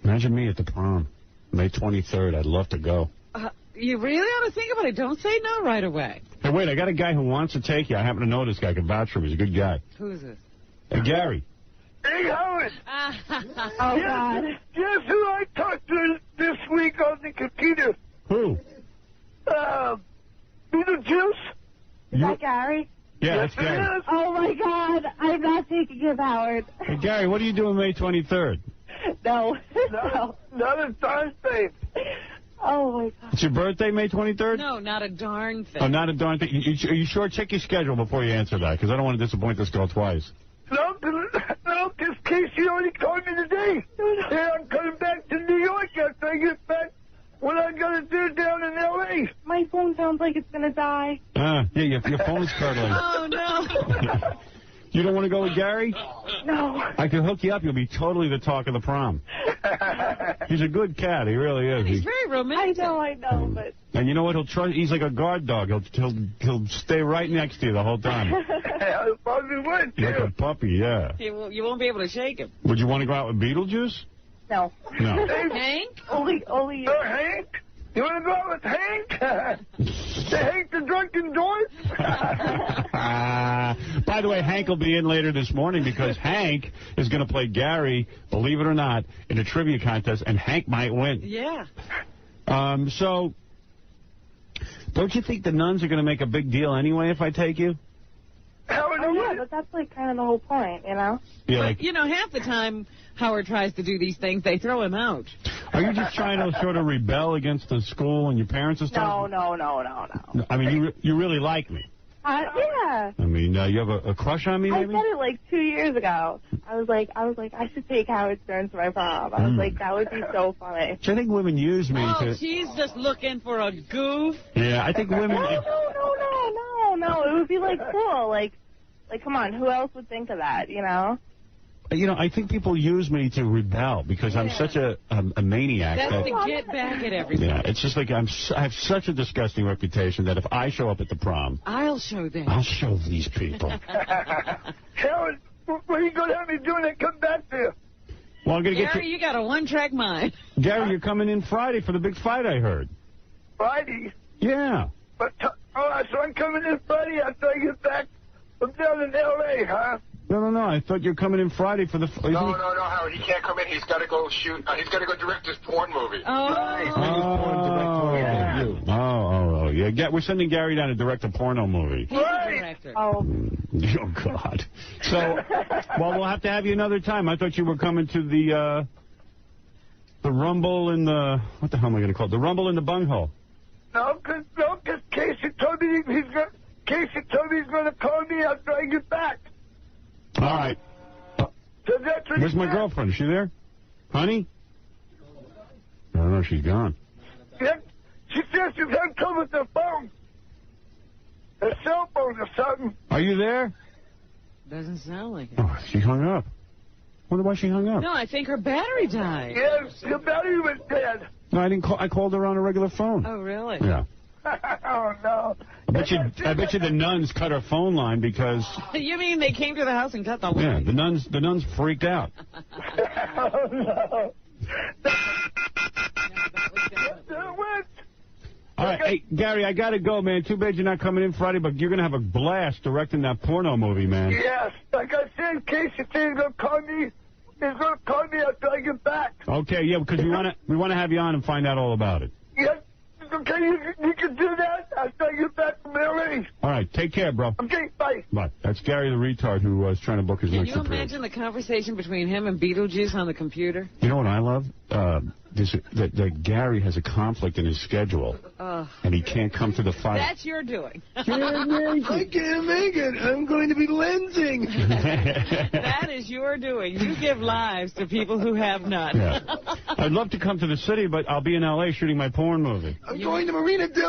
Imagine me at the prom. May 23rd. I'd love to go. You really ought to think about it. Don't say no right away. Hey, wait, I got a guy who wants to take you. I happen to know this guy. I can vouch for him. He's a good guy. Who is this? Hey, Gary. Hey, Howard. Oh, God. Guess who I talked to this week on the computer? Who? Beetlejuice. Is that Gary? Yeah, that's Gary. Oh, my God. I'm not taking him, Howard. Hey, Gary, what are you doing May 23rd? No. Not a darn thing. Oh, my God. It's your birthday, May 23rd? No, not a darn thing. Oh, not a darn thing. Are you sure? Check your schedule before you answer that, because I don't want to disappoint this girl twice. No, because Casey already called me today. Yeah, I'm coming back to New York after I get back. What I got to do down in L.A.? My phone sounds like it's going to die. Yeah, your phone's curdling. Oh, no. You don't want to go with Gary? No. I can hook you up. You'll be totally the talk of the prom. He's a good cat. He really is. He's very romantic. I know, but... And you know what? He'll trust. He's like a guard dog. He'll stay right next to you the whole time. I probably would, too. Like a puppy, yeah. You won't be able to shake him. Would you want to go out with Beetlejuice? No. No. Hank? Only you. Hank? You want to go out with Hank? Hank the drunken dork? By the way, Hank will be in later this morning because Hank is going to play Gary, believe it or not, in a trivia contest, and Hank might win. Yeah. So, don't you think the nuns are going to make a big deal anyway if I take you? Yeah, but that's like kind of the whole point, you know? Yeah, But, you know, half the time Howard tries to do these things, they throw him out. Are you just trying to sort of rebel against the school and your parents and stuff? No. I mean, you really like me. Yeah. I mean, you have a crush on me, maybe? I said it like 2 years ago. I was like, I should take Howard Stern to my prom. I was like, that would be so funny. I think women use me to... she's just looking for a goof. Yeah, I think women... No. It would be like cool. Like, come on, who else would think of that, you know? You know, I think people use me to rebel because I'm such a maniac. That's to get back at everything. Yeah, it's just like I have such a disgusting reputation that if I show up at the prom... I'll show them. I'll show these people. Howard, what are you going to have me do when I come back there? Well, I'm going to get Gary, you got a one-track mind. Gary, you're coming in Friday for the big fight, I heard. Friday? Yeah. But, so I'm coming in Friday after I get back from down in L.A., huh? No. I thought you were coming in Friday for the... No, Howard. He can't come in. He's got to go shoot. He's got to go direct his porn movie. Yeah. We're sending Gary down to direct a porno movie. He's a director. Oh, God. So, well, we'll have to have you another time. I thought you were coming to the Rumble in the... What the hell am I going to call it? The Rumble in the Bunghole. No, because Casey told me he's going to call me after I get back. All right. So that's what Where's my girlfriend? Is she there? Honey? I don't know. She's gone. Yeah, she says she's having trouble with her phone. Her cell phone or something. Are you there? Doesn't sound like it. Oh, she hung up. Wonder why she hung up. No, I think her battery died. Yes, the battery was dead. No, I didn't call. I called her on a regular phone. Oh, really? Yeah. Oh, no. I bet you the nuns cut her phone line because... You mean they came to the house and cut the line? Yeah, the nuns freaked out. Oh, no. All right, hey, Gary, I got to go, man. Too bad you're not coming in Friday, but you're going to have a blast directing that porno movie, man. Yes, like I said, Casey said he's going to call me. He's going to call me after I get back. Okay, yeah, because we want to have you on and find out all about it. Yes. Okay, you can do that after I get back from L.A. All right, take care, bro. Okay, bye. Bye. That's Gary the retard who was trying to book his next appearance. Can you imagine the conversation between him and Beetlejuice on the computer? You know what I love? That Gary has a conflict in his schedule, and he can't come to the fight. That's your doing. I can't make it. I'm going to be lensing. That is your doing. You give lives to people who have none. Yeah. I'd love to come to the city, but I'll be in L.A. shooting my porn movie. I'm going to Marina Del